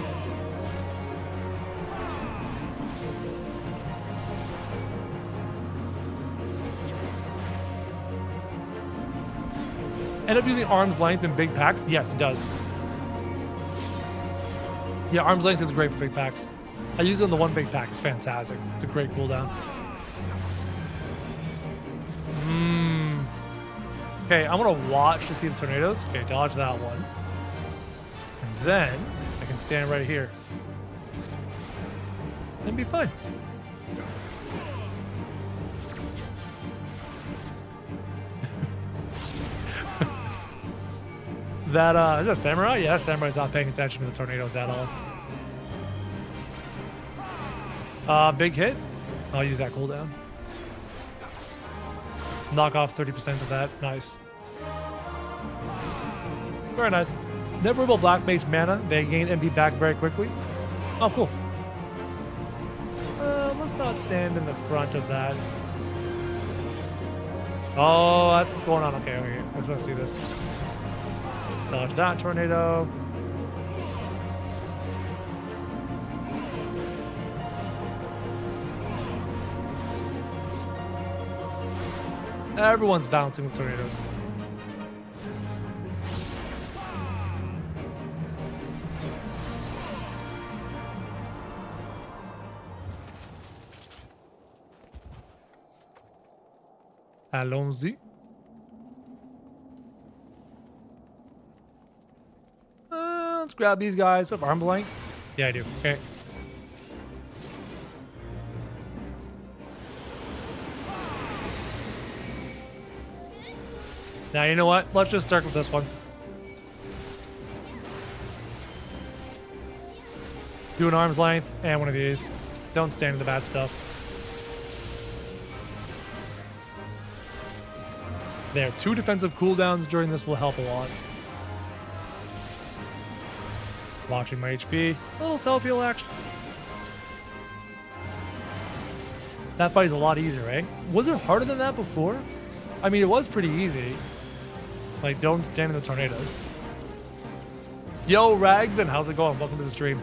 S1: End up using arm's length in big packs? Yes, it does. Yeah, arm's length is great for big packs. I use it on the one big pack. It's fantastic. It's a great cooldown. Okay, I'm gonna watch to see the tornadoes. Okay, dodge that one. And then I can stand right here. And be fine. Is that Samurai? Yeah, Samurai's not paying attention to the tornadoes at all. Big hit. I'll use that cooldown. Knock off 30% of that. Nice. Very nice. Never about Black Mage mana. They gain MP back very quickly. Oh, cool. Let's not stand in the front of that. Oh, that's what's going on. Okay. I just want to see this. Dodge that tornado. Everyone's bouncing with tornadoes. Allons-y. Let's grab these guys. Have arm length? Yeah, I do. Okay. Now, you know what? Let's just start with this one. Do an arm's length and one of these. Don't stand in the bad stuff. There. 2 defensive cooldowns during this will help a lot. Watching my HP. A little self-heal action. That fight is a lot easier, right? Was it harder than that before? I mean, it was pretty easy. Like, don't stand in the tornadoes. Yo, Rags, and how's it going? Welcome to the stream.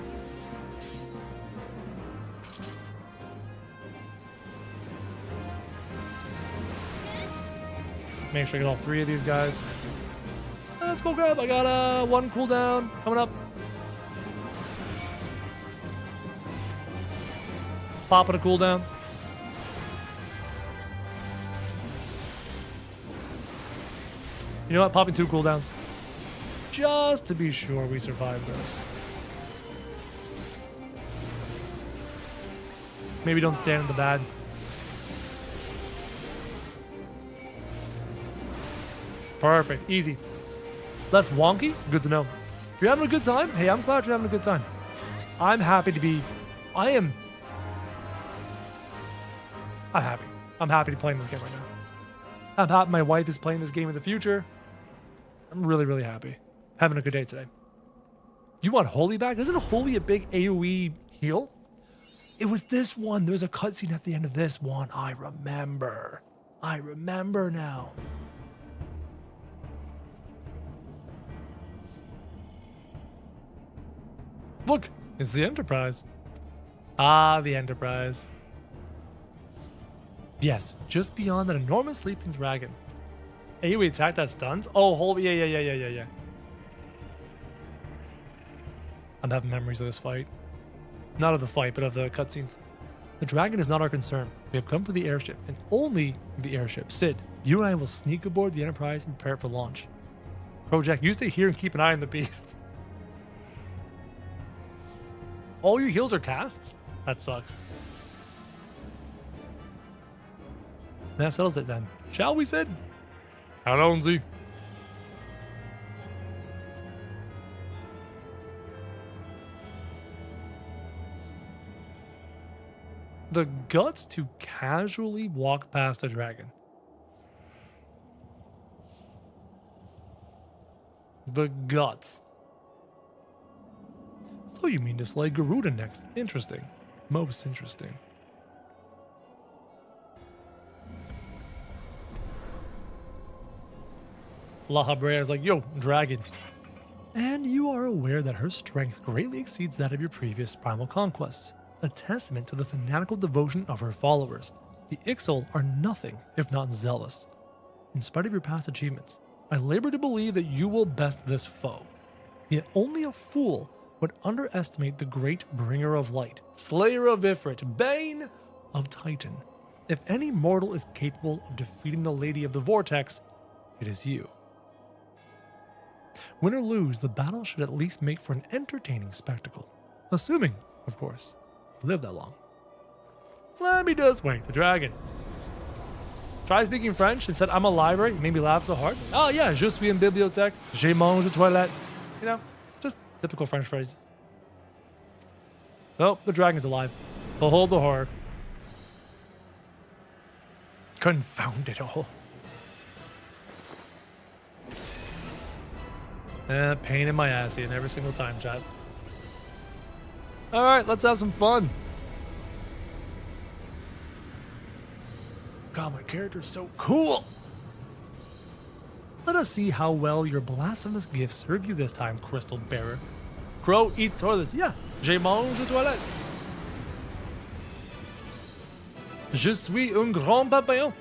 S1: Make sure I get all 3 of these guys. Let's go grab. I got 1 cooldown coming up. Popping a cooldown. You know what? Popping 2 cooldowns. Just to be sure we survive this. Maybe don't stand in the bad. Perfect. Easy. Less wonky? Good to know. If you're having a good time, hey, I'm glad you're having a good time. I'm happy to be... I'm happy. I'm happy to play in this game right now. I'm happy my wife is playing this game in the future. I'm really, really happy. Having a good day today. You want Holy back? Isn't Holy a big AoE heal? It was this one. There's a cutscene at the end of this one. I remember. I remember now. Look, it's the Enterprise. Ah, the Enterprise. Yes, just beyond that enormous sleeping dragon. AoE attack that stuns? Oh, holy, yeah. I'm having memories of this fight. Not of the fight, but of the cutscenes. The dragon is not our concern. We have come for the airship, and only the airship. Sid, You and I will sneak aboard the Enterprise and prepare it for launch. Kojak, you stay here and keep an eye on the beast. All your heals are casts? That sucks. That settles it then. Shall we, Sid? Alonzi. The guts to casually walk past a dragon. The guts. So you mean to slay Garuda next? Interesting. Most interesting. La Habrea is like, yo, dragon. And you are aware that her strength greatly exceeds that of your previous primal conquests, a testament to the fanatical devotion of her followers. The Ixal are nothing if not zealous. In spite of your past achievements, I labor to believe that you will best this foe. Yet only a fool would underestimate the great bringer of light, slayer of Ifrit, bane of Titan. If any mortal is capable of defeating the Lady of the Vortex, it is you. Win or lose, the battle should at least make for an entertaining spectacle. Assuming, of course, you live that long. Let me just wait, the dragon. Try speaking French and said, I'm a library. It made me laugh so hard. Oh yeah, je suis une bibliothèque. Je mange aux toilettes. You know, just typical French phrases. Oh, the dragon's alive. Behold the horror. Confound it all. Pain in my ass Ian, every single time, chat. Alright, let's have some fun. God, my character's so cool. Let us see how well your blasphemous gifts serve you this time, Crystal Bearer. Crow eats toilets. Yeah, je mange aux toilettes. Je suis un grand papillon.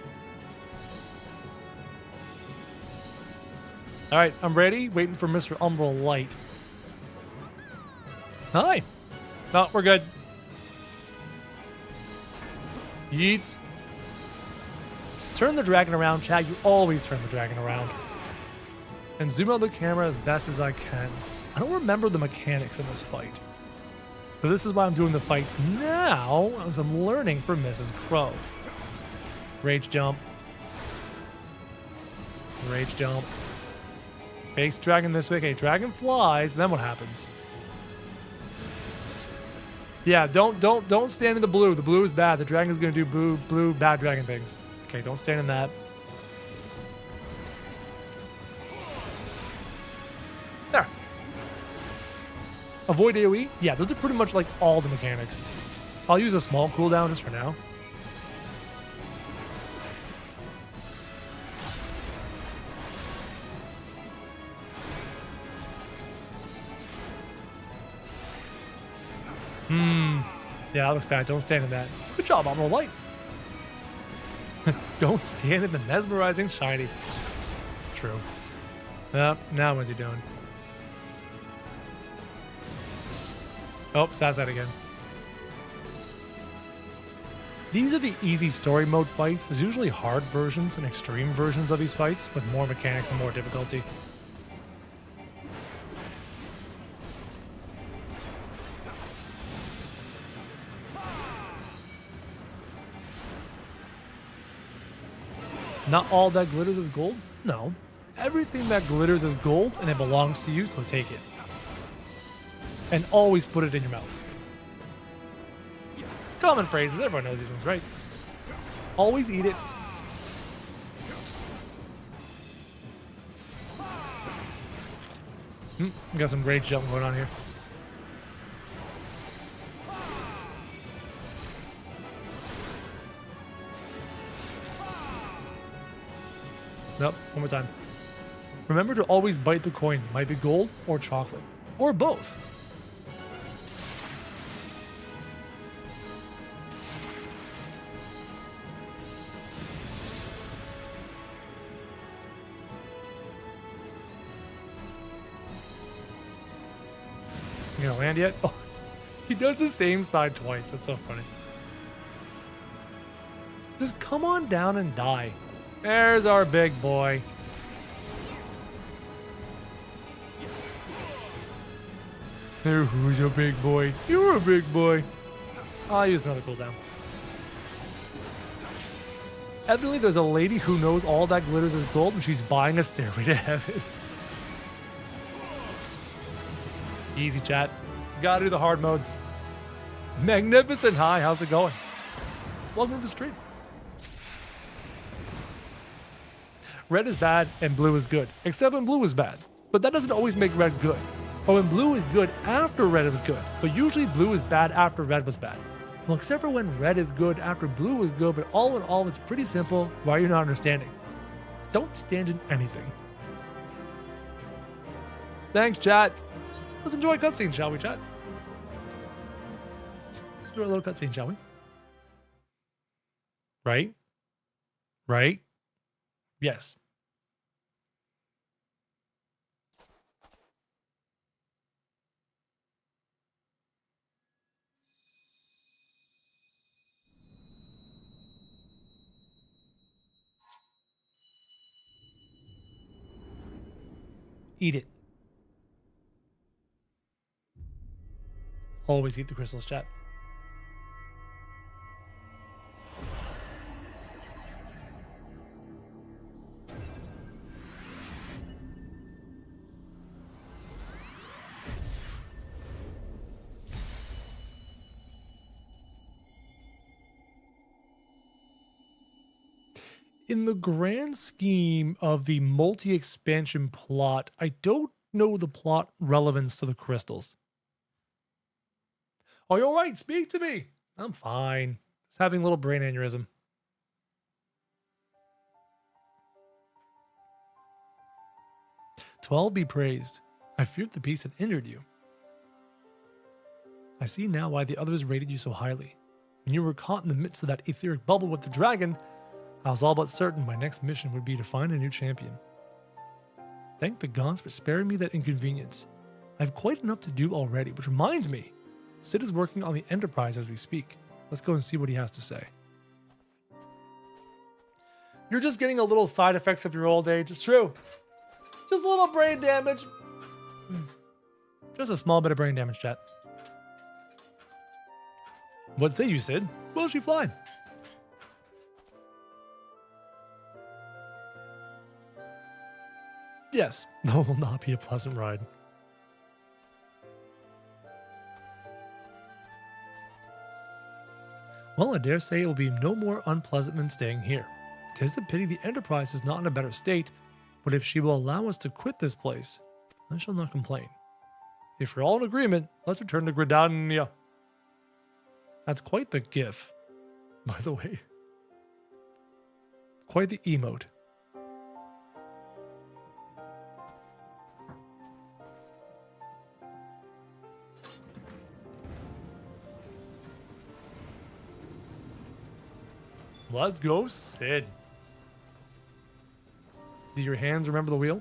S1: Alright, I'm ready. Waiting for Mr. Umbral Light. Hi. No, we're good. Yeet. Turn the dragon around, Chad. You always turn the dragon around. And zoom out the camera as best as I can. I don't remember the mechanics in this fight. But this is why I'm doing the fights now, as I'm learning from Mrs. Crow. Rage jump. Rage jump. Face dragon this way. Okay, dragon flies. Then what happens? Yeah, don't stand in the blue. The blue is bad. The dragon's gonna do blue bad dragon things. Okay, don't stand in that. There. Avoid AoE. Yeah, those are pretty much like all the mechanics. I'll use a small cooldown just for now. Yeah, that looks bad. Don't stand in that. Good job, Umbral Light. Don't stand in the mesmerizing shiny. It's true. Now what's he doing? Oh, Sazat again. These are the easy story mode fights. There's usually hard versions and extreme versions of these fights with more mechanics and more difficulty. Not all that glitters is gold? No. Everything that glitters is gold and it belongs to you, so take it. And always put it in your mouth. Common phrases, everyone knows these ones, right? Always eat it. Got some rage jump going on here. Nope, one more time. Remember to always bite the coin. It might be gold or chocolate. Or both. You gonna land yet? Oh, he does the same side twice. That's so funny. Just come on down and die. There's our big boy. There, who's a big boy? You're a big boy. I'll use another cooldown. Evidently, there's a lady who knows all that glitters is gold, and she's buying a stairway to heaven. Easy, chat. Gotta do the hard modes. Magnificent. Hi, how's it going? Welcome to the stream. Red is bad and blue is good, except when blue is bad. But that doesn't always make red good. Or when blue is good after red was good, but usually blue is bad after red was bad. Well, except for when red is good after blue was good, but all in all, it's pretty simple. Why are you not understanding? Don't stand in anything. Thanks, chat. Let's enjoy a cutscene, shall we, chat? Let's do a little cutscene, shall we? Right? Right? Yes. Eat it. Always eat the crystals, chat. In the grand scheme of the multi-expansion plot, I don't know the plot relevance to the crystals. Are you all right? Speak to me. I'm fine. Just having a little brain aneurysm. "12 be praised. I feared the beast had injured you. I see now why the others rated you so highly. When you were caught in the midst of that etheric bubble with the dragon, I was all but certain my next mission would be to find a new champion. Thank the gods for sparing me that inconvenience. I have quite enough to do already, which reminds me, Sid is working on the Enterprise as we speak. Let's go and see what he has to say." You're just getting a little side effects of your old age. It's true. Just a little brain damage. Just a small bit of brain damage, chat. What say you, Sid? Will she fly? Yes, that will not be a pleasant ride. Well, I dare say it will be no more unpleasant than staying here. 'Tis a pity the Enterprise is not in a better state, but if she will allow us to quit this place, I shall not complain. If you're all in agreement, let's return to Gridania. That's quite the gif, by the way. Quite the emote. Let's go, Sid. Do your hands remember the wheel?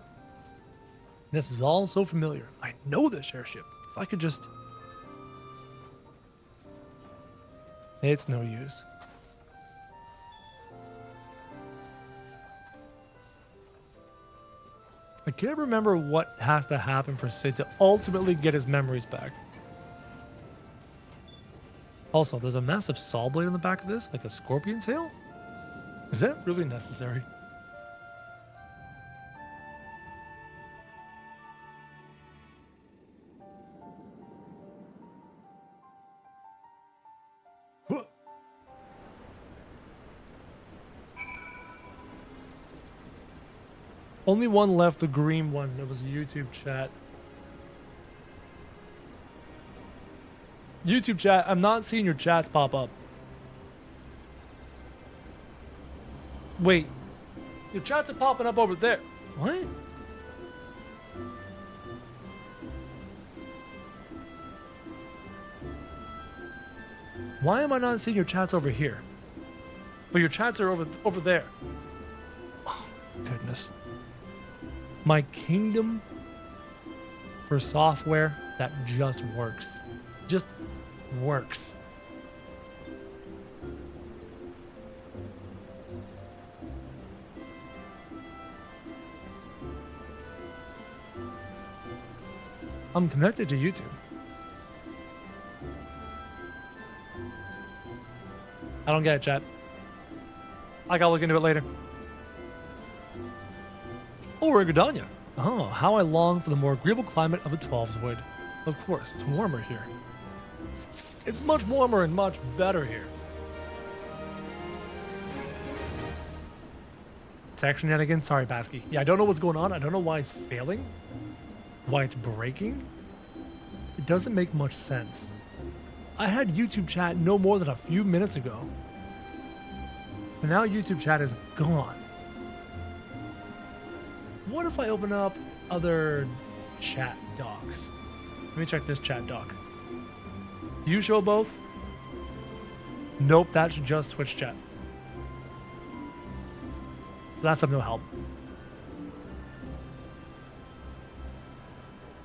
S1: This is all so familiar. I know this airship. If I could just... It's no use. I can't remember what has to happen for Sid to ultimately get his memories back. Also, there's a massive saw blade on the back of this, like a scorpion tail? Is that really necessary? Whoa. Only one left, the green one. It was a YouTube chat. YouTube chat, I'm not seeing your chats pop up. Wait, your chats are popping up over there. What? Why am I not seeing your chats over here? But your chats are over there. Oh, goodness. My kingdom for software that just works. Just works. I'm connected to YouTube. I don't get it, chat. I gotta look into it later. Oh, Rigodanya. Oh, how I long for the more agreeable climate of a 12's wood. Of course, it's warmer here. It's much warmer and much better here. Tech shenanigans? Sorry, Basky. Yeah, I don't know what's going on. I don't know why it's failing. Why it's breaking. It doesn't make much sense. I had YouTube chat no more than a few minutes ago. And now YouTube chat is gone. What if I open up other chat docs? Let me check this chat doc. Do you show both? Nope, that's just Twitch chat. So that's of no help.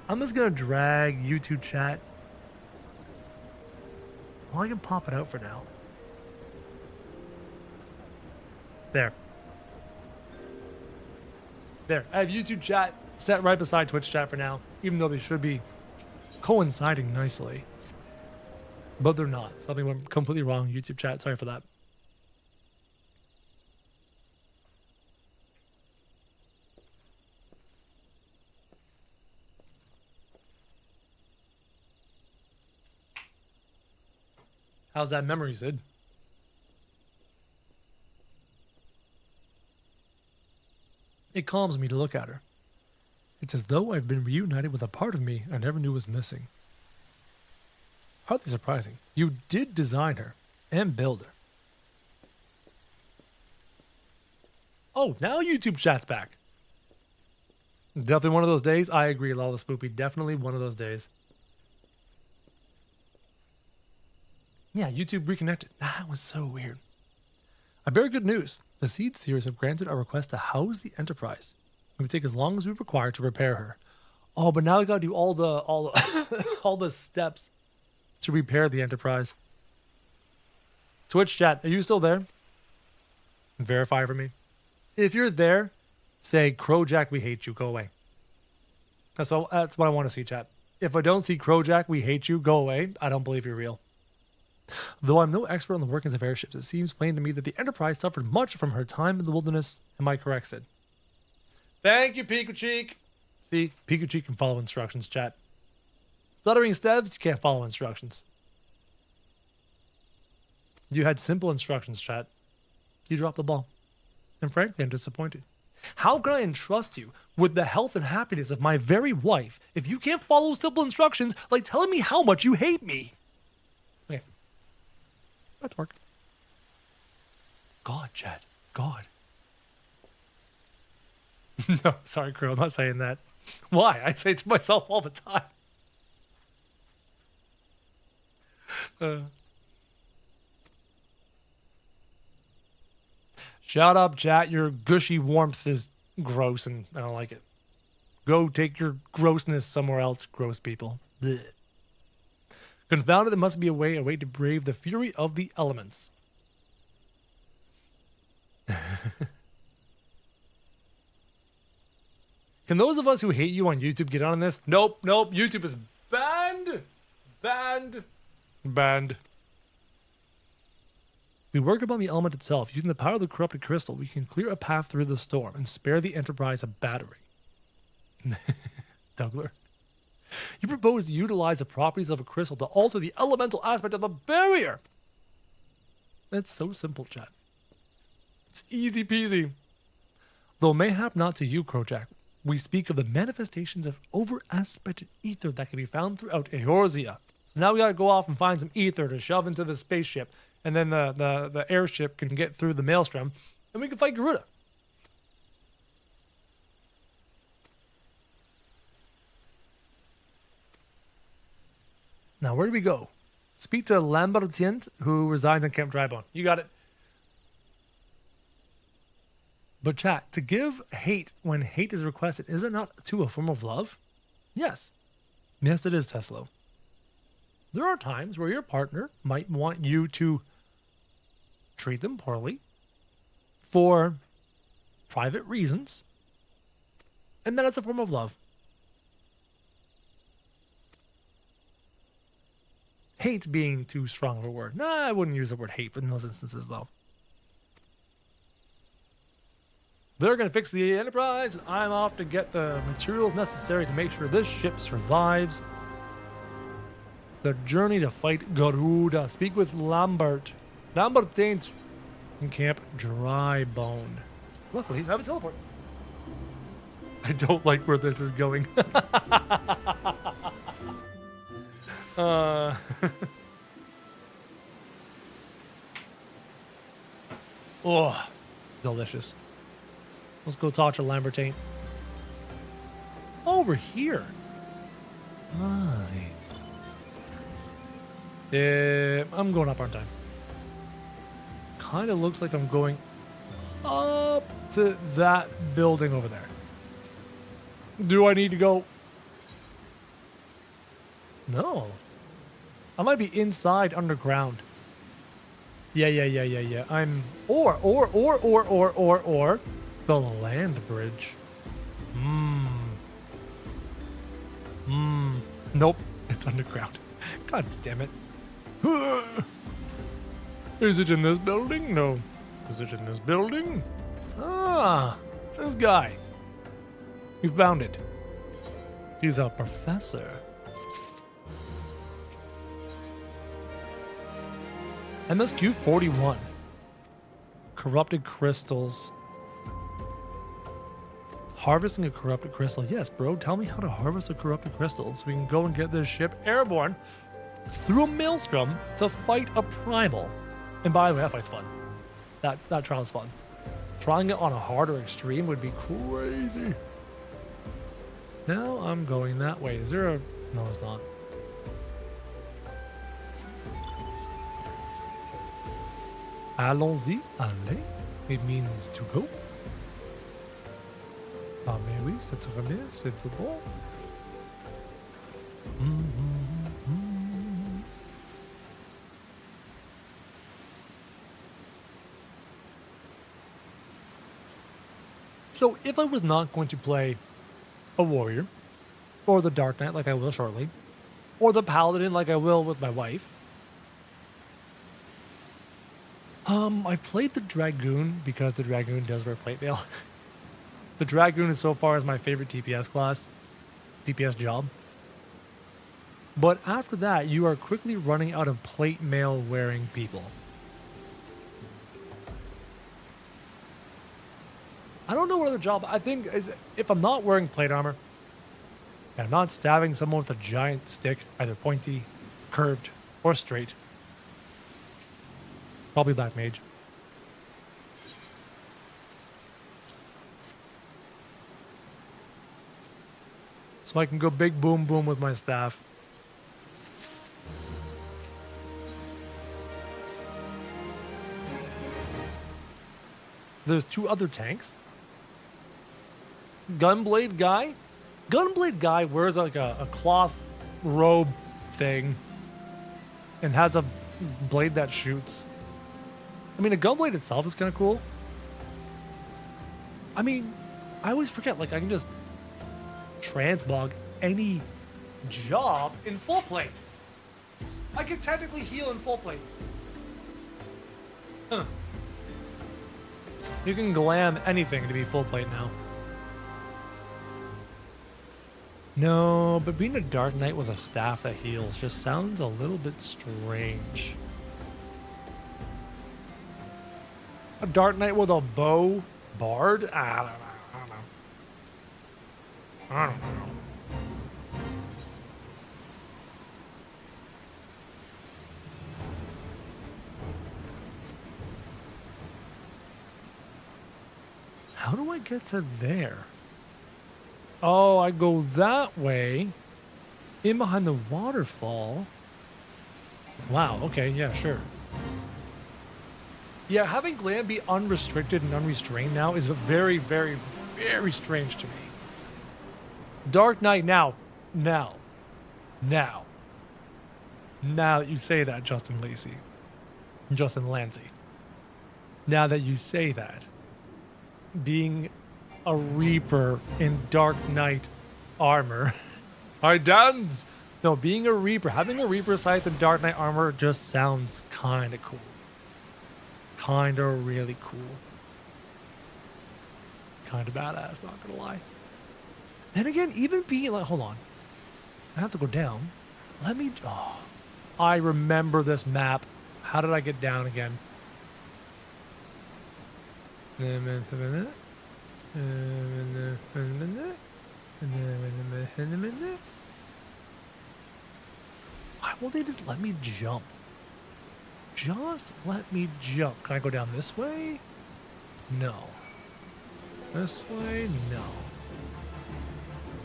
S1: I'm just gonna drag YouTube chat. Well, I can pop it out for now. There. There. I have YouTube chat set right beside Twitch chat for now, even though they should be coinciding nicely. But they're not. Something went completely wrong. YouTube chat. Sorry for that. How's that memory, Sid? It calms me to look at her. It's as though I've been reunited with a part of me I never knew was missing. Hardly surprising. You did design her and build her. Oh, now YouTube chat's back. Definitely one of those days. I agree, Lala Spoopy. Definitely one of those days. Yeah, YouTube reconnected. That was so weird. I bear good news. The Seed Seers have granted our request to house the Enterprise. It would take as long as we require to repair her. Oh, but now we gotta do all the all the steps to repair the Enterprise. Twitch chat, are you still there? Verify for me. If you're there, say Crowjack, we hate you. Go away. That's what I want to see, chat. If I don't see Crowjack, we hate you. Go away. I don't believe you're real. Though I'm no expert on the workings of airships, it seems plain to me that the Enterprise suffered much from her time in the wilderness. Am I correct, Sid? Thank you, Piku Cheek. See, Piku Cheek can follow instructions, chat. Stuttering Stebs, you can't follow instructions. You had simple instructions, chat. You dropped the ball. And frankly, I'm disappointed. How can I entrust you with the health and happiness of my very wife if you can't follow simple instructions like telling me how much you hate me? Okay. That's work. God, chat. God. No, sorry, Crow. I'm not saying that. Why? I say it to myself all the time. Shut up, chat. Your gushy warmth is gross and I don't like it. Go take your grossness somewhere else, gross people. Blech. Confounded, there must be a way to brave the fury of the elements. Can those of us who hate you on YouTube get on this? Nope, nope. YouTube is banned. Banned. Banned. We work upon the element itself. Using the power of the corrupted crystal, we can clear a path through the storm and spare the Enterprise a battery. Dougler. You propose to utilize the properties of a crystal to alter the elemental aspect of the barrier. It's so simple, chat. It's easy peasy. Though mayhap not to you, Crowjack, we speak of the manifestations of over-aspected ether that can be found throughout Eorzea. So now we gotta go off and find some ether to shove into the spaceship, and then the airship can get through the maelstrom, and we can fight Garuda. Now, where do we go? Speak to Lambertient, who resides on Camp Drybone. You got it. But chat, to give hate when hate is requested, is it not too a form of love? Yes. Yes, it is, Tesla. There are times where your partner might want you to treat them poorly for private reasons, and that is a form of love. Hate being too strong of a word. Nah, I wouldn't use the word hate in those instances, though. They're going to fix the Enterprise, and I'm off to get the materials necessary to make sure this ship survives the journey to fight Garuda. Speak with Lambert. Lambert ain't in Camp Drybone. Luckily, I have a teleport. I don't like where this is going. Oh, delicious. Let's go talk to Lambertine. Over here. Nice. I'm going up, aren't I? Kind of looks like I'm going up to that building over there. Do I need to go? No. I might be inside underground. Yeah. I'm or the land bridge. Nope, it's underground. God damn it. Is it in this building? No. Is it in this building? Ah, this guy. We found it. He's a professor. MSQ 41. Corrupted crystals. Harvesting a corrupted crystal. Yes, bro, tell me how to harvest a corrupted crystal so we can go and get this ship airborne through a maelstrom to fight a primal. And by the way, that fight's fun. That trial's fun. Trying it on a hard or extreme would be crazy. Now I'm going that way. Is there a... No, it's not. Allons-y, allez. It means to go. Ah mais oui, c'est très bien, c'est tout bon. So if I was not going to play a warrior, or the Dark Knight like I will shortly, or the Paladin like I will with my wife, I've played the Dragoon because the Dragoon does wear plate mail. The Dragoon is so far as my favorite DPS class, DPS job. But after that, you are quickly running out of plate mail wearing people. I don't know what other job. I think is if I'm not wearing plate armor, and I'm not stabbing someone with a giant stick, either pointy, curved, or straight, probably Black Mage. So I can go big boom boom with my staff. There's two other tanks. Gunblade guy. Gunblade guy wears like a cloth robe thing and has a blade that shoots. I mean, a gunblade itself is kind of cool. I mean, I always forget, like, I can just transmog any job in full plate. I can technically heal in full plate. Huh. You can glam anything to be full plate now. No, but being a Dark Knight with a staff that heals just sounds a little bit strange. A Dark Knight with a bow? Bard? I don't know. How do I get to there? Oh, I go that way. In behind the waterfall. Wow, okay, yeah, sure. Yeah, having glam be unrestricted and unrestrained now is very, very, very strange to me. Dark Knight now that you say that, Justin Lancey. Now that you say that, being a Reaper in Dark Knight armor, I dance No, being a Reaper, having a Reaper scythe and Dark Knight armor just sounds kind of cool. Kind of really cool. Kind of badass, not gonna lie. Then again, even being like, hold on. I have to go down. Let me, oh, I remember this map. How did I get down again? Why won't they just let me jump? Just let me jump. Can I go down this way? No. This way? No.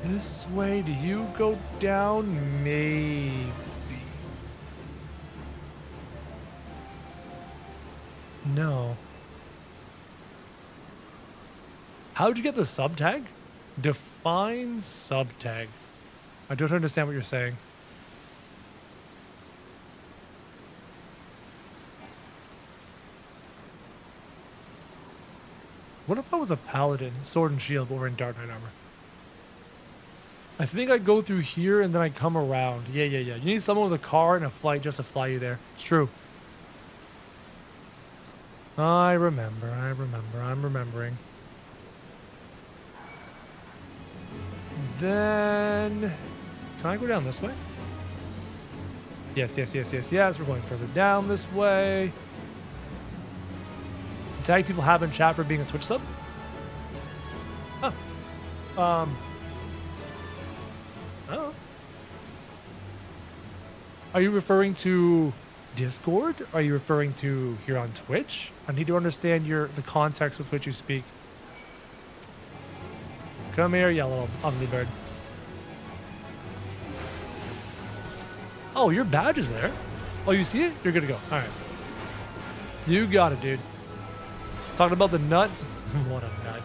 S1: This way? Do you go down? Maybe. No. How'd you get the sub tag? Define sub tag. I don't understand what you're saying. What if I was a paladin, sword and shield, but we're in Dark Knight armor? I think I go through here and then I come around. Yeah. You need someone with a car and a flight just to fly you there. It's true. I remember. I'm remembering. Then, can I go down this way? Yes. We're going further down this way. Tag people have in chat for being a Twitch sub. Huh. Oh. Are you referring to Discord? Are you referring to here on Twitch? I need to understand the context with which you speak. Come here, you little ugly bird. Oh, your badge is there. Oh, you see it? You're good to go. All right. You got it, dude. Talking about the nut? What a nut.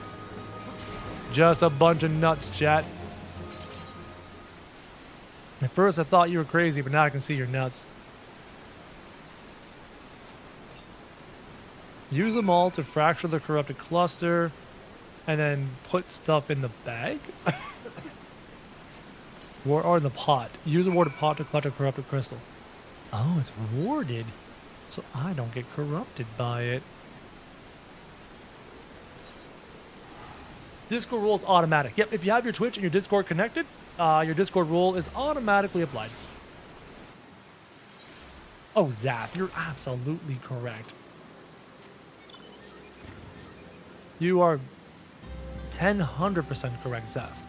S1: Just a bunch of nuts, chat. At first I thought you were crazy, but now I can see your nuts. Use them all to fracture the corrupted cluster and then put stuff in the bag? or in the pot. Use a warded pot to collect a corrupted crystal. Oh, it's warded. So I don't get corrupted by it. Discord rule is automatic. Yep, if you have your Twitch and your Discord connected, your Discord rule is automatically applied. Oh, Zath, you're absolutely correct. You are 100% correct, Zath.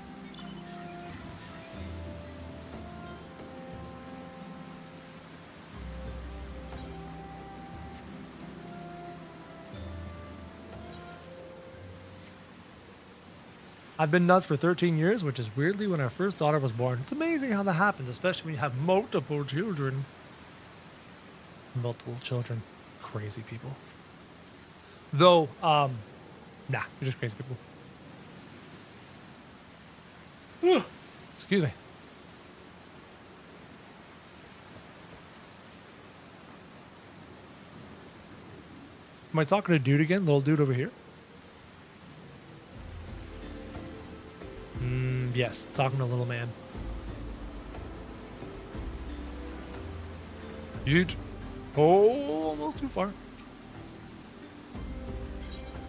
S1: I've been nuts for 13 years, which is weirdly when our first daughter was born. It's amazing how that happens, especially when you have multiple children. Multiple children. Crazy people. Though, nah, you're just crazy people. Excuse me. Am I talking to dude again? Little dude over here? Yes, talking to little man. Yeet. Oh, almost too far.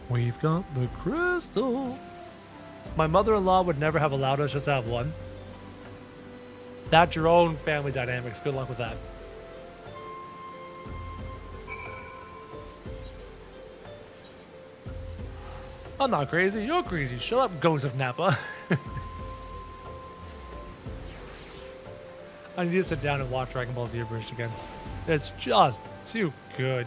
S1: We've got the crystal. My mother-in-law would never have allowed us just to have one. That's your own family dynamics. Good luck with that. I'm not crazy. You're crazy. Shut up, Ghost of Napa. I need to sit down and watch Dragon Ball Z Abridged again. It's just too good.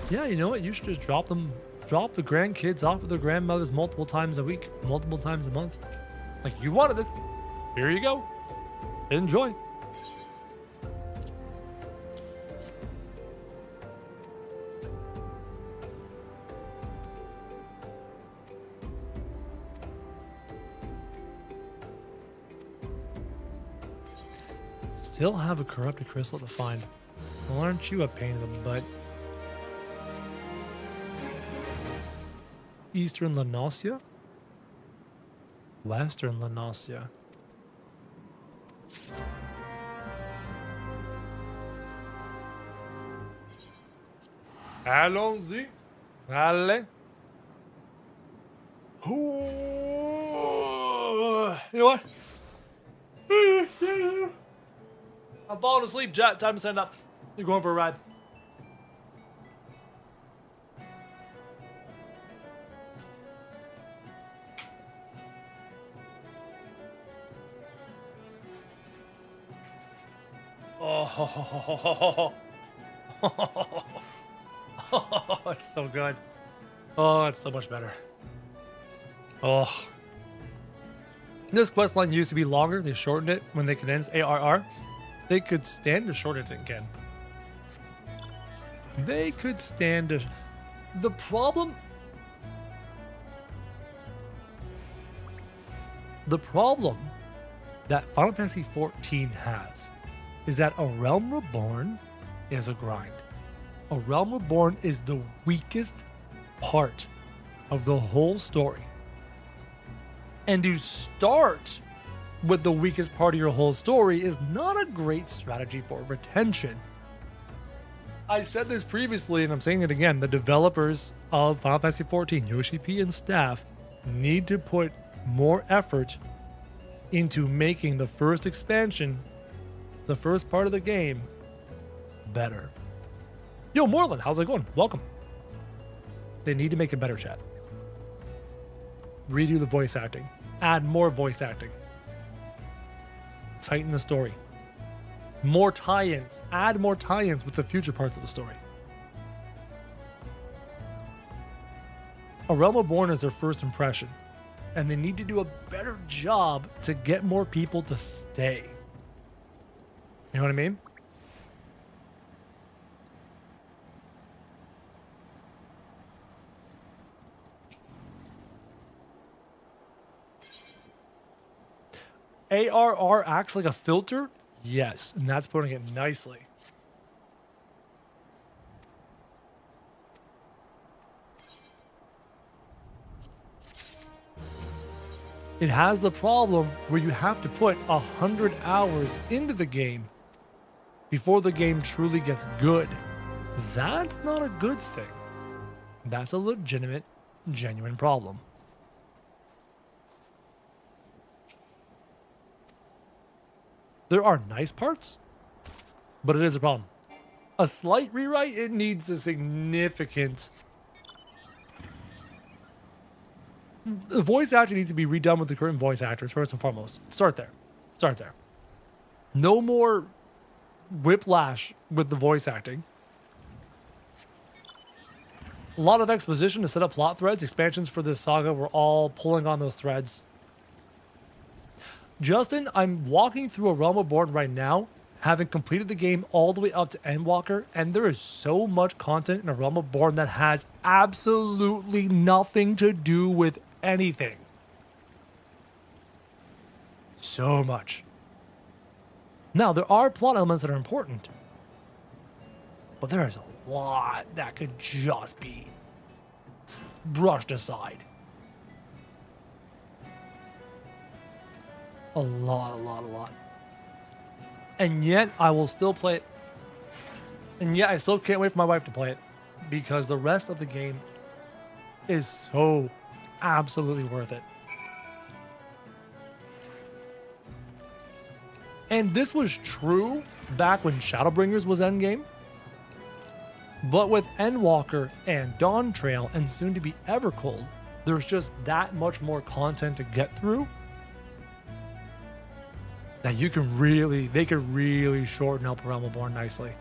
S1: Yeah, you know what? You should just drop the grandkids off with their grandmothers multiple times a week, multiple times a month. Like, you wanted this. Here you go. Enjoy. Still have a corrupted crystal to find. Well, aren't you a pain in the butt? Eastern La Noscea? Western La Noscea. Allons-y. Allez. You know what? I'm falling asleep, Jet. Time to stand up. You're going for a ride. Oh, it's so good. Oh, it's so much better. Oh. This quest line used to be longer. They shortened it when they condensed ARR. They could stand to shorten it again. They could stand to... The problem that Final Fantasy XIV has is that A Realm Reborn is a grind. A Realm Reborn is the weakest part of the whole story. And to start with the weakest part of your whole story is not a great strategy for retention. I said this previously, and I'm saying it again. The developers of Final Fantasy XIV, Yoshi P and staff, need to put more effort into making the first expansion, the first part of the game, better. Yo, Moreland, how's it going? Welcome. They need to make it better, chat. Redo the voice acting. Add more voice acting. Tighten the story. More tie-ins. Add more tie-ins with the future parts of the story. A Realm Reborn is their first impression, and they need to do a better job to get more people to stay. You know what I mean? ARR acts like a filter? Yes, and that's putting it nicely. It has the problem where you have to put 100 hours into the game before the game truly gets good. That's not a good thing. That's a legitimate, genuine problem. There are nice parts, but it is a problem. A slight rewrite, it needs a significant... The voice acting needs to be redone with the current voice actors, first and foremost. Start there. Start there. No more whiplash with the voice acting. A lot of exposition to set up plot threads. Expansions for this saga were all pulling on those threads. Justin, I'm walking through A Realm Reborn right now, having completed the game all the way up to Endwalker, and there is so much content in A Realm Reborn that has absolutely nothing to do with anything. So much. Now, there are plot elements that are important, but there is a lot that could just be brushed aside. A lot. And yet, I will still play it. And yet, I still can't wait for my wife to play it, because the rest of the game is so absolutely worth it. And this was true back when Shadowbringers was endgame. But with Endwalker and Dawntrail and soon to be Evercold, there's just that much more content to get through that they could really shorten up Realm Reborn nicely.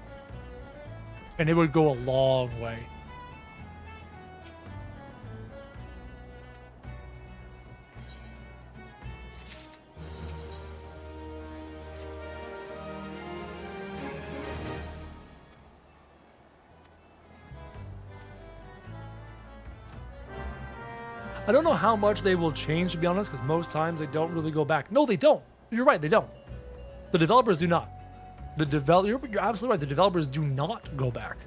S1: And it would go a long way. I don't know how much they will change, to be honest, because most times they don't really go back. No, they don't. You're right, they don't. The developers do not. You're absolutely right. The developers do not go back.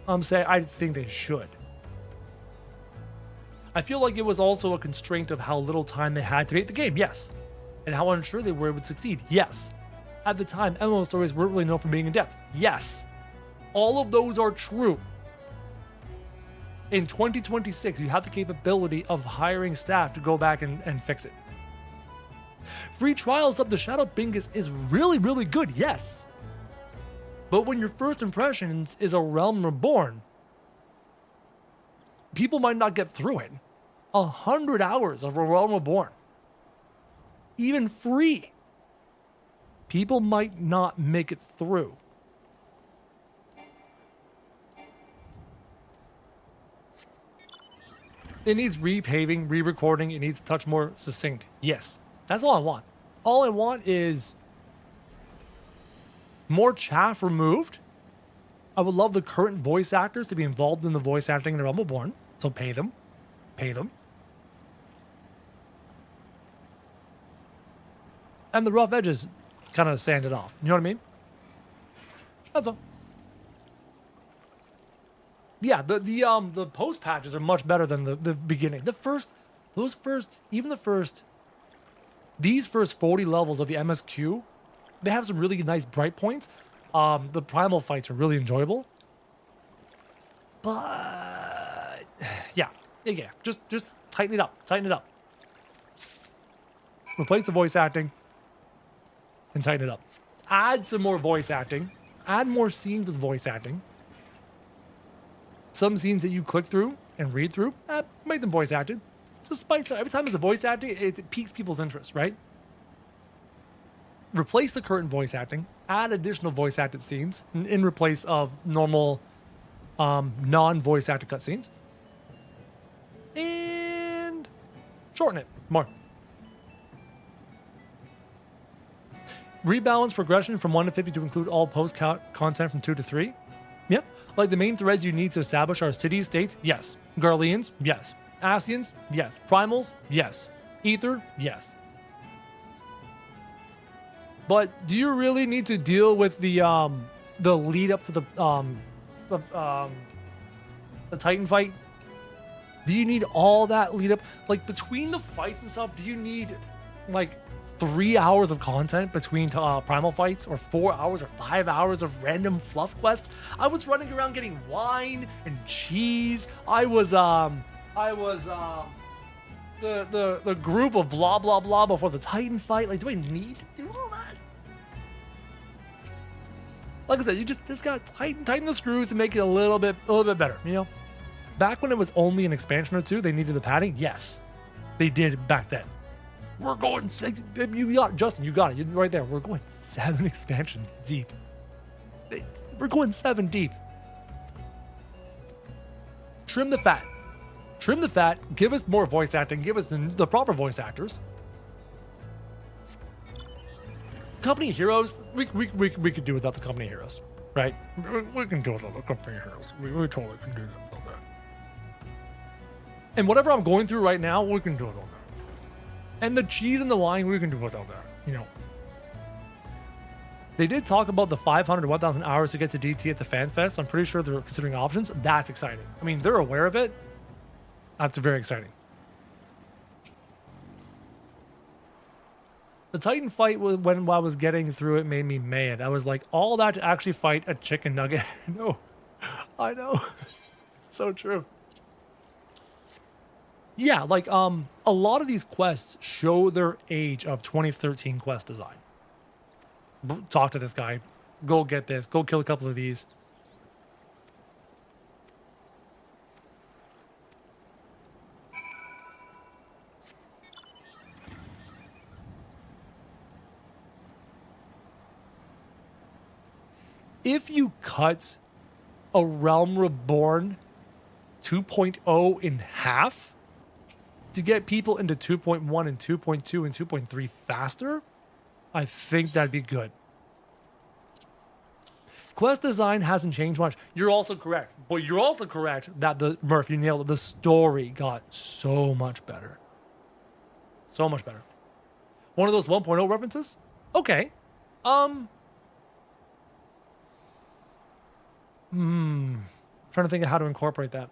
S1: I'm saying I think they should. I feel like it was also a constraint of how little time they had to make the game, yes. And how unsure they were it would succeed, yes. At the time, MMO stories weren't really known for being in depth, yes. All of those are true. In 2026, you have the capability of hiring staff to go back and fix it. Free trials of the Shadow Bingus is really, really good, yes. But when your first impressions is A Realm Reborn, people might not get through it. 100 hours of A Realm Reborn, even free, people might not make it through. It needs repaving, re-recording. It needs to touch more succinct. Yes, that's all I want. All I want is more chaff removed. I would love the current voice actors to be involved in the voice acting in A Realm Reborn. So pay them. Pay them. And the rough edges kind of sanded off. You know what I mean? That's all. Yeah, the post patches are much better than the beginning. These first 40 levels of the MSQ, they have some really nice bright points. The primal fights are really enjoyable. But yeah, just tighten it up. Replace the voice acting and tighten it up. Add some more voice acting. Add more scenes with voice acting. Some scenes that you click through and read through, make them voice acted. Just spice it. Every time there's a voice acting, it piques people's interest, right? Replace the current voice acting. Add additional voice acted scenes in replace of normal non-voice acted cutscenes. And shorten it more. Rebalance progression from 1 to 50 to include all post content from 2 to 3. Yep. Like the main threads you need to establish are cities, states, yes. Garleans, yes. Asians, yes. Primals, yes. Ether, yes. But do you really need to deal with the lead up to the Titan fight? Do you need all that lead up? Like between the fights and stuff, do you need like 3 hours of content between primal fights, or 4 hours or 5 hours of random fluff quests? I was running around getting wine and cheese. I was the group of blah blah blah before the Titan fight. Like, do I need to do all that? Like I said, you just gotta tighten the screws and make it a little bit better, you know? Back when it was only an expansion or two, they needed the padding. Yes, they did back then. We're going 6. You got Justin. You got it. You're right there. We're going 7 expansions deep. We're going 7 deep. Trim the fat. Trim the fat. Give us more voice acting. Give us the proper voice actors. Company heroes. We could do without the company heroes, right? We can do without the company heroes. We totally can do that without that. And whatever I'm going through right now, we can do it all. And the cheese and the wine, we can do without that, you know. They did talk about the 500 to 1,000 hours to get to DT at the Fan Fest. I'm pretty sure they're considering options. That's exciting. I mean, they're aware of it. That's very exciting. The Titan fight, when I was getting through it, made me mad. I was like, all that to actually fight a chicken nugget. No, I know. So true. Yeah, like a lot of these quests show their age of 2013 quest design. Talk to this guy. Go get this. Go kill a couple of these. If you cut A Realm Reborn 2.0 in half to get people into 2.1 and 2.2 and 2.3 faster, I think that'd be good. Quest design hasn't changed much. You're also correct. But you're also correct that Murph, you nailed it. The story got so much better. So much better. One of those 1.0 references? Okay. Trying to think of how to incorporate that.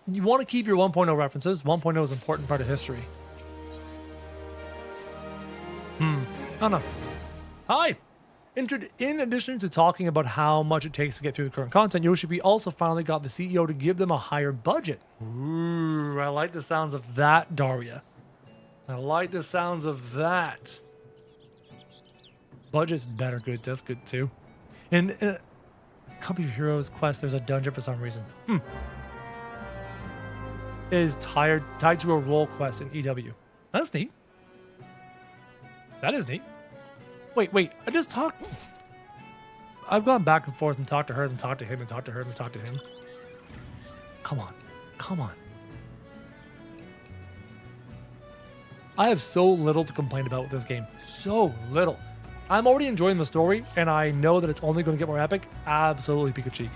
S1: You want to keep your 1.0 references. 1.0 is an important part of history. I don't know. Hi! In addition to talking about how much it takes to get through the current content, Yoshipi also finally got the CEO to give them a higher budget. Ooh, I like the sounds of that, Daria. I like the sounds of that. Budget's better, good. That's good too. In Company of Heroes quest, there's a dungeon for some reason. It is tied to a role quest in EW. That's neat. That is neat. Wait. I just talked. I've gone back and forth and talked to her and talked to him and talked to her and talked to him. Come on. I have so little to complain about with this game. So little. I'm already enjoying the story, and I know that it's only going to get more epic. Absolutely peak of cheek.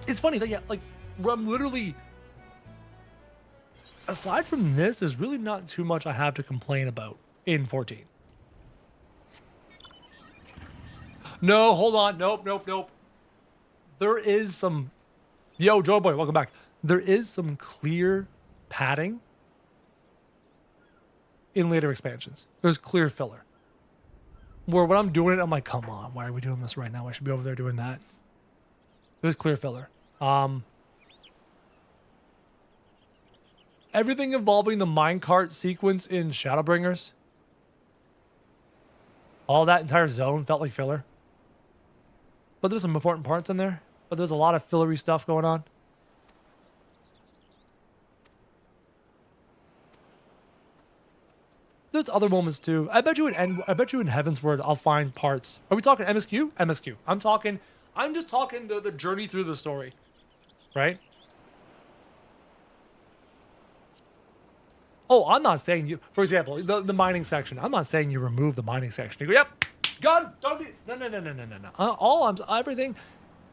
S1: It's funny that, yeah, like, I'm literally... Aside from this, there's really not too much I have to complain about in 14. No, hold on. Nope. There is some... Yo, Joe Boy, welcome back. There is some clear padding in later expansions. There's clear filler. Where when I'm doing it, I'm like, come on, why are we doing this right now? I should be over there doing that. There's clear filler. Everything involving the minecart sequence in Shadowbringers, all that entire zone felt like filler. But there's some important parts in there. But there's a lot of fillery stuff going on. There's other moments too. I bet you in Heavensward I'll find parts. Are we talking MSQ? MSQ. I'm just talking the journey through the story. Right? Oh, I'm not saying you, for example, the mining section. I'm not saying you remove the mining section. You go, yep, gun, don't do, no. Everything,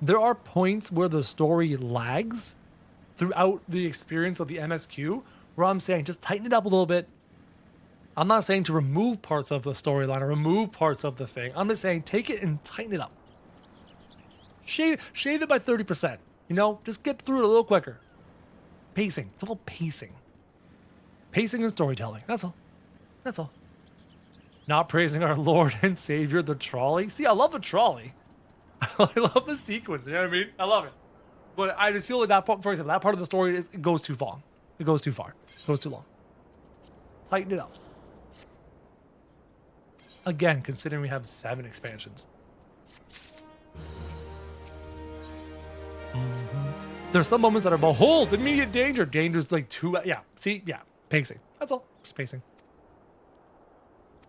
S1: there are points where the story lags throughout the experience of the MSQ where I'm saying just tighten it up a little bit. I'm not saying to remove parts of the storyline or remove parts of the thing. I'm just saying take it and tighten it up. Shave it by 30%. You know, just get through it a little quicker. Pacing. It's all pacing. Pacing and storytelling. That's all. Not praising our Lord and Savior, the trolley. See, I love the trolley. I love the sequence. You know what I mean? I love it. But I just feel like that part, for example, that part of the story, it goes too far. It goes too far. It goes too long. Tighten it up. Again, considering we have 7 expansions. There's some moments that are, behold, immediate danger. Danger's like 2, yeah. See, yeah. Pacing. That's all. Just pacing.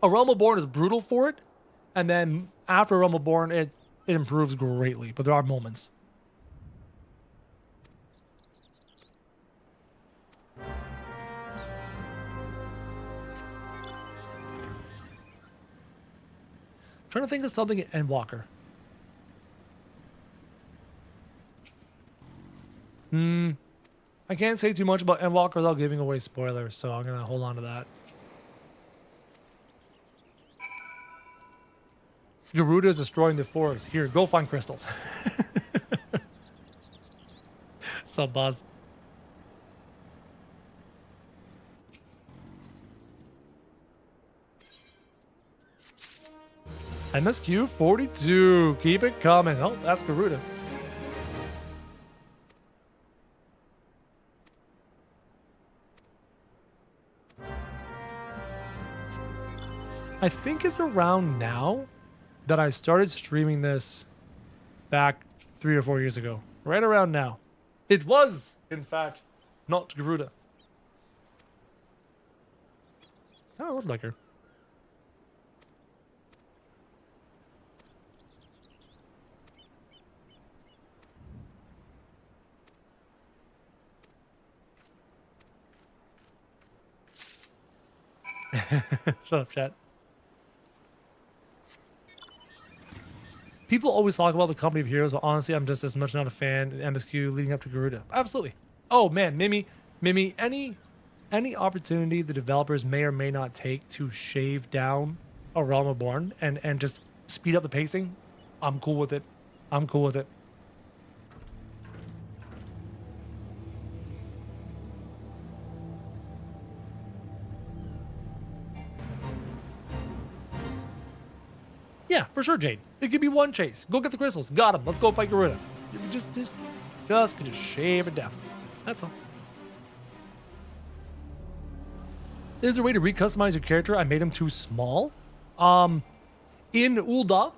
S1: A Realm Reborn is brutal for it. And then after A Realm Reborn, it improves greatly. But there are moments. Trying to think of something in Endwalker. I can't say too much about Endwalker without giving away spoilers, so I'm going to hold on to that. Garuda is destroying the forest. Here, go find crystals. Sup, Buzz? MSQ 42. Keep it coming. Oh, that's Garuda. I think it's around now that I started streaming this back 3 or 4 years ago. Right around now. It was, in fact, not Garuda. I would like her. Shut up, chat. People always talk about the Company of Heroes, but honestly, I'm just as much not a fan of MSQ leading up to Garuda. Absolutely. Oh man, Mimi, any opportunity the developers may or may not take to shave down A Realm Reborn and just speed up the pacing, I'm cool with it. I'm cool with it. For sure, Jade. It could be one chase. Go get the crystals. Got him. Let's go fight Garuda. Just shave it down. That's all. Is there a way to recustomize your character? I made him too small. In Ul'dah.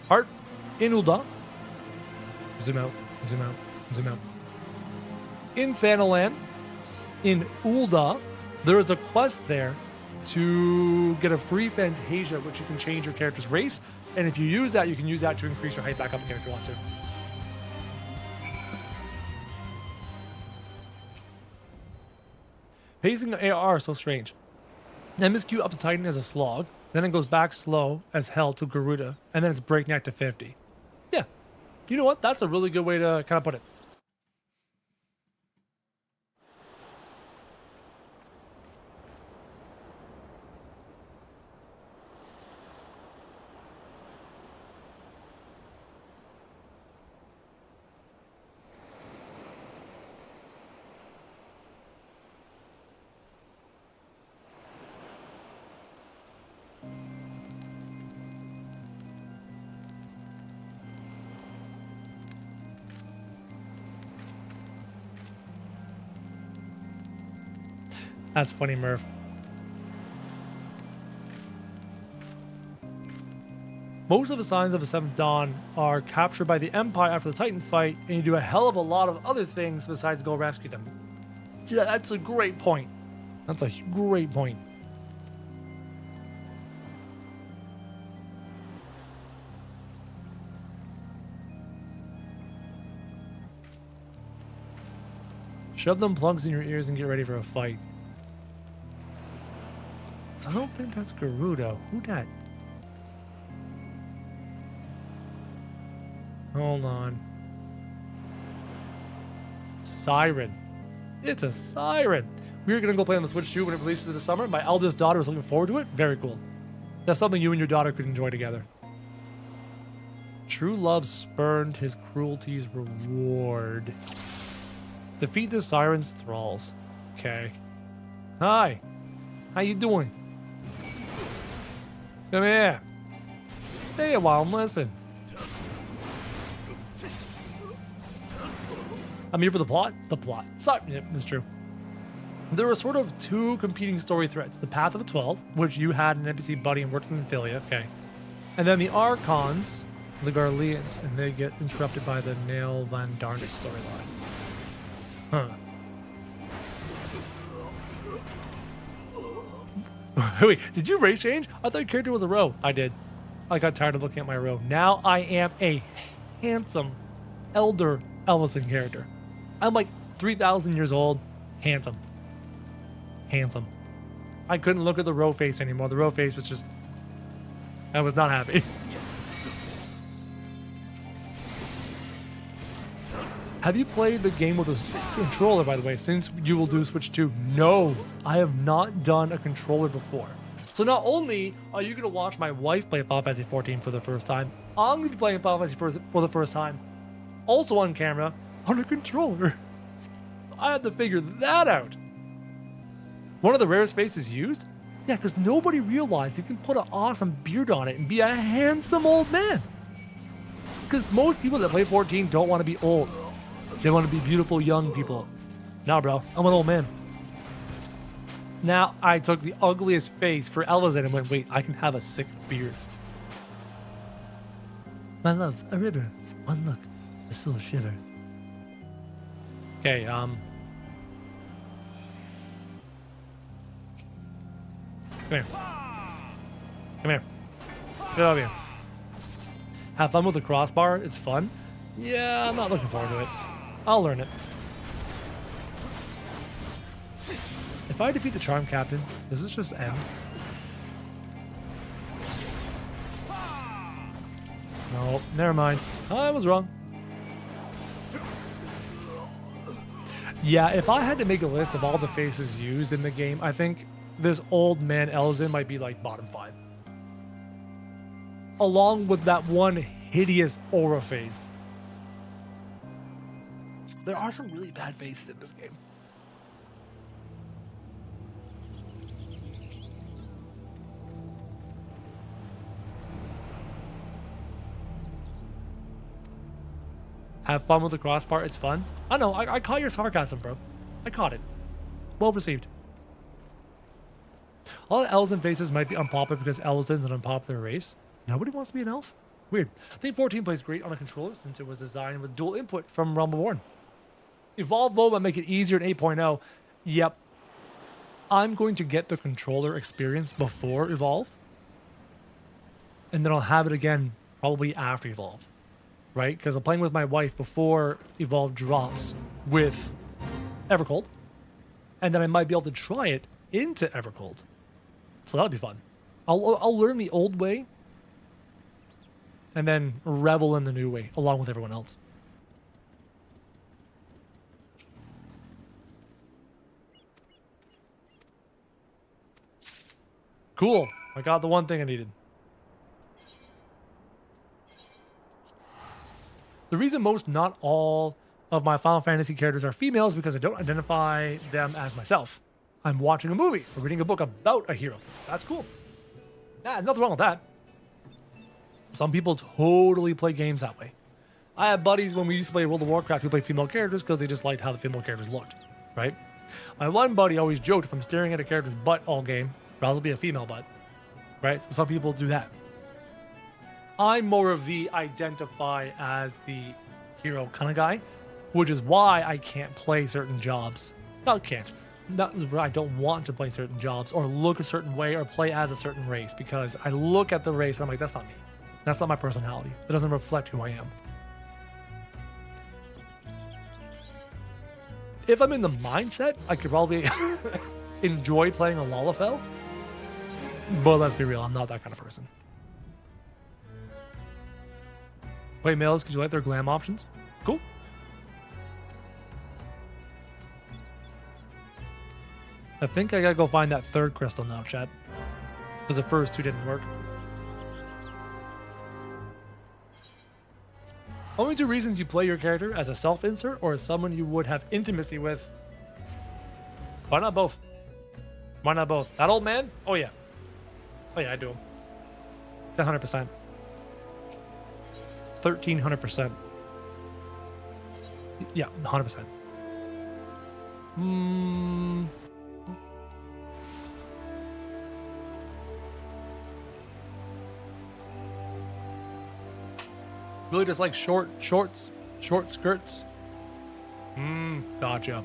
S1: Art. In Ul'dah. Zoom out. Zoom out. Zoom out. In Thanalan. In Ul'dah. There is a quest there to get a free Fantasia, which you can change your character's race. And if you use that, you can use that to increase your height back up again if you want to. Pacing AR is so strange. MSQ up to Titan as a slog, then it goes back slow as hell to Garuda, and then it's breakneck to 50. Yeah. You know what? That's a really good way to kind of put it. That's funny, Murph. Most of the signs of the Seventh Dawn are captured by the Empire after the Titan fight, and you do a hell of a lot of other things besides go rescue them. Yeah, that's a great point. That's a great point. Shove them plugs in your ears and get ready for a fight. I don't think that's Garuda. Who that? Hold on. Siren. It's a siren. We're going to go play on the Switch 2 when it releases in the summer. My eldest daughter is looking forward to it. Very cool. That's something you and your daughter could enjoy together. True love spurned his cruelty's reward. Defeat the siren's thralls. Okay. Hi. How you doing? Come here. Stay a while and listen. I'm here for the plot. The plot. Sorry, yep, that's true. There were sort of two competing story threads. The Path of the 12, which you had an NPC buddy and worked with Ophelia. Okay. And then the Archons, the Garleans, and they get interrupted by the Nail Van Darnus storyline. Huh. Wait, did you race change? I thought your character was a row. I did. I got tired of looking at my row. Now I am a handsome, elder Ellison character. I'm like 3,000 years old. Handsome. Handsome. I couldn't look at the row face anymore. The row face was just... I was not happy. Have you played the game with a controller, by the way, since you will do Switch 2? No, I have not done a controller before. So not only are you going to watch my wife play Final Fantasy XIV for the first time, I'm going to be playing Final Fantasy for the first time, also on camera, on a controller. So I have to figure that out. One of the rarest faces used? Yeah, because nobody realized you can put an awesome beard on it and be a handsome old man. Because most people that play 14 don't want to be old. They want to be beautiful young people. Nah, bro, I'm an old man. Now I took the ugliest face for Elvazin and went, wait, I can have a sick beard. My love, a river, one look, a soul shiver. Okay, Come here. Come here. Get over here. Have fun with the crossbar, it's fun. Yeah, I'm not looking forward to it. I'll learn it. If I defeat the Charm Captain, does this just end? No, never mind. I was wrong. Yeah, if I had to make a list of all the faces used in the game, I think this old man Elzin might be like bottom 5. Along with that one hideous aura face. There are some really bad faces in this game. Have fun with the crossbar. It's fun. I know. I caught your sarcasm, bro. I caught it. Well received. All the elves and faces might be unpopular because elves is an unpopular race. Nobody wants to be an elf? Weird. I think 14 plays great on a controller since it was designed with dual input from Realm Reborn. Evolve mode might make it easier in 8.0. Yep. I'm going to get the controller experience before Evolved. And then I'll have it again probably after Evolved. Right? Because I'm playing with my wife before Evolved drops with Evercold. And then I might be able to try it into Evercold. So that'll be fun. I'll learn the old way and then revel in the new way along with everyone else. Cool. I got the one thing I needed. The reason most, not all, of my Final Fantasy characters are female is because I don't identify them as myself. I'm watching a movie or reading a book about a hero. That's cool. Yeah, nothing wrong with that. Some people totally play games that way. I have buddies when we used to play World of Warcraft who play female characters because they just liked how the female characters looked, right? My one buddy always joked if I'm staring at a character's butt all game, rather be a female butt, right? So some people do that. I'm more of the identify as the hero kind of guy, which is why I can't play certain jobs. Not can't. Not I don't want to play certain jobs or look a certain way or play as a certain race because I look at the race and I'm like, that's not me. That's not my personality. That doesn't reflect who I am. If I'm in the mindset, I could probably enjoy playing a Lalafell. But let's be real, I'm not that kind of person. Wait, males, could you like their glam options? Cool. I think I gotta go find that third crystal now, chat. Because the first two didn't work. Only two reasons you play your character: as a self-insert or as someone you would have intimacy with. Why not both? Why not both? That old man? Oh yeah. Oh yeah, I do him. 100%. 1300%. Yeah, 100%. Really just like short skirts. Gotcha.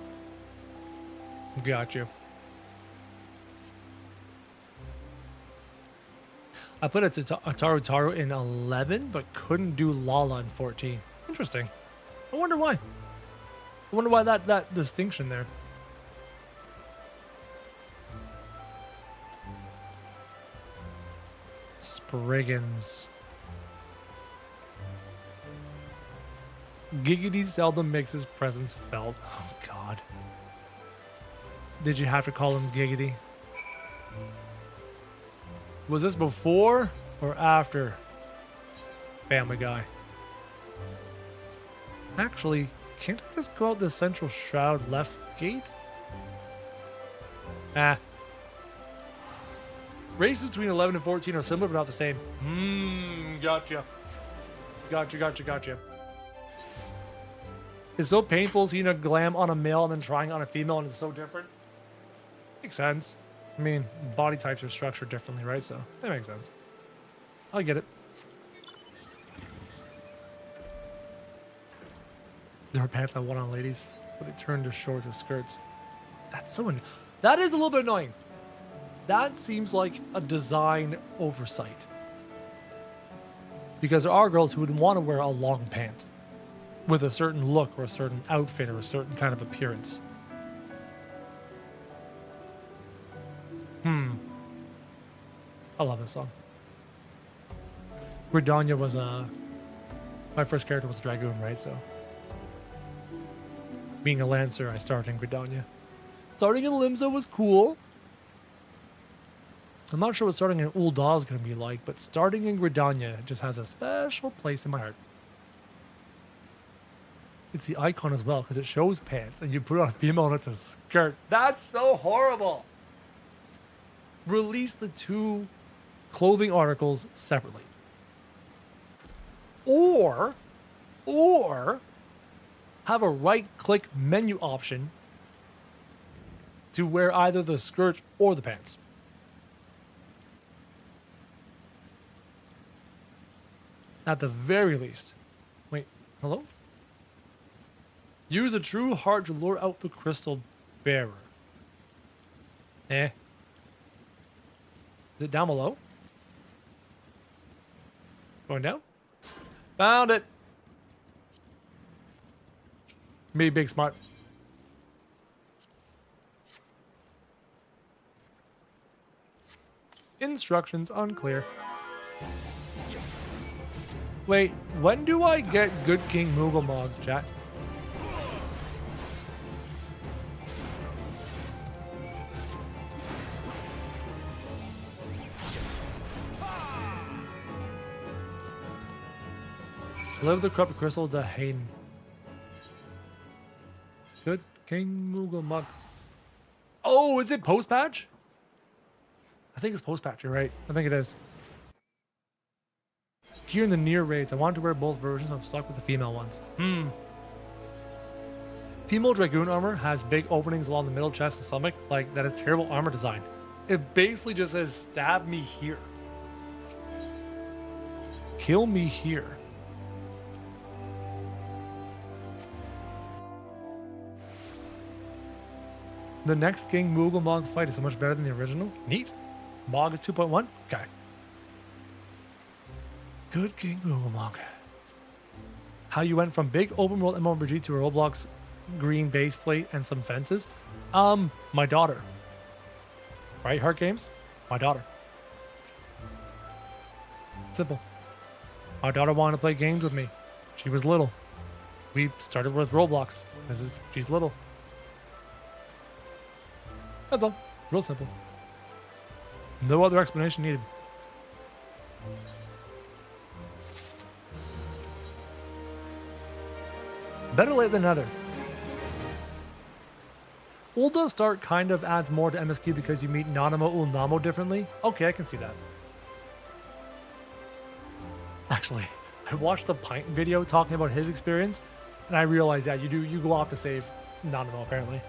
S1: I played a Taru in 11, but couldn't do Lala in 14. Interesting. I wonder why. I wonder why that distinction there. Spriggans. Giggity seldom makes his presence felt. Oh, God. Did you have to call him Giggity? Was this before or after Family Guy? Actually, can't I just go out the central shroud left gate? Races between 11 and 14 are similar but not the same. Gotcha. It's so painful seeing a glam on a male and then trying on a female, and it's so different. Makes sense. I mean, body types are structured differently, right? So that makes sense. I get it. There are pants I want on ladies, but they turn to shorts or skirts. That's so annoying. That is a little bit annoying. That seems like a design oversight. Because there are girls who would want to wear a long pant with a certain look or a certain outfit or a certain kind of appearance. I love this song. Gridania was my first character was a Dragoon, right? So being a Lancer, I started in Gridania. Starting in Limsa was cool. I'm not sure what starting in Ul'dah is going to be like, but starting in Gridania just has a special place in my heart. It's the icon as well, because it shows pants, and you put on a female and it's a skirt. That's so horrible. Release the two clothing articles separately. Or have a right-click menu option to wear either the skirt or the pants. At the very least. Wait, hello? Use a true heart to lure out the crystal bearer. Is it down below? Going down? Found it! Me, big smart. Instructions unclear. Wait, when do I get Good King Moogle mods, chat? Live the corrupted crystal to Hayden. Good King Moogle mug. Oh, is it post patch? I think it's post patch. You're right. I think it is. Gear in the near raids. I wanted to wear both versions, but I'm stuck with the female ones. Female Dragoon armor has big openings along the middle chest and stomach. Like, that is terrible armor design. It basically just says, stab me here. Kill me here. The next King Moogle Mog fight is so much better than the original. Neat. Mog is 2.1. Okay. Good King Moogle Mog. How you went from big open world MMORPG to a Roblox green base plate and some fences? My daughter. Right, Heart Games? My daughter. Simple. My daughter wanted to play games with me. She was little. We started with Roblox. She's little. That's all. Real simple. No other explanation needed. Better late than never. Ulda start kind of adds more to MSQ because you meet Nanamo Ulnamo differently. Okay, I can see that. Actually, I watched the Pint video talking about his experience, and I realized that you go off to save Nanamo apparently.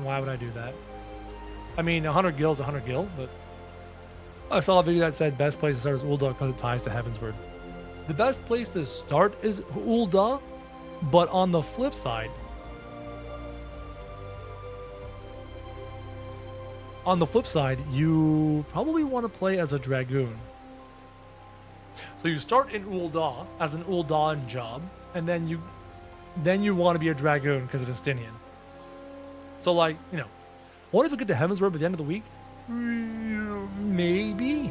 S1: Why would I do that? I mean, 100 gil is 100 gil, but I saw a video that said best place to start is Ulda because it ties to Heavensward. The best place to start is Ulda, but on the flip side, you probably want to play as a Dragoon. So you start in Ulda as an Uldan job, and then you want to be a Dragoon because of Justinian. So, like, you know, what if we get to Heavensward by the end of the week? Maybe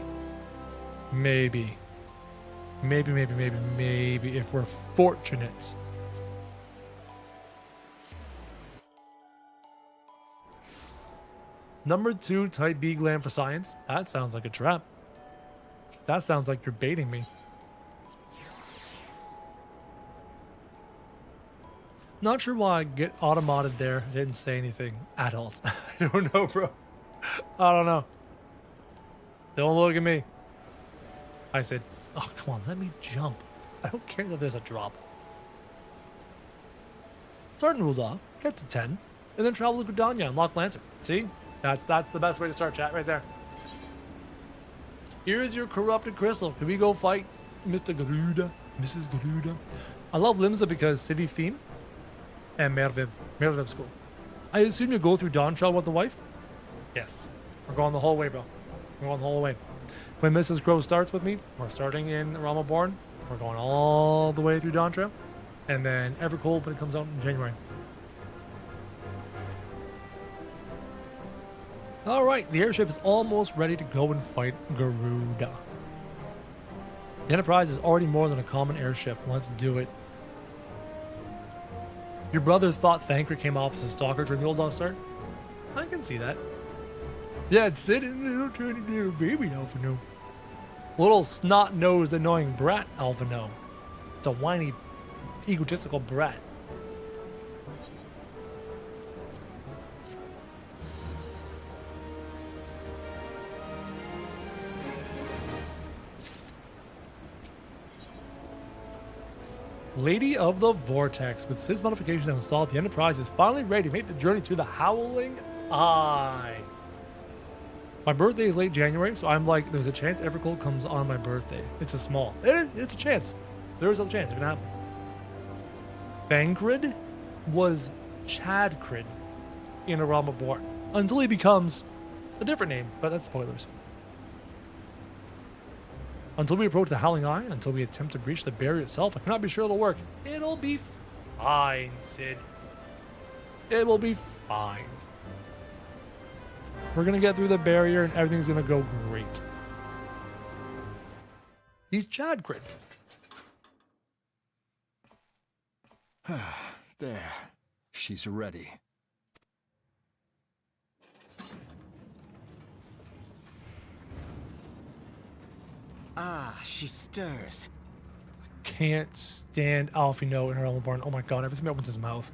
S1: if we're fortunate. Number 2, type B glam for science. That sounds like a trap. That sounds like you're baiting me. Not sure why I get automated there. I didn't say anything. Adult. I don't know, bro. I don't know. Don't look at me. I said, oh, come on, let me jump. I don't care that there's a drop. Start in Ulda, get to 10, and then travel to Gudanya and Loch Lantern. See? That's the best way to start, chat, right there. Here's your corrupted crystal. Can we go fight Mr. Garuda? Mrs. Garuda? I love Limsa because city theme. And Mervib's cool. I assume you go through Dawntrail with the wife? Yes. We're going the whole way, bro. We're going the whole way. When Mrs. Crow starts with me, we're starting in A Realm Reborn. We're going all the way through Dawntrail. And then Evercold when it comes out in January. Alright, the airship is almost ready to go and fight Garuda. The Enterprise is already more than a common airship. Let's do it. Your brother thought Thanker came off as a stalker during the old start? I can see that. Yeah, it's sitting little tiny little baby Alpha No. Little snot-nosed annoying brat Alpha No. It's a whiny, egotistical brat. Lady of the Vortex. With Cid's modifications installed, the Enterprise is finally ready to make the journey to the Howling Eye. My birthday is late January, so I'm like, there's a chance Evercold comes on my birthday. It's a small. It's a chance. There is a chance it can happen. Thancred was Chadcrid in A Realm Reborn until he becomes a different name, but that's spoilers. Until we approach the Howling Eye, until we attempt to breach the barrier itself, I cannot be sure it'll work. It'll be fine, Cid. It will be fine. We're gonna get through the barrier and everything's gonna go great. He's Chadcrid.
S3: There. She's ready.
S4: Ah, she stirs.
S1: Can't stand Alfino in Her Realm Reborn. Oh my god, every time he opens his mouth.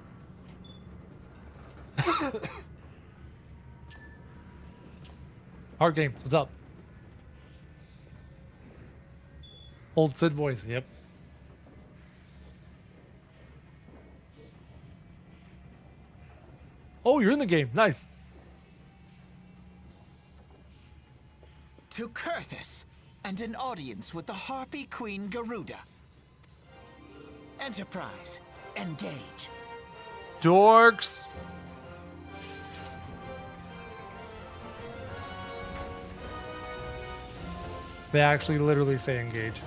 S1: Hard game. What's up? Old Cid voice. Yep. Oh, you're in the game. Nice.
S4: To Kurthus, and an audience with the Harpy Queen Garuda. Enterprise, engage.
S1: Dorks. They actually literally say engage.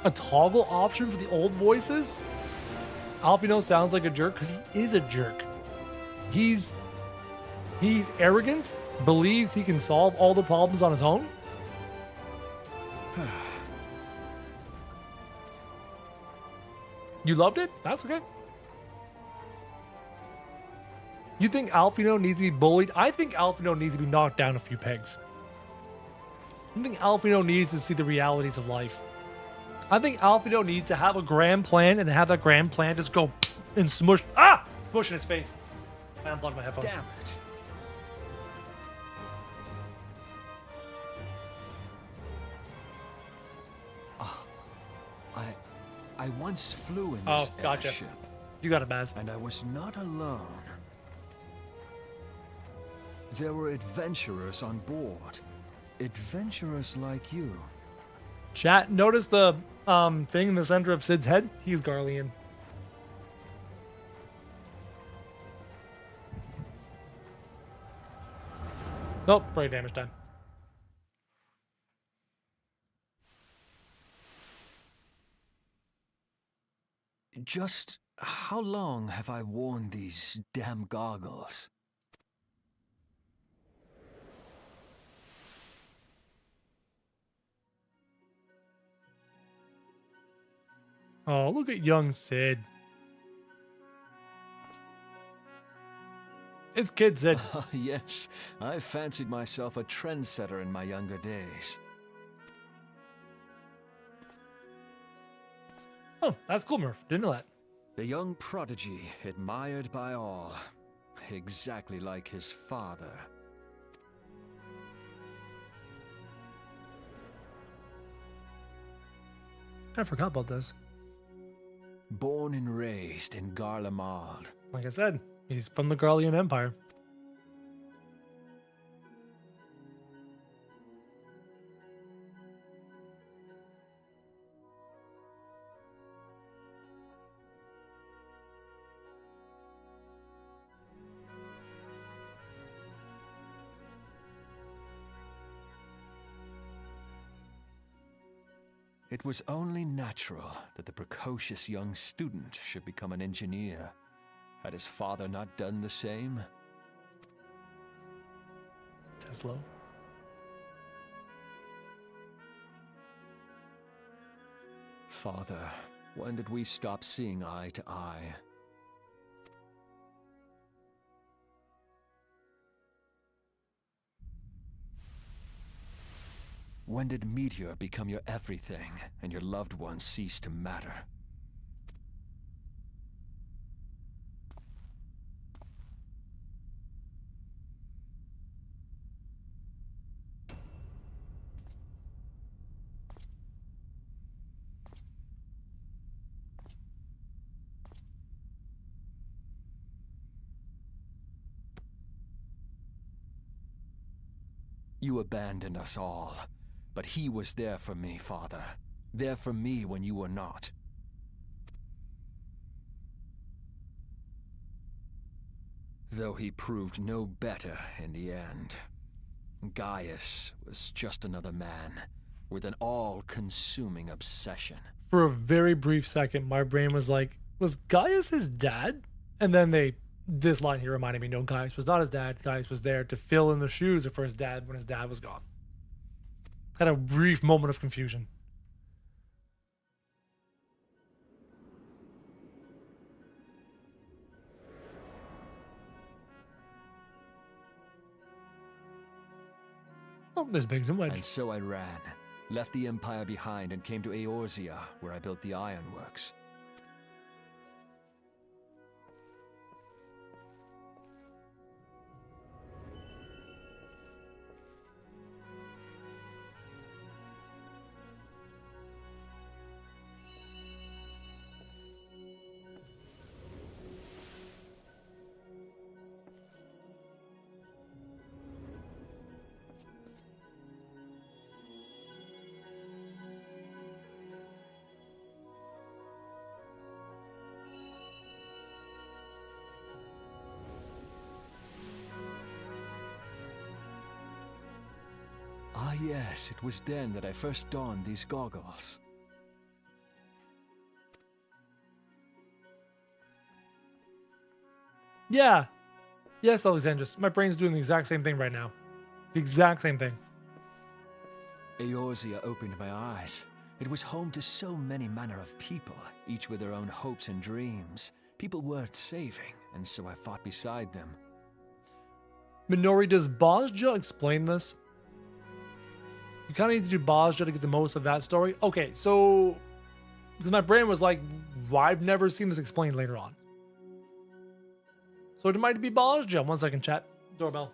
S1: A toggle option for the old voices? Alfino sounds like a jerk because he is a jerk. He's arrogant, believes he can solve all the problems on his own. You loved it? That's okay. You think Alfino needs to be bullied? I think Alfino needs to be knocked down a few pegs. I think Alfino needs to see the realities of life. I think Alfino needs to have a grand plan and have that grand plan just go and smush. Smush in his face. I unplugged my headphones.
S3: Damn it. I once flew in this
S1: gotcha.
S3: airship,
S1: You got it, Baz.
S3: and I was not alone. There were adventurers on board. Adventurers like you.
S1: Chat, notice the thing in the center of Cid's head? He's Garlean. Nope, brain damage time.
S3: Just how long have I worn these damn goggles?
S1: Oh, look at young Cid. It's kid Cid.
S3: Yes, I fancied myself a trendsetter in my younger days.
S1: Oh, that's cool, Murph. Didn't know that.
S3: The young prodigy, admired by all. Exactly like his father.
S1: I forgot about this.
S3: Born and raised in Garlemald.
S1: Like I said, he's from the Garlean Empire.
S3: It was only natural that the precocious young student should become an engineer. Had his father not done the same?
S1: Tesla.
S3: Father, when did we stop seeing eye to eye? When did Meteor become your everything, and your loved ones cease to matter? You abandoned us all, but he was there for me, Father. There for me when you were not. Though he proved no better in the end. Gaius was just another man, with an all-consuming obsession.
S1: For a very brief second, my brain was like, was Gaius his dad? And then this line here reminded me, no, Gaius was not his dad. Gaius was there to fill in the shoes for his dad when his dad was gone. Had a brief moment of confusion. Oh, there's Biggs and Wedge.
S3: And so I ran, left the Empire behind and came to Eorzea, where I built the ironworks. Ah yes, it was then that I first donned these goggles.
S1: Yeah. Yes, Alexandros. My brain's doing the exact same thing right now. The exact same thing.
S3: Eorzea opened my eyes. It was home to so many manner of people, each with their own hopes and dreams. People worth saving, and so I fought beside them.
S1: Minori, does Bozja explain this? You kind of need to do Bozja to get the most of that story. Okay, so... because my brain was like, I've never seen this explained later on. So it might be Bozja. 1 second, chat. Doorbell.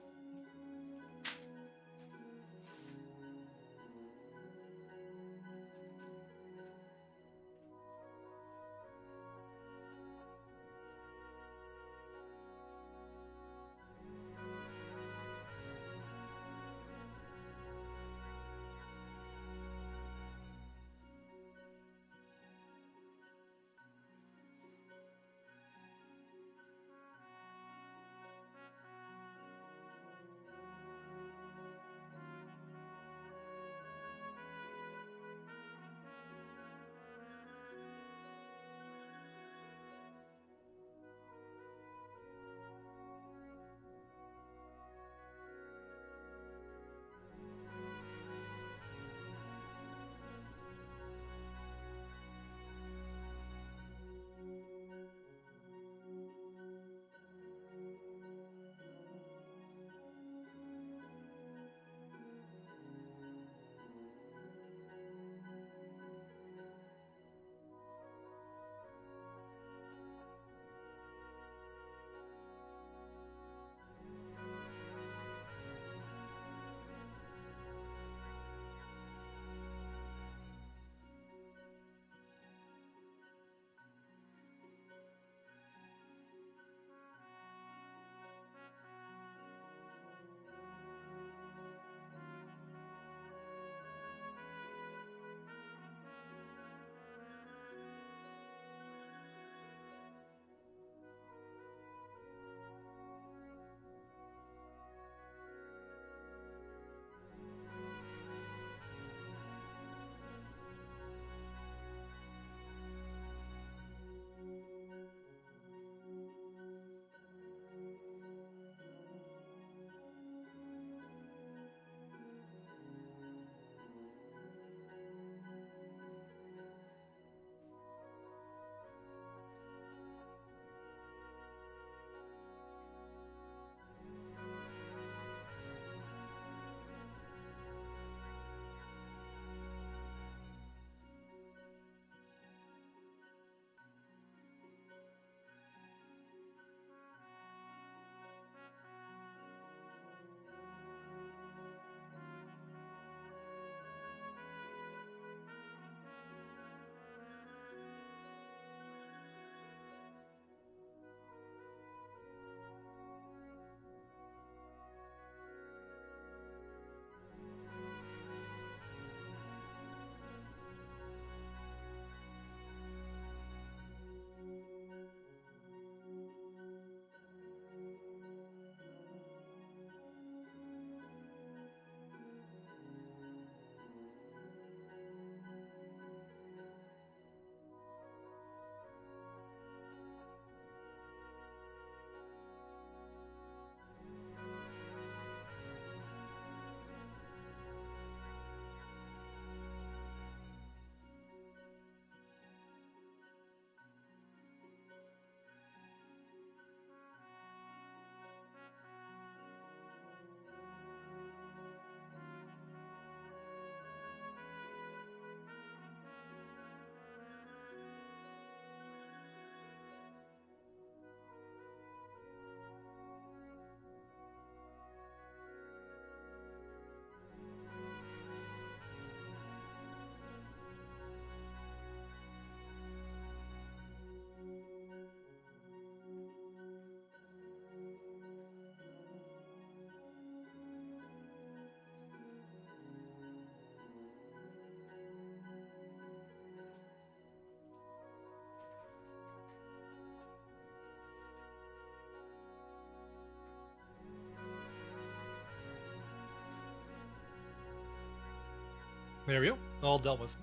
S1: There we go. All dealt with.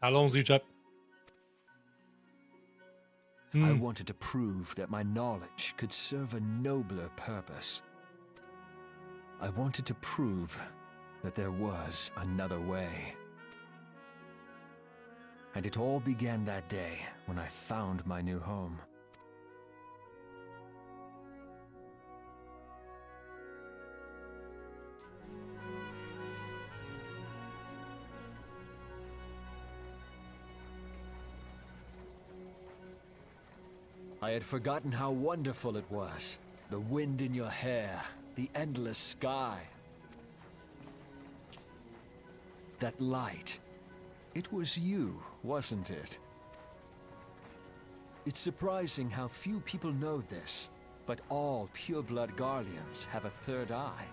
S1: Allons-y, chat.
S3: I wanted to prove that my knowledge could serve a nobler purpose. I wanted to prove that there was another way. And it all began that day when I found my new home. I had forgotten how wonderful it was. The wind in your hair, the endless sky. That light. It was you, wasn't it? It's surprising how few people know this, but all pureblood Garleans have a third eye.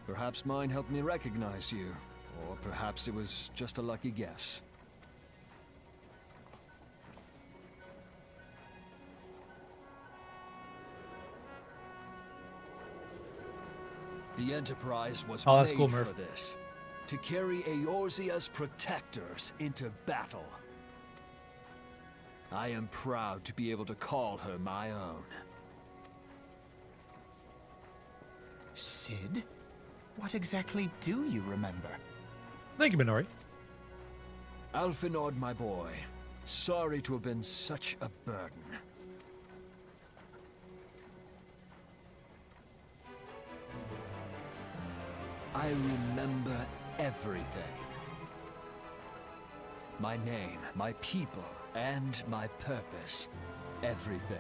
S3: Perhaps mine helped me recognize you, or perhaps it was just a lucky guess. The Enterprise was
S1: that's
S3: made
S1: cool, Murph.
S3: for this. To carry Eorzea's protectors into battle. I am proud to be able to call her my own.
S4: Sid? What exactly do you remember?
S1: Thank you, Minori.
S3: Alphinaud, my boy. Sorry to have been such a burden. I remember everything. My name, my people, and my purpose. Everything.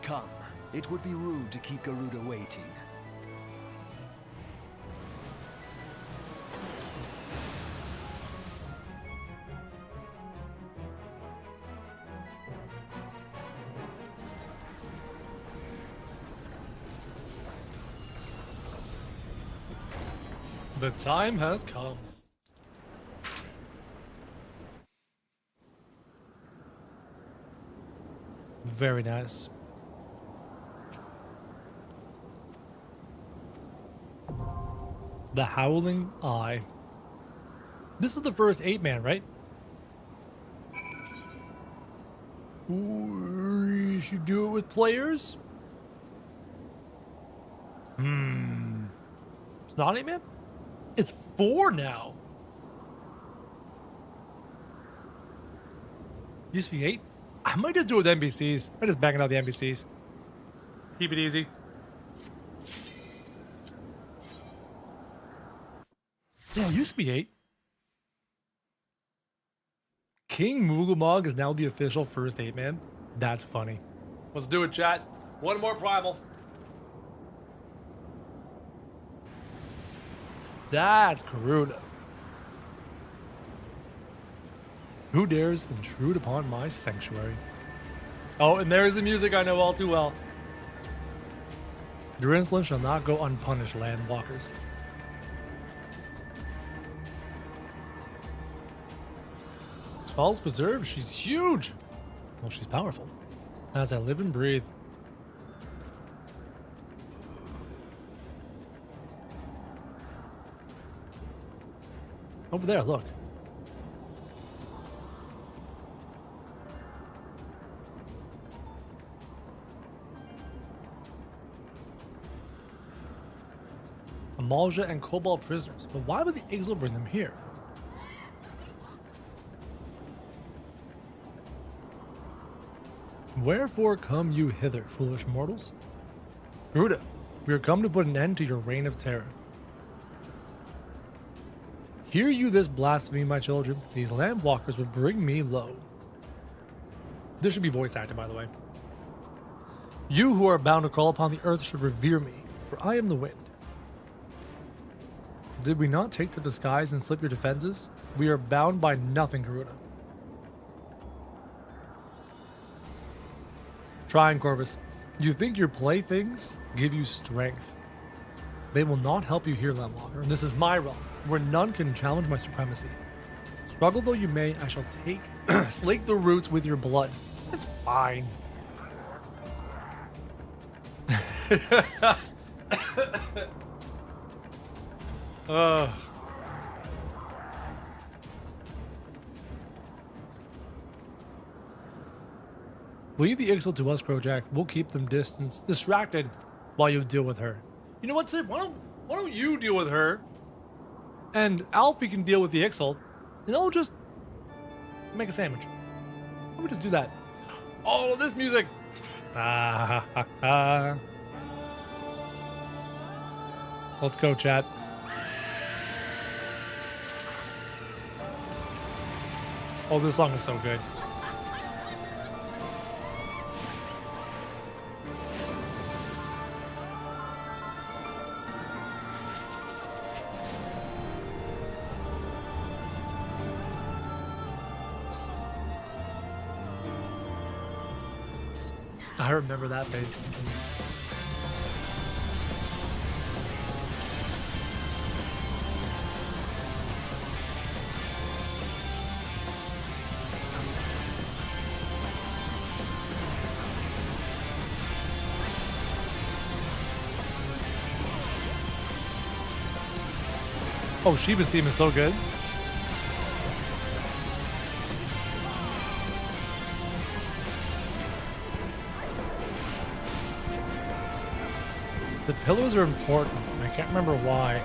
S3: Come, it would be rude to keep Garuda waiting.
S1: The time has come. Very nice. The Howling Eye. This is the first 8-man, right? Ooh, you should do it with players? It's not 8-man? It's 4 now. Used to be 8. I might just do it with NPCs. I'm just banging out the NPCs. Keep it easy. Yeah, it used to be 8. King Mooglmog is now the official first 8-man. That's funny. Let's do it, chat. One more primal. That's Garuda. Who dares intrude upon my sanctuary? Oh, and there's the music I know all too well. Your insolence shall not go unpunished, landwalkers. Falls Preserve, she's huge. Well, she's powerful. As I live and breathe. Over there, look. Amalja and Cobalt prisoners. But why would the Ixal bring them here? Wherefore come you hither, foolish mortals? Garuda, we are come to put an end to your reign of terror. Hear you this blasphemy, my children? These landwalkers would bring me low. This should be voice acted, by the way. You who are bound to call upon the earth should revere me, for I am the wind. Did we not take to the skies and slip your defenses? We are bound by nothing, Garuda. Trying, Corvus. You think your playthings give you strength? They will not help you here, Landwalker. This is my realm, where none can challenge my supremacy. Struggle though you may, I shall slake the roots with your blood. It's fine. Ugh. Leave the Ixal to us, Kojak. We'll keep them distracted while you deal with her. You know what, Sid? Why don't you deal with her? And Alfie can deal with the Ixal. And I'll just make a sandwich. Why don't we just do that? Oh, this music! Ah, ha, ha, ha. Let's go, chat. Oh, this song is so good. I remember that face. Oh, Shiva's theme is so good. The pillars are important. I can't remember why.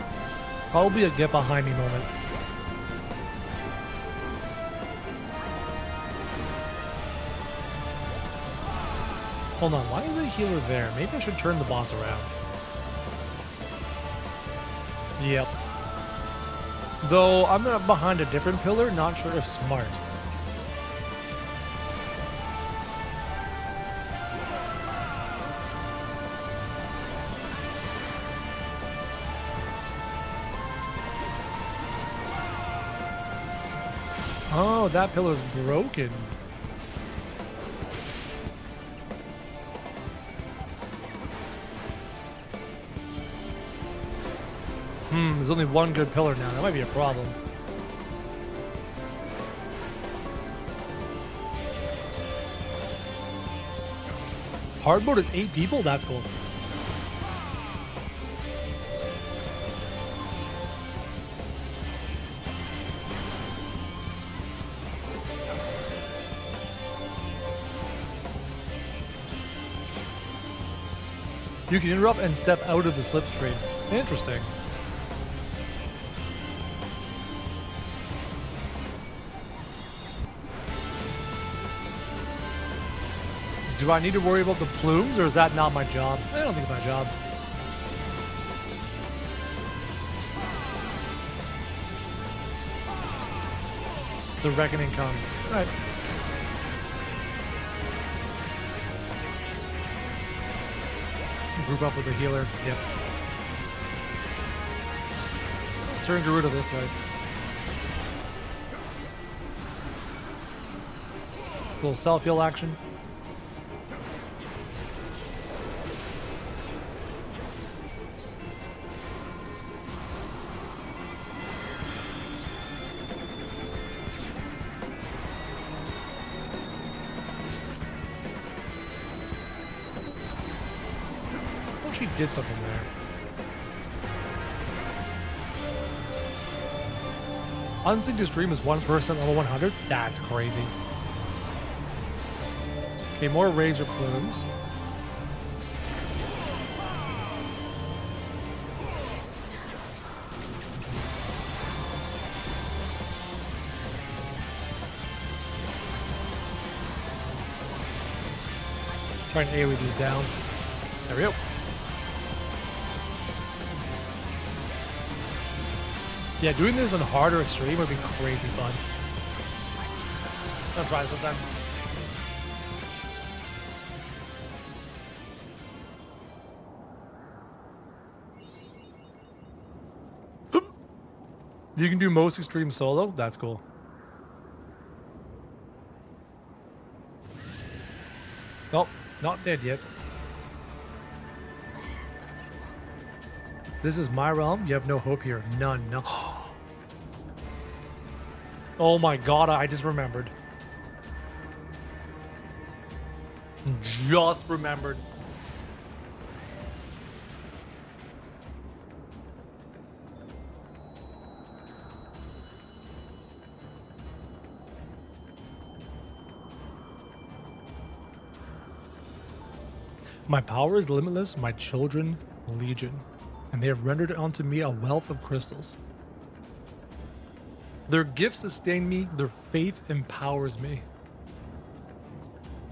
S1: Probably a get behind me moment. Hold on, why is the healer there? Maybe I should turn the boss around. Yep. Though I'm behind a different pillar, not sure if smart. Oh, that pillar's broken. There's only one good pillar now. That might be a problem. Hard mode is 8 people? That's cool. You can interrupt and step out of the slipstream. Interesting. Do I need to worry about the plumes, or is that not my job? I don't think it's my job. The reckoning comes. All right. Group up with the healer. Yep. Let's turn Garuda this way. Little self-heal action. She did something there. Unsynced to stream is 1% level 100? That's crazy. Okay, more razor plumes. Trying to AoE these down. There we go. Yeah, doing this on hard or extreme would be crazy fun. I'll try it sometime. You can do most extreme solo? That's cool. Nope, not dead yet. This is my realm. You have no hope here. None. No. Oh my god, I just remembered. Just remembered. . My power is limitless, my children legion, and they have rendered unto me a wealth of crystals. Their gifts sustain me, their faith empowers me.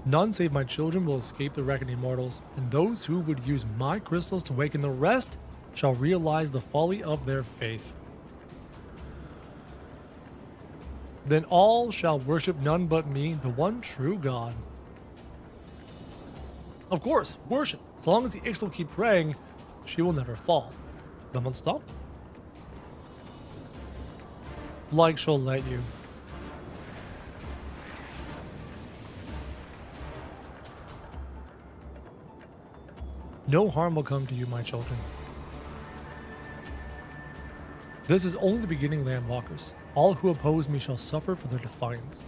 S1: None save my children will escape the reckoning mortals, and those who would use my crystals to waken the rest shall realize the folly of their faith. Then all shall worship none but me, the one true God. Of course, worship. As long as the Ixtal keep praying, she will never fall. Them unstop. Like she'll let you. No harm will come to you, my children. This is only the beginning, landwalkers. All who oppose me shall suffer for their defiance.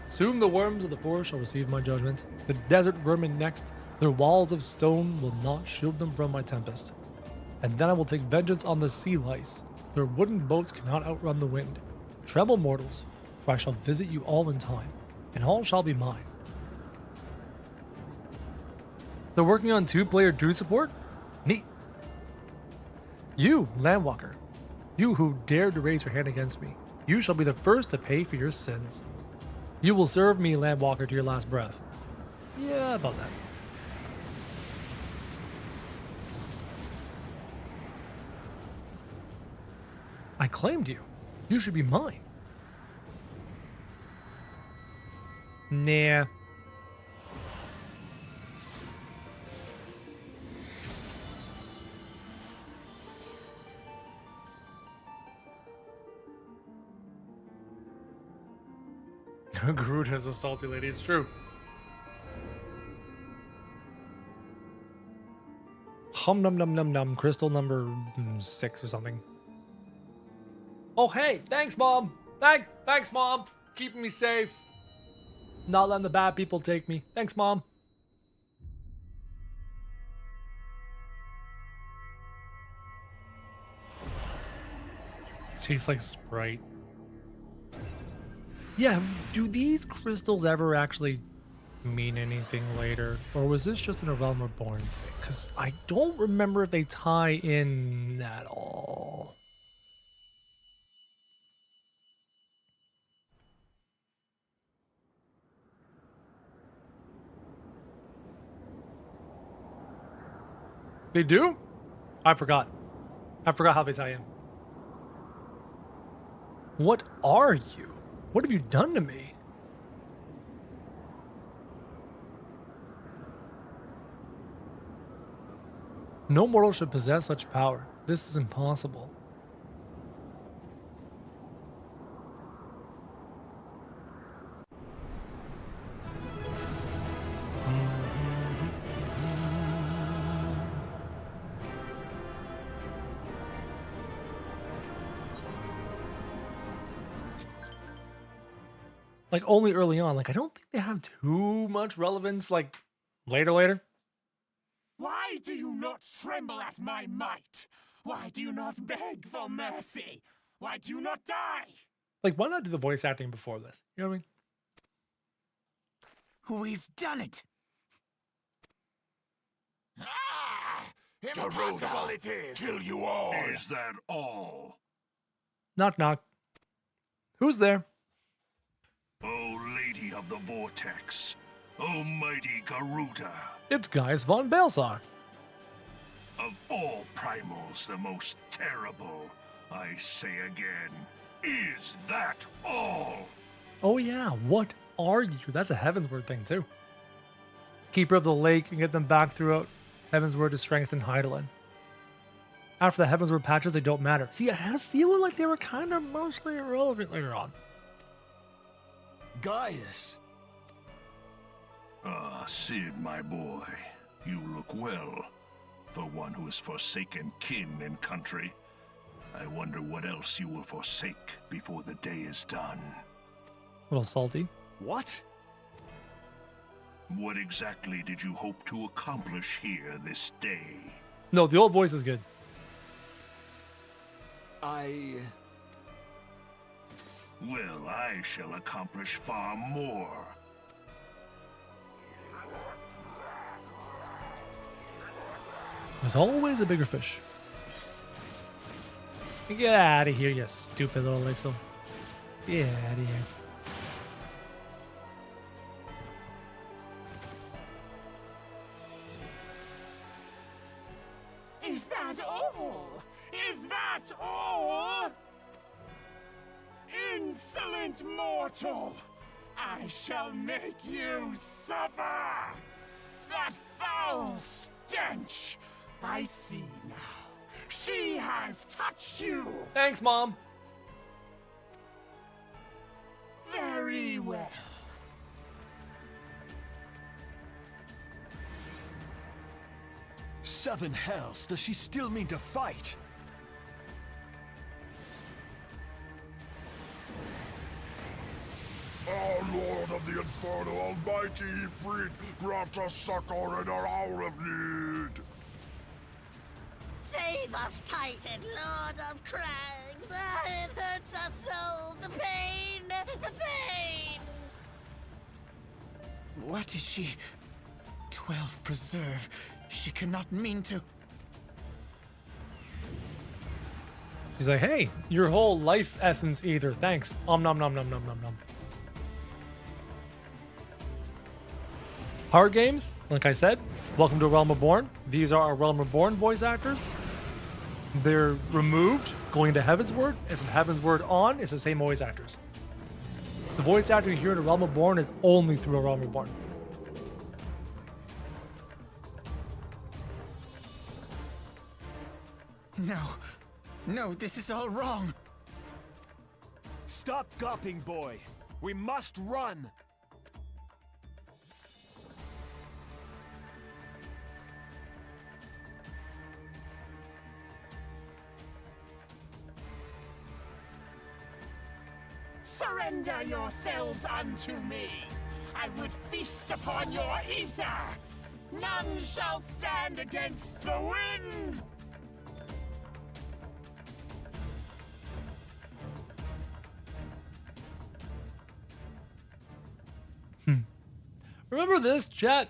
S1: Soon the worms of the forest shall receive my judgment. The desert vermin next. Their walls of stone will not shield them from my tempest. And then I will take vengeance on the sea lice. Their wooden boats cannot outrun the wind. Tremble, mortals, for I shall visit you all in time, and all shall be mine. They're working on 2-player dude support? Neat. You, Landwalker, you who dared to raise your hand against me, you shall be the first to pay for your sins. You will serve me, Landwalker, to your last breath. Yeah, about that. I claimed you. You should be mine. Nah. Groot is a salty lady, it's true. Hum num num num num, crystal number 6 or something. Oh hey, thanks mom! Thanks mom! Keeping me safe. Not letting the bad people take me. Thanks mom. Tastes like Sprite. Yeah, do these crystals ever actually mean anything later? Or was this just an A Realm Reborn thing? Because I don't remember if they tie in at all. They do? I forgot. I forgot how they tie in. What are you? What have you done to me? No mortal should possess such power. This is impossible. Like only early on. Like I don't think they have too much relevance. Like later.
S5: Why do you not tremble at my might? Why do you not beg for mercy? Why do you not die?
S1: Like why not do the voice acting before this? You know what I mean?
S4: We've done it.
S5: Ah! Impossible it is! Kill you all!
S6: Is that all?
S1: Knock knock. Who's there?
S6: O Lady of the Vortex, O mighty Garuda,
S1: It's Gaius von Balsar.
S6: of all primals the most terrible, I say again, is that all?
S1: Oh yeah, what are you? That's a Heavensward thing too. Keeper of the Lake and get them back throughout Heavensward to strengthen Hydaelyn. After the Heavensward patches, they don't matter. See, I had a feeling like they were kind of mostly irrelevant later on.
S3: Gaius!
S6: Ah, Sid, my boy, you look well. For one who has forsaken kin and country, I wonder what else you will forsake before the day is done.
S1: A little salty.
S3: What?
S6: What exactly did you hope to accomplish here this day?
S1: No, the old voice is good.
S6: Well, I shall accomplish far more.
S1: There's always a bigger fish. Get out of here, you stupid little Lixel. Get out of here.
S5: Is that all? Is that all? Insolent mortal! I shall make you suffer! That foul stench! I see now. She has touched you!
S1: Thanks, Mom.
S5: Very well.
S3: Seven hells, does she still mean to fight?
S7: Our Lord of the Inferno Almighty Ifrit, grant us succor in our hour of need.
S8: Save us, Titan, Lord of Crags! It hurts us so! The pain! The pain!
S4: What is she? 12 preserve. She cannot mean to.
S1: She's like, hey, your whole life essence ether. Thanks. Nom nom nom nom nom nom. Hard games, like I said, welcome to A Realm Reborn. These are our Realm Reborn voice actors. They're removed, going to Heavensward, and from Heavensward on, it's the same voice actors. The voice actor you hear in A Realm Reborn is only through A Realm Reborn.
S4: No. No, this is all wrong.
S3: Stop gawping, boy. We must run.
S5: Surrender yourselves unto me. I would feast upon your ether. None shall stand against the wind.
S1: Remember this, chat?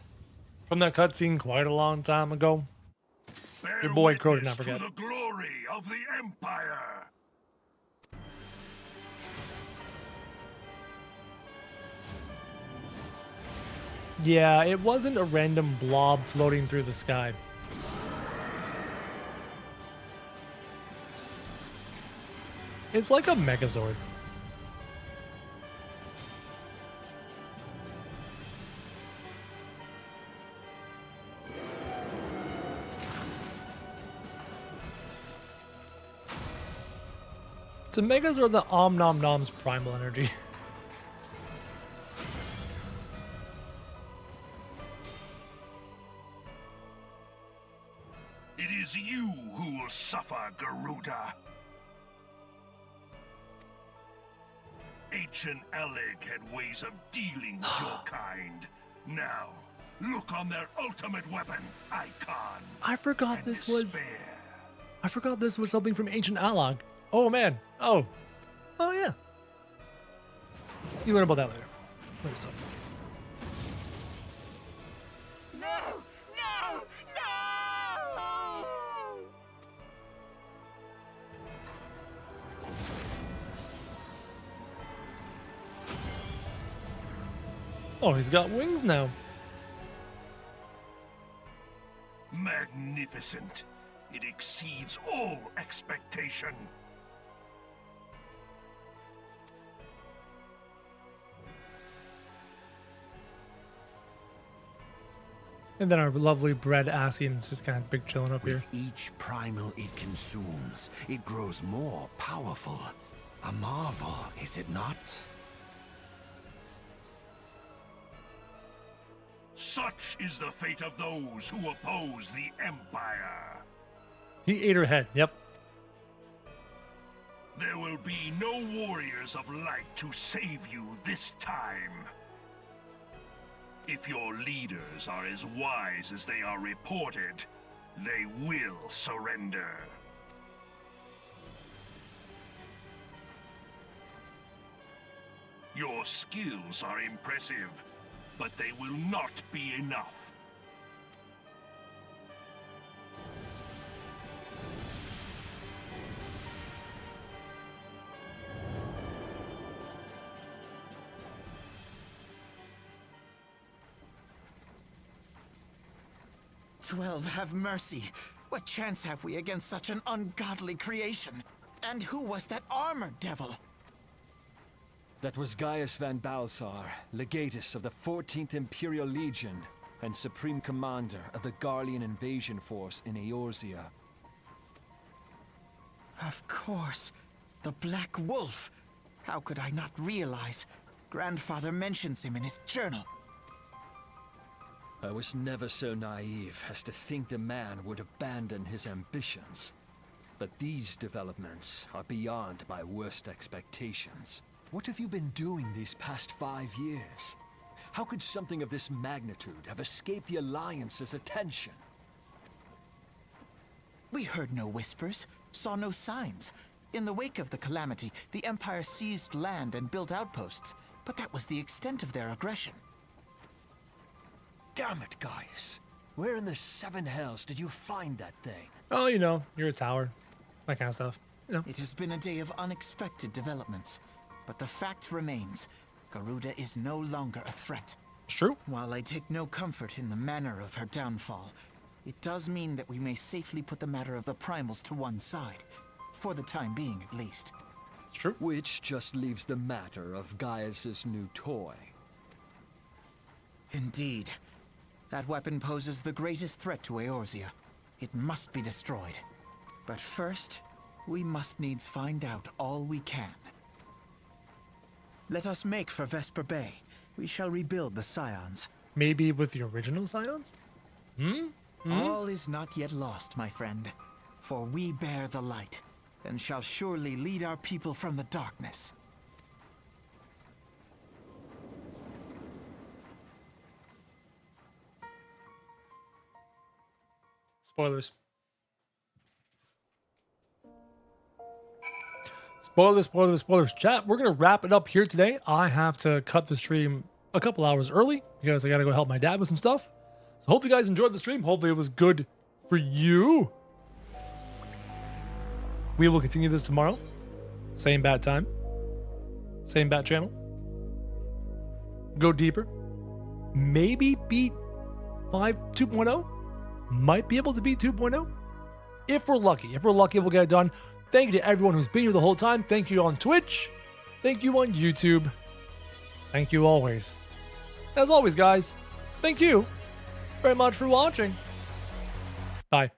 S1: From that cutscene quite a long time ago?
S6: Bear
S1: Your boy Crow did
S6: witness
S1: not forget.
S6: to the glory of the Empire.
S1: Yeah, it wasn't a random blob floating through the sky. It's like a Megazord. It's a Megazord that Om Nom Nom's primal energy.
S6: It is you who will suffer, Garuda. Ancient Alec had ways of dealing with your kind. Now, look on their ultimate weapon, Icon.
S1: I forgot
S6: and
S1: this was...
S6: despair.
S1: I forgot this was something from Ancient Alog. Oh man. Oh yeah. You learn about that later. Later stuff.
S5: No! No! No!
S1: Oh, he's got wings now.
S6: Magnificent. It exceeds all expectation.
S1: And then our lovely bread Asian's just kind of big chilling up here.
S9: With each primal it consumes, it grows more powerful. A marvel, is it not?
S6: Such is the fate of those who oppose the Empire.
S1: He ate her head. Yep.
S6: There will be no warriors of light to save you this time. If your leaders are as wise as they are reported, they will surrender. Your skills are impressive, but they will not be enough.
S4: 12, have mercy. What chance have we against such an ungodly creation? And who was that armored devil?
S3: That was Gaius van Balsar, legatus of the 14th Imperial Legion and Supreme Commander of the Garlean invasion force in Eorzea.
S4: Of course. The Black Wolf. How could I not realize? Grandfather mentions him in his journal.
S3: I was never so naive as to think the man would abandon his ambitions. But these developments are beyond my worst expectations. What have you been doing these past 5 years? How could something of this magnitude have escaped the Alliance's attention?
S4: We heard no whispers, saw no signs. In the wake of the calamity, the Empire seized land and built outposts, but that was the extent of their aggression.
S3: Damn it, Gaius. Where in the seven hells did you find that thing?
S1: Oh, you know, you're a tower. That kind of stuff. You know.
S4: It has been a day of unexpected developments, but the fact remains, Garuda is no longer a threat.
S1: It's true.
S4: While I take no comfort in the manner of her downfall, it does mean that we may safely put the matter of the primals to one side. For the time being, at least.
S1: It's true.
S3: Which just leaves the matter of Gaius's new toy.
S4: Indeed. That weapon poses the greatest threat to Eorzea. It must be destroyed. But first, we must needs find out all we can. Let us make for Vesper Bay. We shall rebuild the Scions.
S1: Maybe with the original Scions?
S4: All is not yet lost, my friend. For we bear the light, and shall surely lead our people from the darkness.
S1: Spoilers. Spoilers. Chat, we're going to wrap it up here today. I have to cut the stream a couple hours early because I got to go help my dad with some stuff. So hope you guys enjoyed the stream. Hopefully it was good for you. We will continue this tomorrow. Same bat time. Same bat channel. Go deeper. Maybe beat 2.0. Might be able to beat 2.0. If we're lucky. If we're lucky, we'll get it done. Thank you to everyone who's been here the whole time. Thank you on Twitch. Thank you on YouTube. Thank you always. As always, guys, thank you very much for watching. Bye.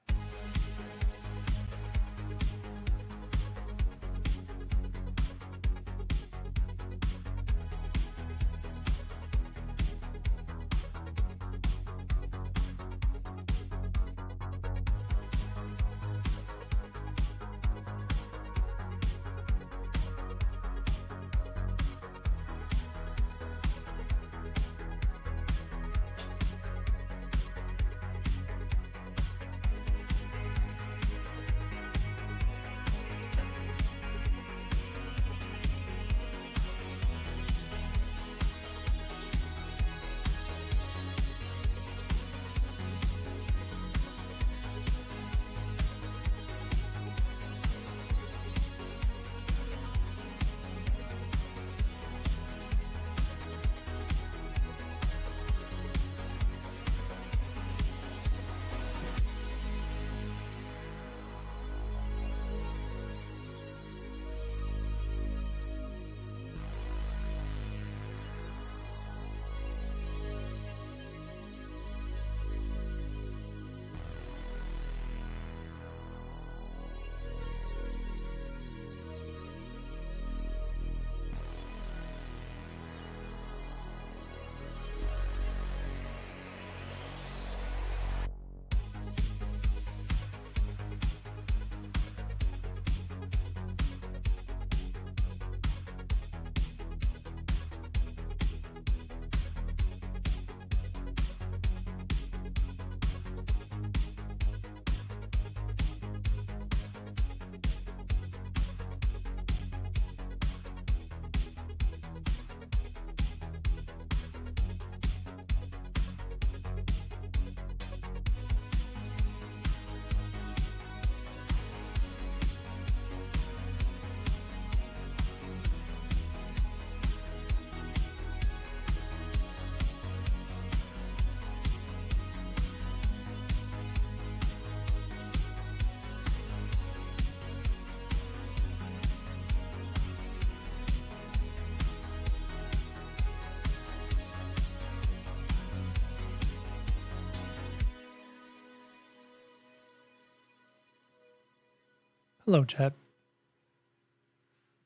S1: Hello, chat.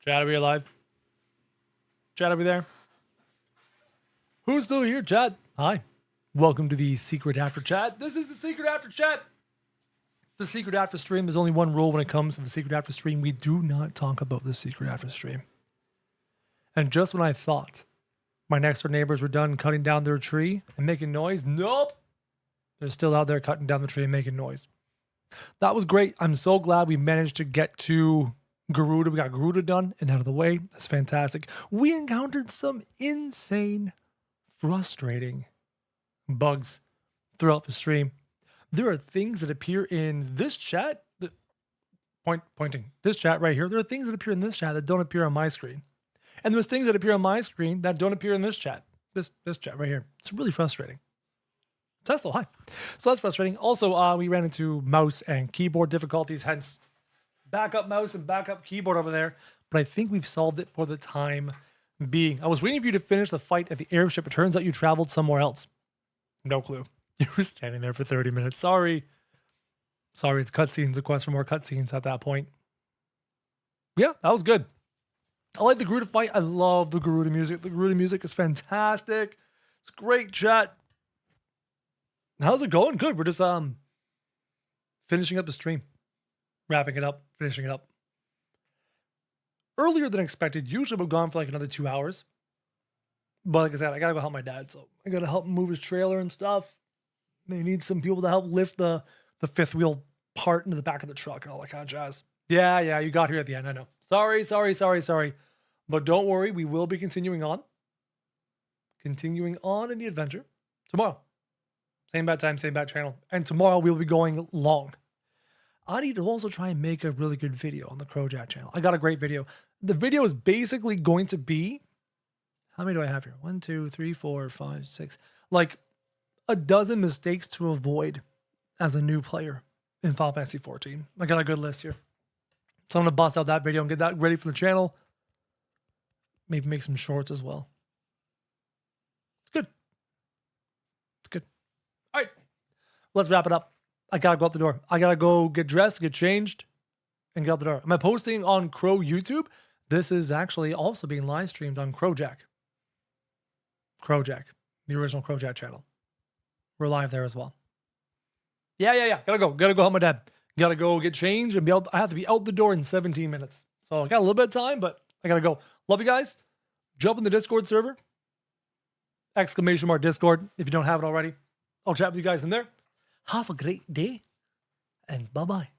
S1: Chat, are we alive? Chat, are we there? Who's still here, chat? Hi. Welcome to the Secret After Chat. This is the Secret After Chat. The Secret After Stream. There's only one rule when it comes to the Secret After Stream. We do not talk about the Secret After Stream. And just when I thought my next door neighbors were done cutting down their tree and making noise, nope. They're still out there cutting down the tree and making noise. That was great. I'm so glad we managed to get to Garuda. We got Garuda done and out of the way. That's fantastic. We encountered some insane, frustrating bugs throughout the stream. There are things that appear in this chat, pointing this chat right here. There are things that appear in this chat that don't appear on my screen. And there's things that appear on my screen that don't appear in this chat. This chat right here. It's really frustrating. Tesla, hi. So that's frustrating. Also, we ran into mouse and keyboard difficulties, hence backup mouse and backup keyboard over there. But I think we've solved it for the time being. I was waiting for you to finish the fight at the airship. It turns out you traveled somewhere else. No clue. You were standing there for 30 minutes. Sorry, it's cutscenes, a quest for more cutscenes at that point. Yeah, that was good. I like the Garuda fight. I love the Garuda music. The Garuda music is fantastic. It's great, chat. How's it going? Good. We're just finishing up the stream. Wrapping it up, finishing it up. Earlier than expected. Usually we've gone for like another 2 hours. But like I said, I gotta go help my dad. So I gotta help him move his trailer and stuff. They need some people to help lift the fifth wheel part into the back of the truck and all that kind of jazz. Yeah, you got here at the end. I know. Sorry. But don't worry, we will be continuing on. Continuing on in the adventure tomorrow. Same bad time, same bad channel. And tomorrow we'll be going long. I need to also try and make a really good video on the Crowjack channel. I got a great video. The video is basically going to be, how many do I have here? 1, 2, 3, 4, 5, 6. Like a dozen mistakes to avoid as a new player in Final Fantasy XIV. I got a good list here. So I'm going to bust out that video and get that ready for the channel. Maybe make some shorts as well. It's good. All right, let's wrap it up. I gotta go out the door. I gotta go get dressed, get changed, and get out the door. Am I posting on Crow YouTube? This is actually also being live streamed on Crowjack. Crowjack, the original Crowjack channel. We're live there as well. Yeah. Gotta go help my dad. Gotta go get changed and be out. I have to be out the door in 17 minutes. So I got a little bit of time, but I gotta go. Love you guys. Jump in the Discord server. !Discord if you don't have it already. I'll chat with you guys in there. Have a great day, and bye-bye.